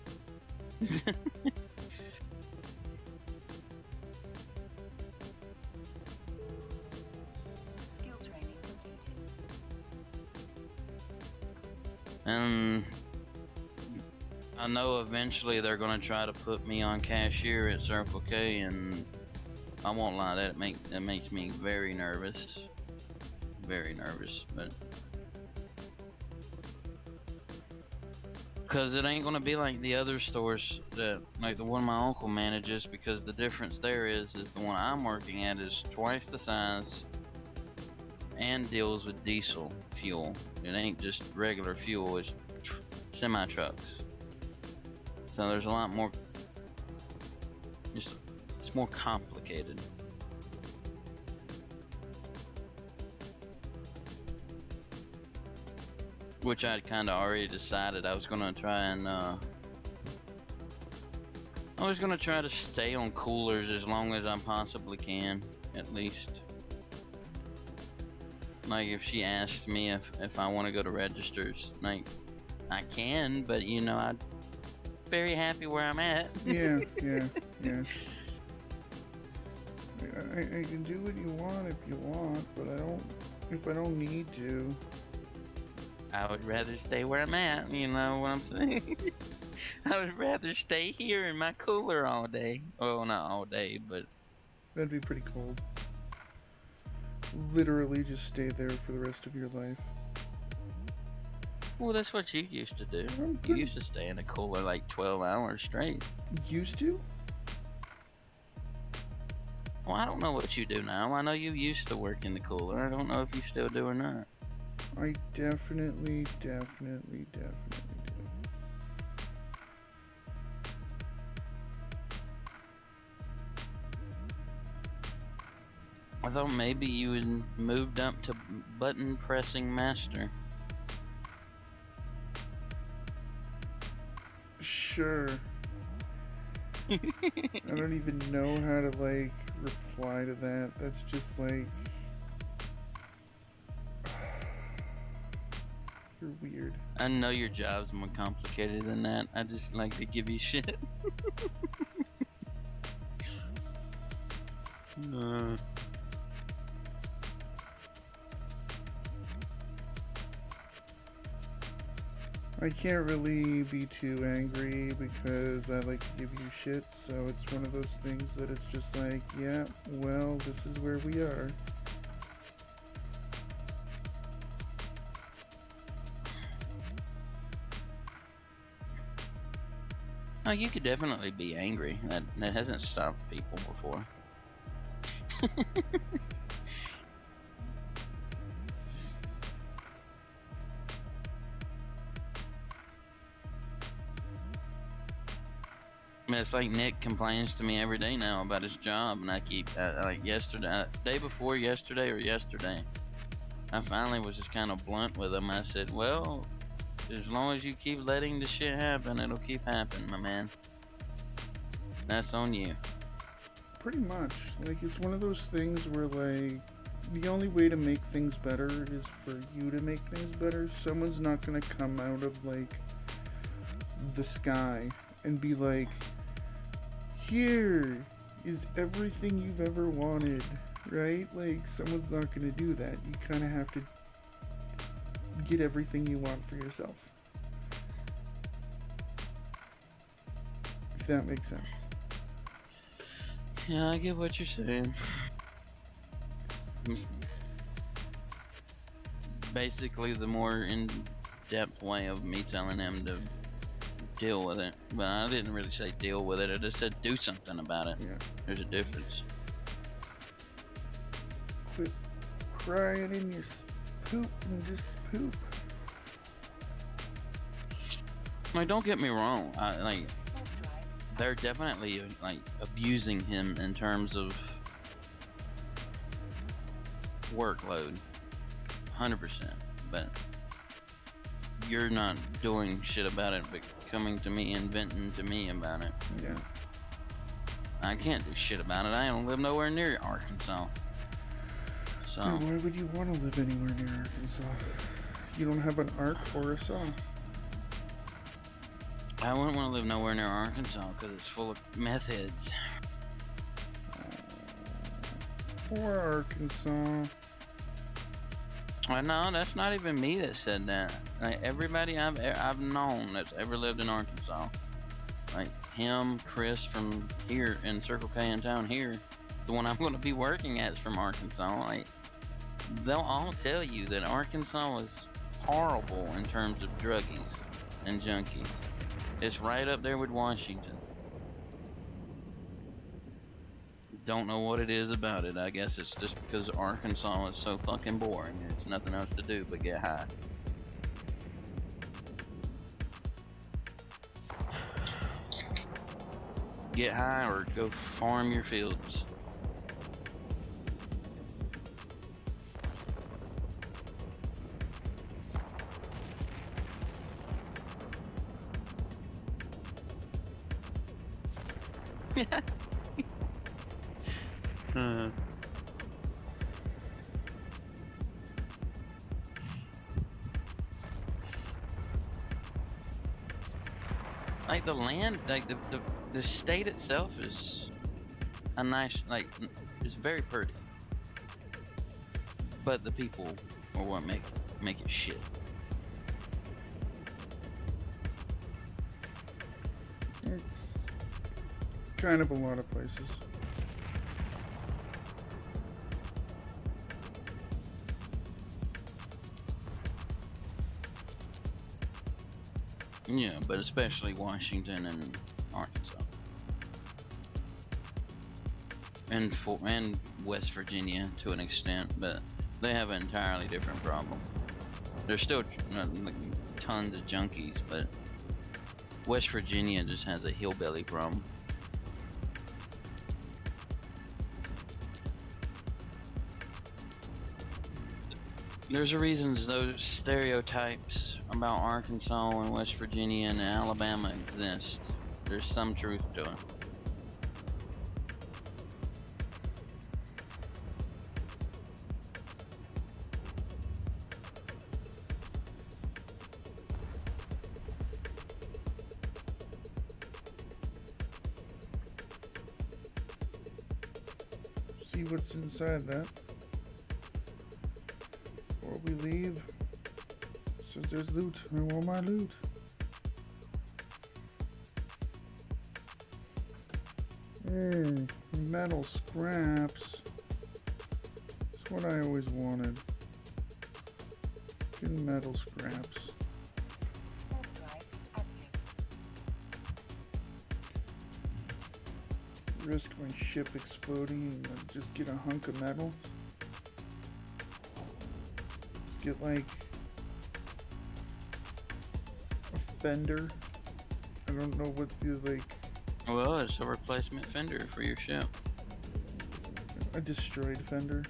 Skill training completed. And I know eventually they're gonna try to put me on cashier at Circle K, and I won't lie, that makes me very nervous. Very nervous, but because it ain't gonna be like the other stores that, like the one my uncle manages, because the difference there is the one I'm working at is twice the size and deals with diesel fuel. It ain't just regular fuel, it's semi trucks. So there's a lot more, it's more complicated. Which I'd kind of already decided I was gonna try and I was gonna try to stay on coolers as long as I possibly can, at least. Like, if she asks me if I want to go to registers, like, I can, but you know, I'm very happy where I'm at. Yeah. I can do what you want if you want, but if I don't need to. I would rather stay where I'm at, you know what I'm saying? I would rather stay here in my cooler all day. Well, not all day, but That'd be pretty cold. Literally just stay there for the rest of your life. Well, that's what you used to do. I'm You good. used to stay in a cooler like 12 hours straight. Used to? Well, I don't know what you do now. I know you used to work in the cooler. I don't know if you still do or not. I definitely do. I thought maybe you had moved up to button pressing master. Sure. I don't even know how to, like, reply to that. That's just like... You're weird. I know your job's more complicated than that. I just like to give you shit. uh, I can't really be too angry because I like to give you shit, so it's one of those things that it's just like, yeah, well, this is where we are. oh, you could definitely be angry. That hasn't stopped people before. I mean, it's like Nick complains to me every day now about his job, and I keep like yesterday, day before yesterday or yesterday, I finally was just kind of blunt with him. I said, "Well, as long as you keep letting the shit happen, it'll keep happening, my man. That's on you." Pretty much. Like, it's one of those things where, like, the only way to make things better is for you to make things better. Someone's not gonna come out of, like, the sky and be like, here is everything you've ever wanted, right? Like, someone's not gonna do that. You kind of have to get everything you want for yourself. If that makes sense. Yeah, I get what you're saying. Basically, the more in-depth way of me telling him to deal with it. But I didn't really say deal with it. I just said do something about it. Yeah. There's a difference. Quit crying in your poop and just poop. Like, don't get me wrong. Full drive. They're definitely like abusing him in terms of workload, 100%. But you're not doing shit about it, but coming to me and venting to me about it. Yeah. I can't do shit about it. I don't live nowhere near Arkansas. So Yeah, why would you want to live anywhere near Arkansas? You don't have an arc or a saw. I wouldn't want to live nowhere near Arkansas because it's full of meth heads. Or Arkansas. Well, no, that's not even me that said that. Like, everybody I've known that's ever lived in Arkansas, like him, Chris from here in Circle K in town here, the one I'm going to be working at is from Arkansas. Like, they'll all tell you that Arkansas is horrible in terms of druggies and junkies. It's right up there with Washington. Don't know what it is about it. I guess it's just because Arkansas is so fucking boring. There's nothing else to do but get high. Get high or go farm your fields. Like the land, like the state itself is a nice, like, it's very pretty. But the people are what make it shit. It's kind of a lot of places. Yeah, but especially Washington and Arkansas. And West Virginia to an extent, but they have an entirely different problem. There's still like, tons of junkies, but West Virginia just has a hillbilly problem. There's a reasons those stereotypes about Arkansas and West Virginia and Alabama exist. There's some truth to it. See what's inside that. Before we leave. Says there's loot. I want my loot. Metal scraps. That's what I always wanted. Fucking metal scraps. Warp drive active. Risk my ship exploding and then just get a hunk of metal. Just get like a fender. I don't know what the like. Well, it's a replacement fender for your ship. A destroyed fender.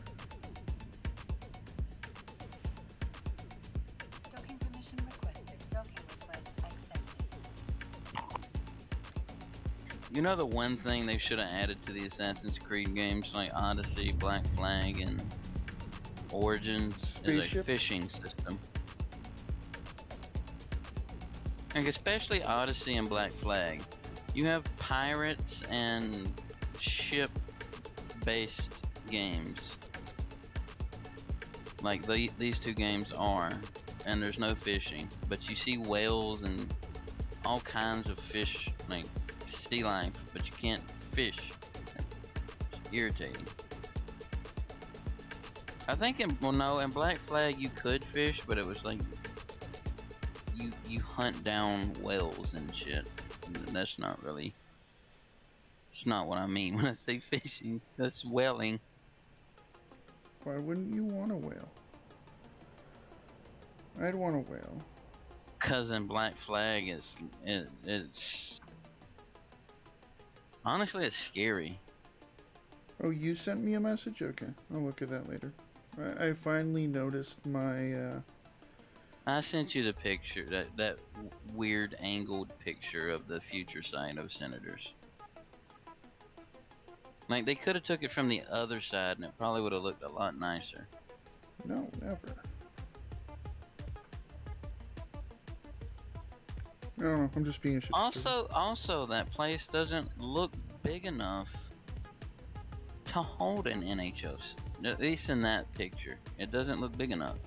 Docking permission requested. Docking request accepted. You know the one thing they should have added to the Assassin's Creed games like Odyssey, Black Flag, and Origins is a Spaceships? fishing system. Like especially Odyssey and Black Flag. You have pirates and ship-based games. Like these two games are, and there's no fishing, but you see whales and all kinds of fish, like sea life, but you can't fish. It's irritating. I think in Black Flag you could fish, but it was like you hunt down whales and shit. That's not really. It's not what I mean when I say fishing. That's whaling. Why wouldn't you want a whale? I'd want a whale. Cause in Black Flag it's honestly it's scary. Oh, you sent me a message? Okay, I'll look at that later. I finally noticed my, I sent you the picture, that weird angled picture of the future site of Senators. Like they could have took it from the other side and it probably would have looked a lot nicer. no, never. I don't know, I'm just being a shit. Also that place doesn't look big enough to hold an NHOs. At least in that picture. It doesn't look big enough.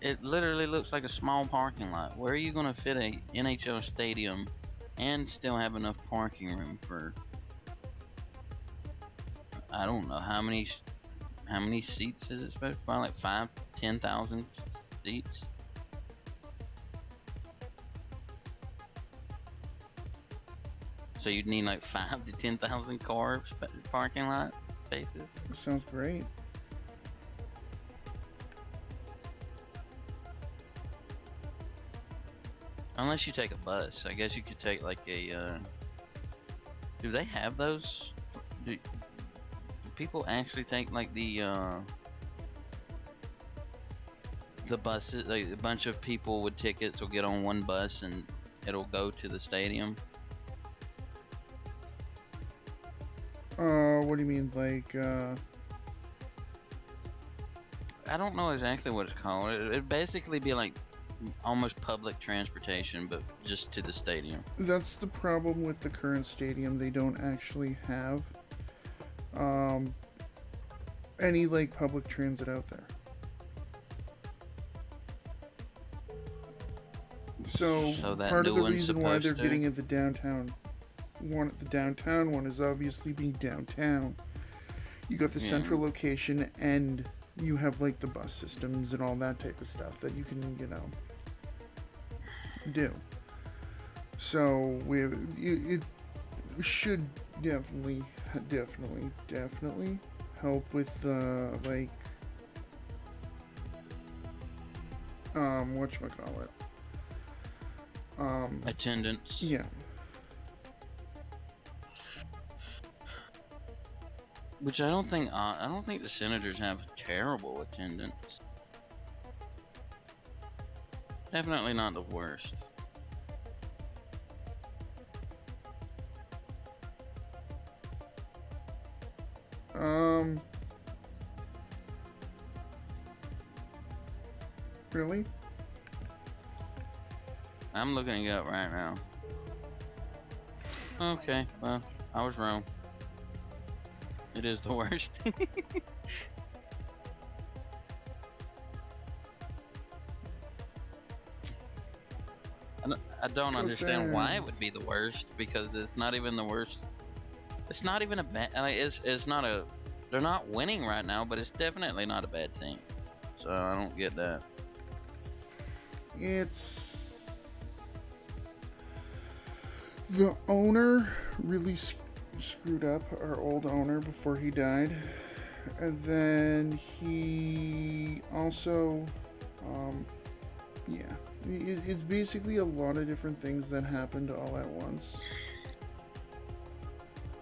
It literally looks like a small parking lot. Where are you gonna fit a NHL stadium and still have enough parking room for, I don't know how many seats is it supposed to be? Like 5,000-10,000 seats. So you'd need like 5,000 to 10,000 car parking lot spaces. Sounds great. Unless you take a bus. I guess you could take like a, do they have those? Do people actually take like the buses? Like a bunch of people with tickets will get on one bus and it'll go to the stadium? What do you mean, like, I don't know exactly what it's called. It'd basically be like almost public transportation, but just to the stadium. that's the problem with the current stadium. They don't actually have, any, like, public transit out there. So that part of new the one's reason why they're supposed to? getting at the downtown one is obviously being downtown. You got the Yeah. central location and you have like the bus systems and all that type of stuff that you can, do. So it should definitely help with like whatchamacallit. Attendance. Yeah. Which I don't think the Senators have terrible attendance. Definitely not the worst. Really? I'm looking it up right now. Okay, well, I was wrong. It is the worst. I don't understand why it would be the worst, because it's not even the worst. It's not even a bad. I mean, it's not a. They're not winning right now, but it's definitely not a bad team. So I don't get that. It's the owner really screwed up, our old owner, before he died, and then he also, yeah, it's basically a lot of different things that happened all at once.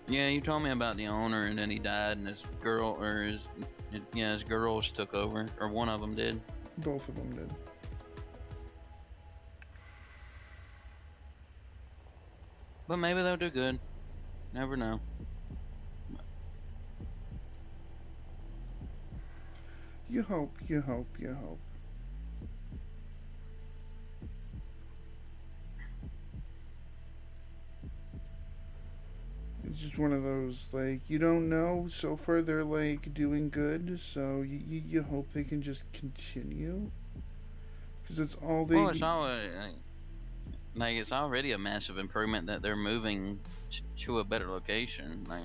Yeah, you told me about the owner, and then he died, and his girls took over, or one of them did. Both of them did. But maybe they'll do good. Never know. You hope, you hope, you hope. It's just one of those, like, you don't know. So far, they're, like, doing good, so you hope they can just continue. Because it's all they... Well, it's always... Like, it's already a massive improvement that they're moving to a better location. Like,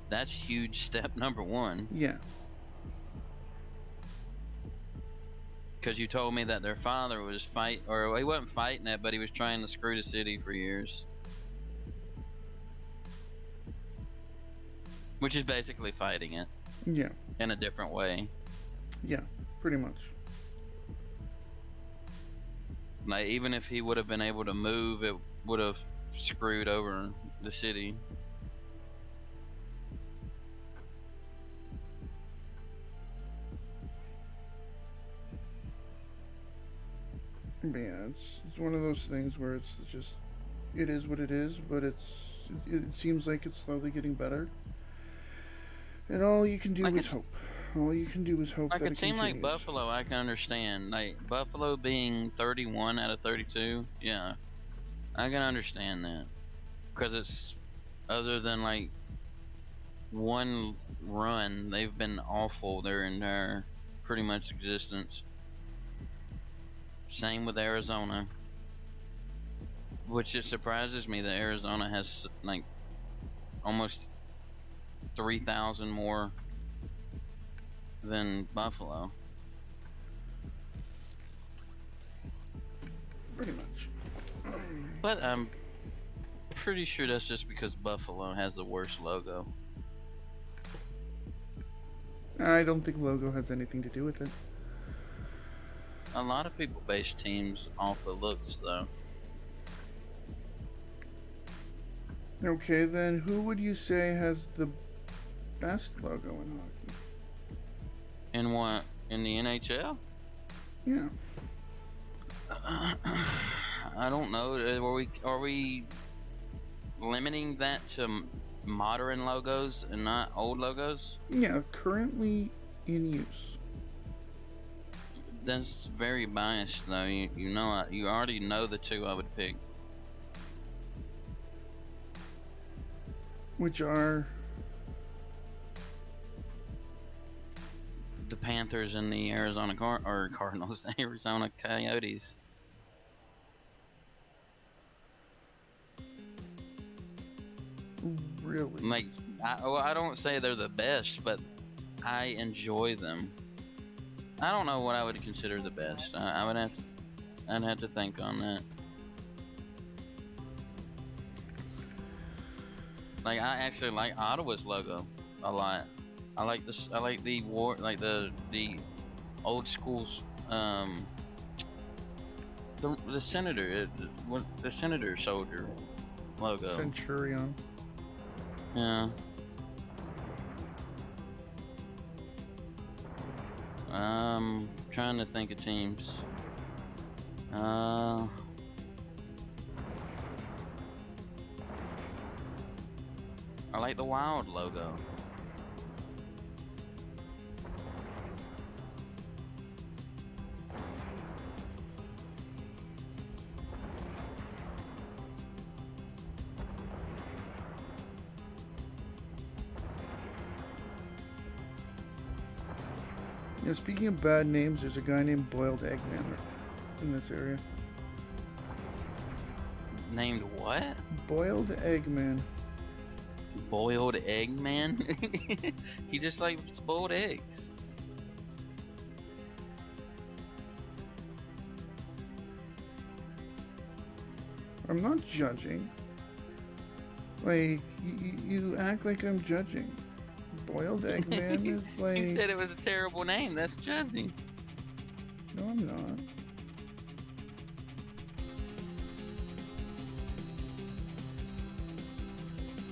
that's huge step number one. Yeah. Because you told me that their father was or he wasn't fighting it, but he was trying to screw the city for years. Which is basically fighting it. Yeah. In a different way. Yeah, pretty much. Like, even if he would have been able to move, it would have screwed over the city. But yeah, it's one of those things where it's just, it is what it is, but it seems like it's slowly getting better. And all you can do is hope. All you can do is hope that it continues. Like a team like Buffalo, I can understand. Like, Buffalo being 31 out of 32, yeah. I can understand that. Because it's, other than like one run, they've been awful their entire, pretty much, existence. Same with Arizona. Which just surprises me that Arizona has, like, almost 3,000 more than Buffalo. Pretty much. But I'm pretty sure that's just because Buffalo has the worst logo. I don't think logo has anything to do with it. A lot of people base teams off of looks, though. Okay, then who would you say has the best logo in hockey? In what? In the NHL? Yeah. I don't know. Are we limiting that to modern logos and not old logos? Yeah, currently in use. That's very biased, though. You already know the two I would pick. Which are the Panthers and the Arizona Cardinals, the Arizona Coyotes. Really? Like, I don't say they're the best, but I enjoy them. I don't know what I would consider the best. I would have, I'd have to think on that. Like I actually like Ottawa's logo a lot. I like this. I like the war, like the old schools. The senator, what the senator soldier logo. Centurion. Yeah. Trying to think of teams. I like the Wild logo. Yeah, speaking of bad names, there's a guy named Boiled Eggman in this area. Named what? Boiled Eggman. Boiled egg man? He just likes boiled eggs. I'm not judging. Like, you act like I'm judging. Boiled Eggman is He like... said it was a terrible name. That's judging. No, I'm not.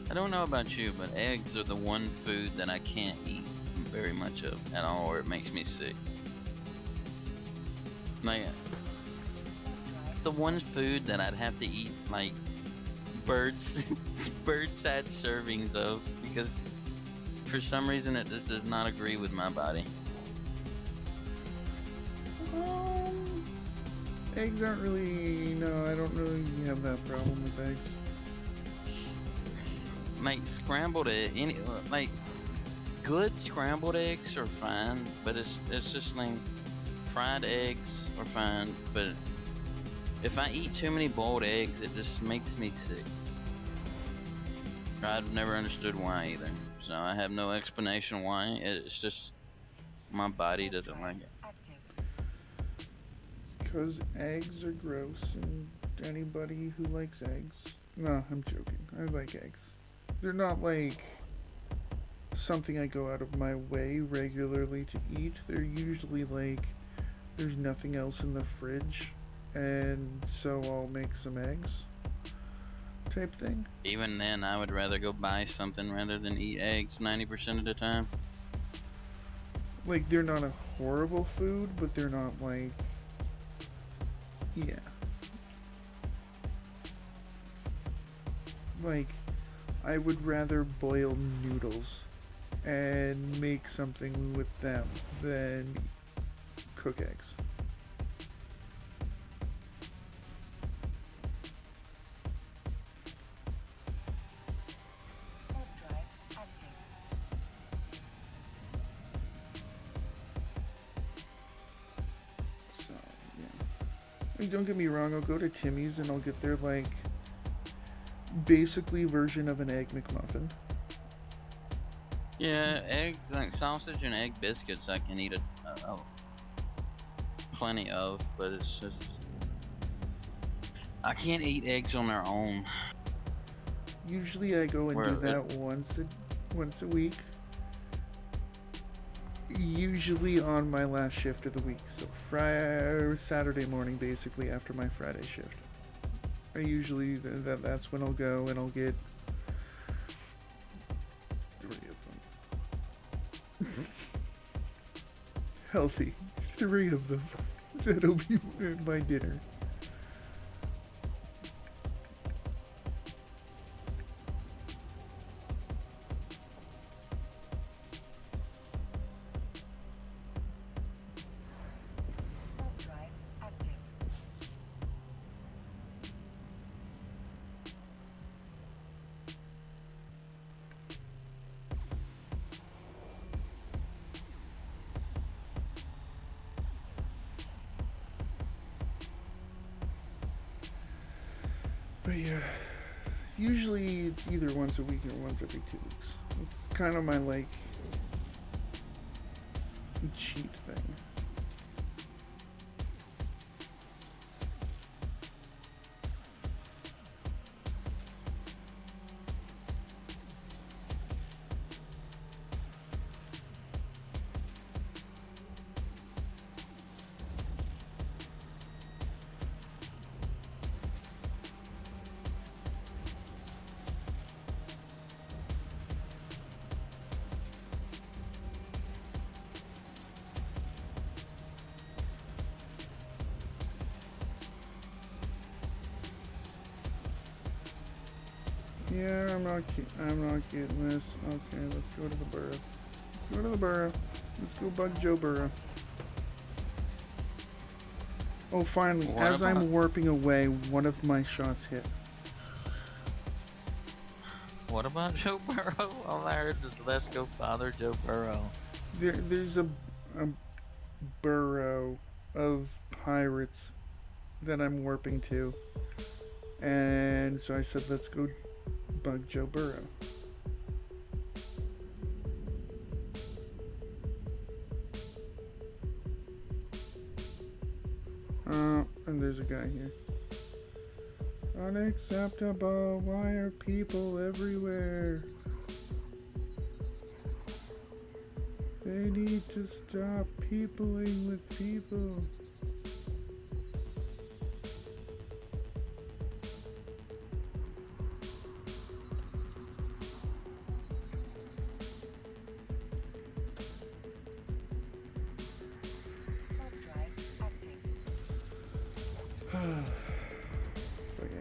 I don't know about you, but eggs are the one food that I can't eat very much of at all, or it makes me sick. Like, the one food that I'd have to eat, like, bird-sized servings of, because for some reason it just does not agree with my body. Eggs aren't really... No, I don't really have that problem with eggs. Like, scrambled egg, like, good scrambled eggs are fine, but it's just like, fried eggs are fine, but if I eat too many boiled eggs, it just makes me sick. I've never understood why either, so I have no explanation why. It's just my body doesn't like it. Active. Because eggs are gross, and anybody who likes eggs... No, I'm joking. I like eggs. They're not like something I go out of my way regularly to eat. They're usually like there's nothing else in the fridge, and so I'll make some eggs type thing. Even then, I would rather go buy something rather than eat eggs 90% of the time. Like, they're not a horrible food, but they're not like... Yeah. Like, I would rather boil noodles and make something with them than cook eggs. Warp drive active. So, yeah. Like, don't get me wrong, I'll go to Timmy's and I'll get their, like, basically version of an Egg McMuffin. Yeah, egg, like sausage and egg biscuits I can eat plenty of, but it's just... I can't eat eggs on their own. Usually I go and Where do it- that once a week. Usually on my last shift of the week, so Saturday morning, basically after my Friday shift. I usually that's when I'll go and I'll get 3 of them. Healthy, 3 of them. That'll be my dinner. Warp drive active. But yeah, usually it's either once a week or once every 2 weeks. It's kind of my like cheat thing. Yeah, I'm not getting this. Okay, let's go to the burrow. Go to the burrow. Let's go bug Joe Burrow. Oh, finally, What as about- I'm warping away, one of my shots hit. What about Joe Burrow? All I heard is let's go bother Joe Burrow. There's a burrow of pirates that I'm warping to. And so I said, let's go bug Joe Burrow. And there's a guy here. Unacceptable. Why are people everywhere? They need to stop peopling with people. Warp drive active. But yeah.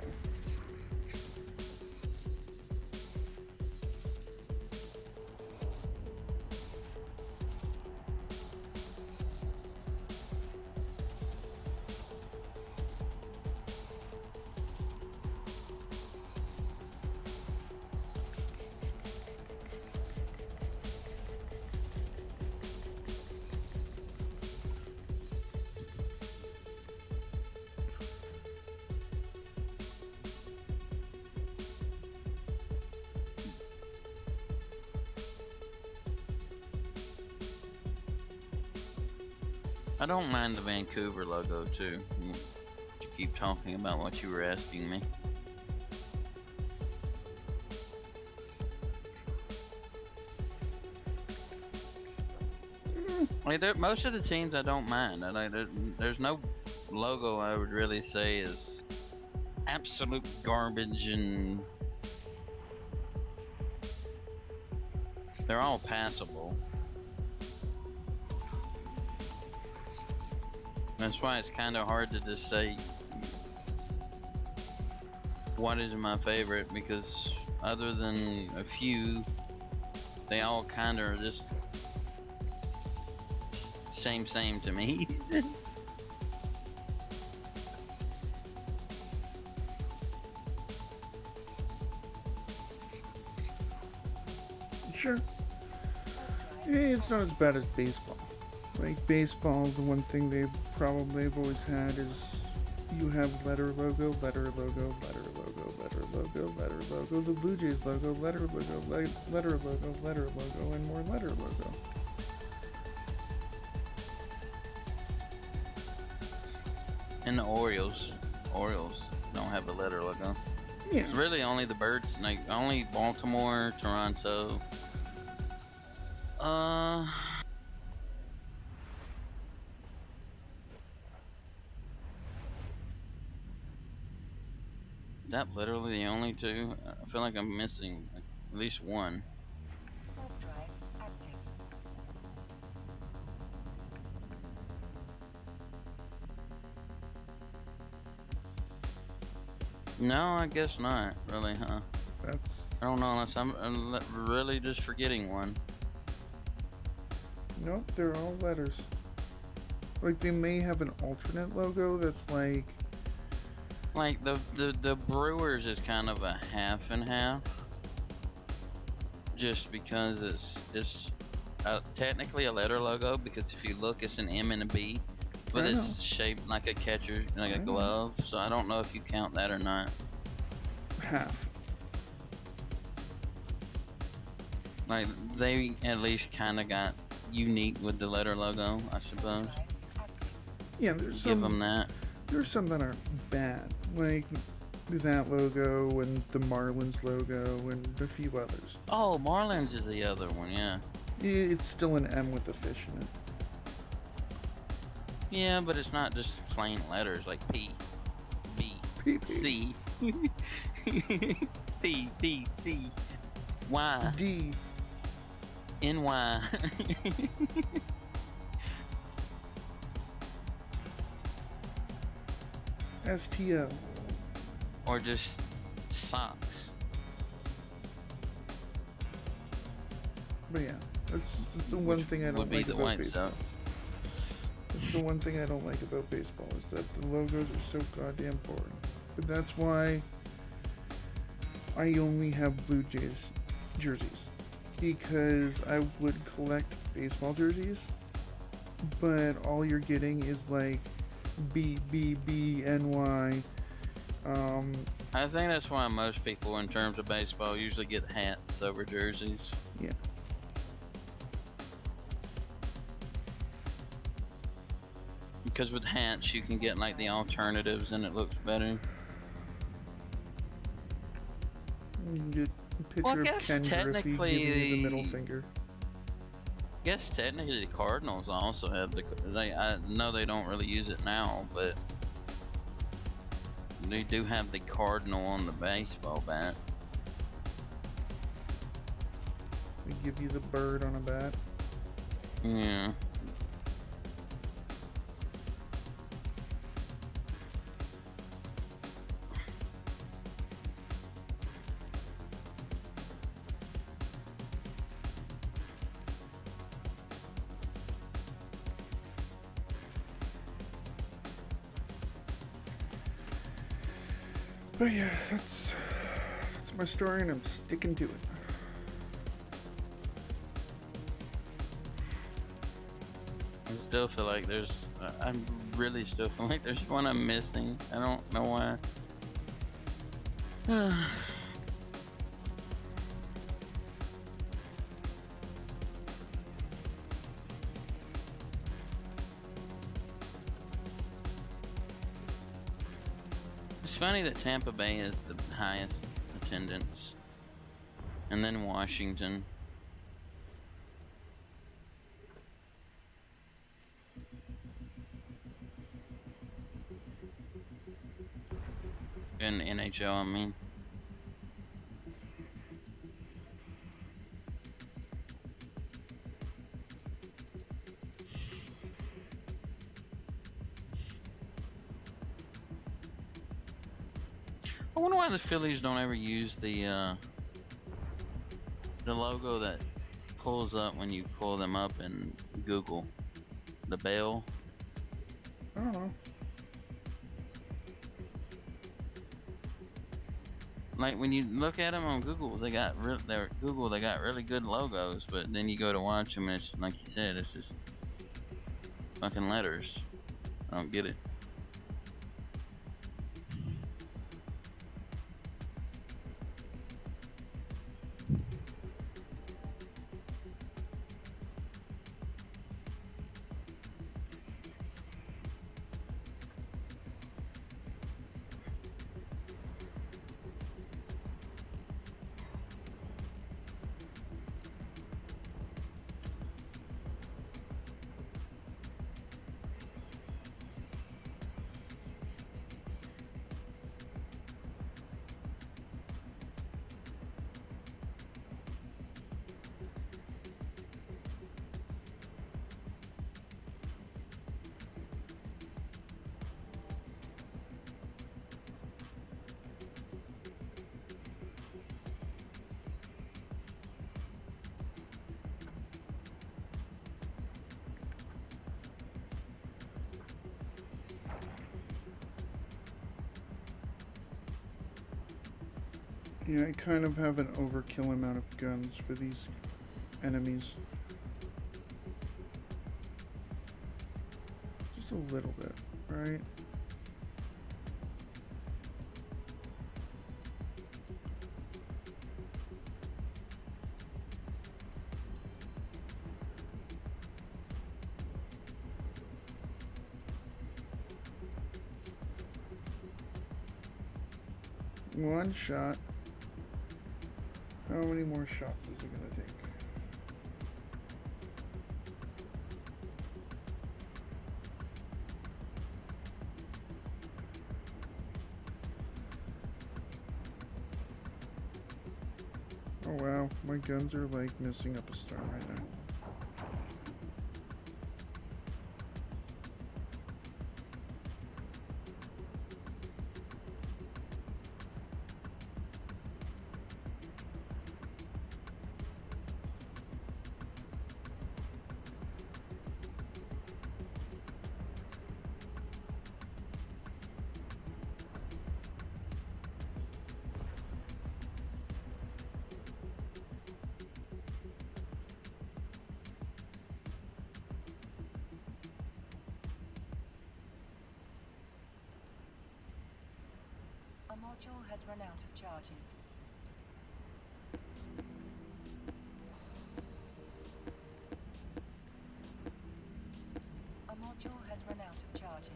I don't mind the Vancouver logo too. You keep talking about what you were asking me. Like most of the teams I don't mind. There's no logo I would really say is absolute garbage, and they're all passable. That's why it's kind of hard to just say what is my favorite, because other than a few, they all kind of are just same to me. Sure. Yeah, it's not as bad as baseball. Like baseball, the one thing they probably have always had is you have letter logo, letter logo, letter logo, letter logo, letter logo, the Blue Jays logo, letter logo, letter logo, letter logo, and more letter logo. And the Orioles don't have a letter logo. Yeah. It's really only the Birds, like only Baltimore, Toronto. That literally the only two? I feel like I'm missing at least one. Warp drive active. No, I guess not. Really, huh? That's I don't know unless I'm really just forgetting one. nope, they're all letters. Like they may have an alternate logo that's like Like the Brewers is kind of a half and half, just because it's technically a letter logo, because if you look, it's an M and a B, but I it's know. shaped like a catcher, like I a know. glove. So I don't know if you count that or not. half. Like they at least kind of got unique with the letter logo, I suppose. Drive active. Yeah, there's Give some them that. there's some that aren't bad, like that logo and the Marlins logo and a few others. Oh, Marlins is the other one, yeah. It's still an M with a fish in it. Yeah, but it's not just plain letters like P, B, PP. C, P, D, C, Y, D. N, Y. STO. Or just socks. But yeah, that's the one Which thing I would don't be like the about White baseball. Sox. That's the one thing I don't like about baseball is that the logos are so goddamn boring. But that's why I only have Blue Jays jerseys. Because I would collect baseball jerseys, but all you're getting is like B B B N Y. I think that's why most people, in terms of baseball, usually get hats over jerseys. Yeah. Because with hats, you can get like the alternatives and it looks better. You can get a picture Well, I of guess Ken Griffey giving you the middle technically- finger. I guess technically the Cardinals also have I know they don't really use it now, but they do have the cardinal on the baseball bat. They give you the bird on a bat. Yeah. But yeah, that's my story, and I'm sticking to it. I still feel like I really still feel like there's one I'm missing. I don't know why. It's funny that Tampa Bay is the highest attendance, and then Washington. In NHL, I mean. I wonder why the Phillies don't ever use the logo that pulls up when you pull them up in Google. The bell. I don't know. Like when you look at them on Google, they got they got really good logos, but then you go to watch them and it's like you said, it's just fucking letters. I don't get it. Yeah, I kind of have an overkill amount of guns for these enemies. Just a little bit, right? One shot. How many more shots is it gonna take? Oh wow, my guns are like messing up a start right now. A module has run out of charges. A module has run out of charges.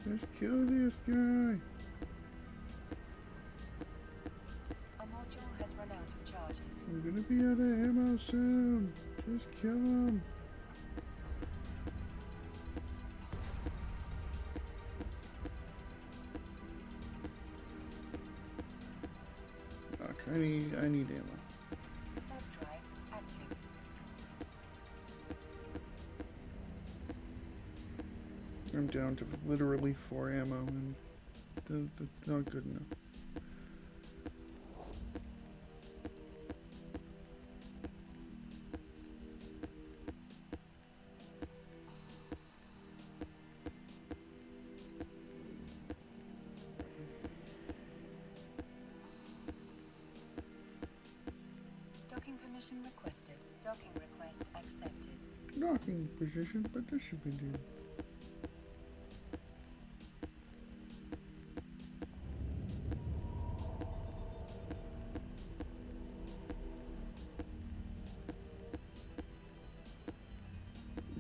Let's kill this guy. A module has run out of charges. I'm gonna be out of ammo soon. Just kill him. Fuck, I need ammo. Warp drive active. I'm down to literally 4 ammo, and that's not good enough. Docking permission requested. Docking request accepted. Docking position, but this should be good.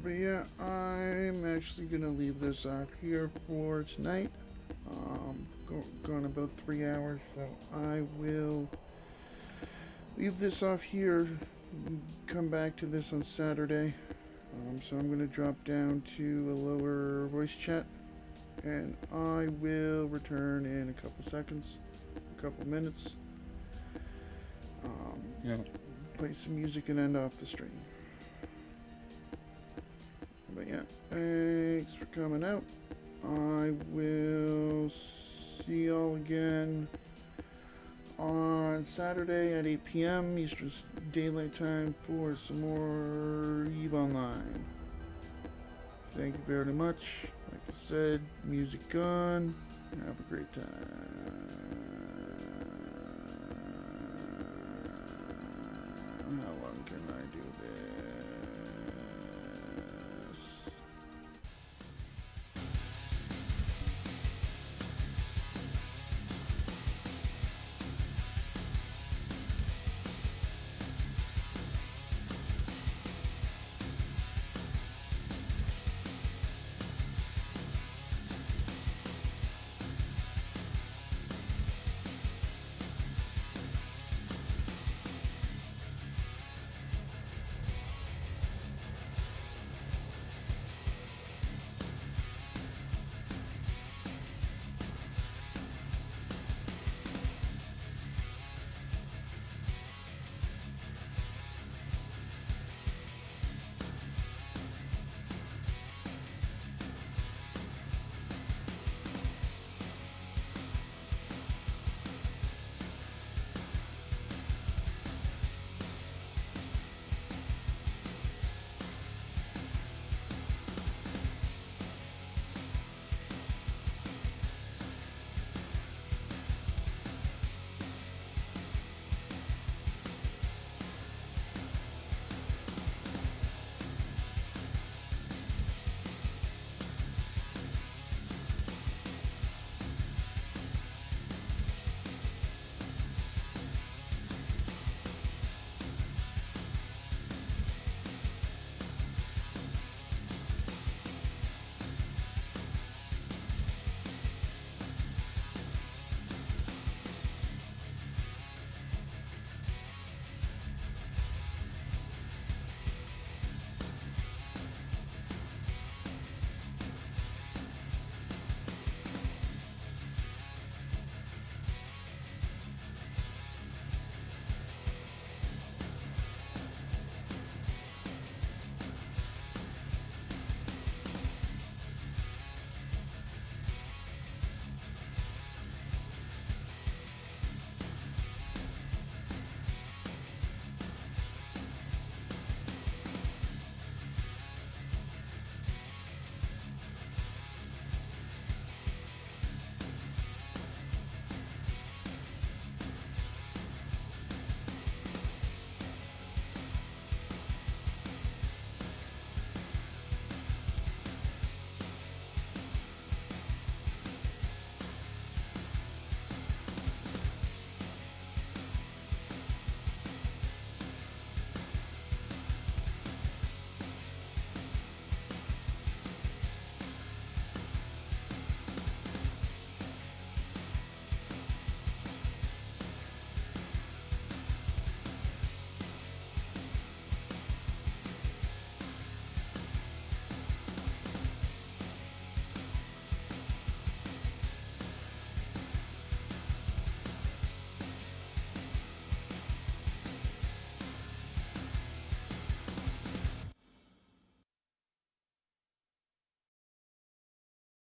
But yeah, I'm actually gonna leave this off here for tonight. Gone about 3 hours, so I will leave this off here. Come back to this on Saturday. So I'm gonna drop down to a lower voice chat, and I will return in a couple seconds, a couple minutes. Yeah. Play some music and end off the stream. But yeah, thanks for coming out. I will see y'all again on Saturday at 8 p.m. Eastern Daylight Time for some more EVE Online. Thank you very much. Like I said, music on. Have a great time. How long can I do this?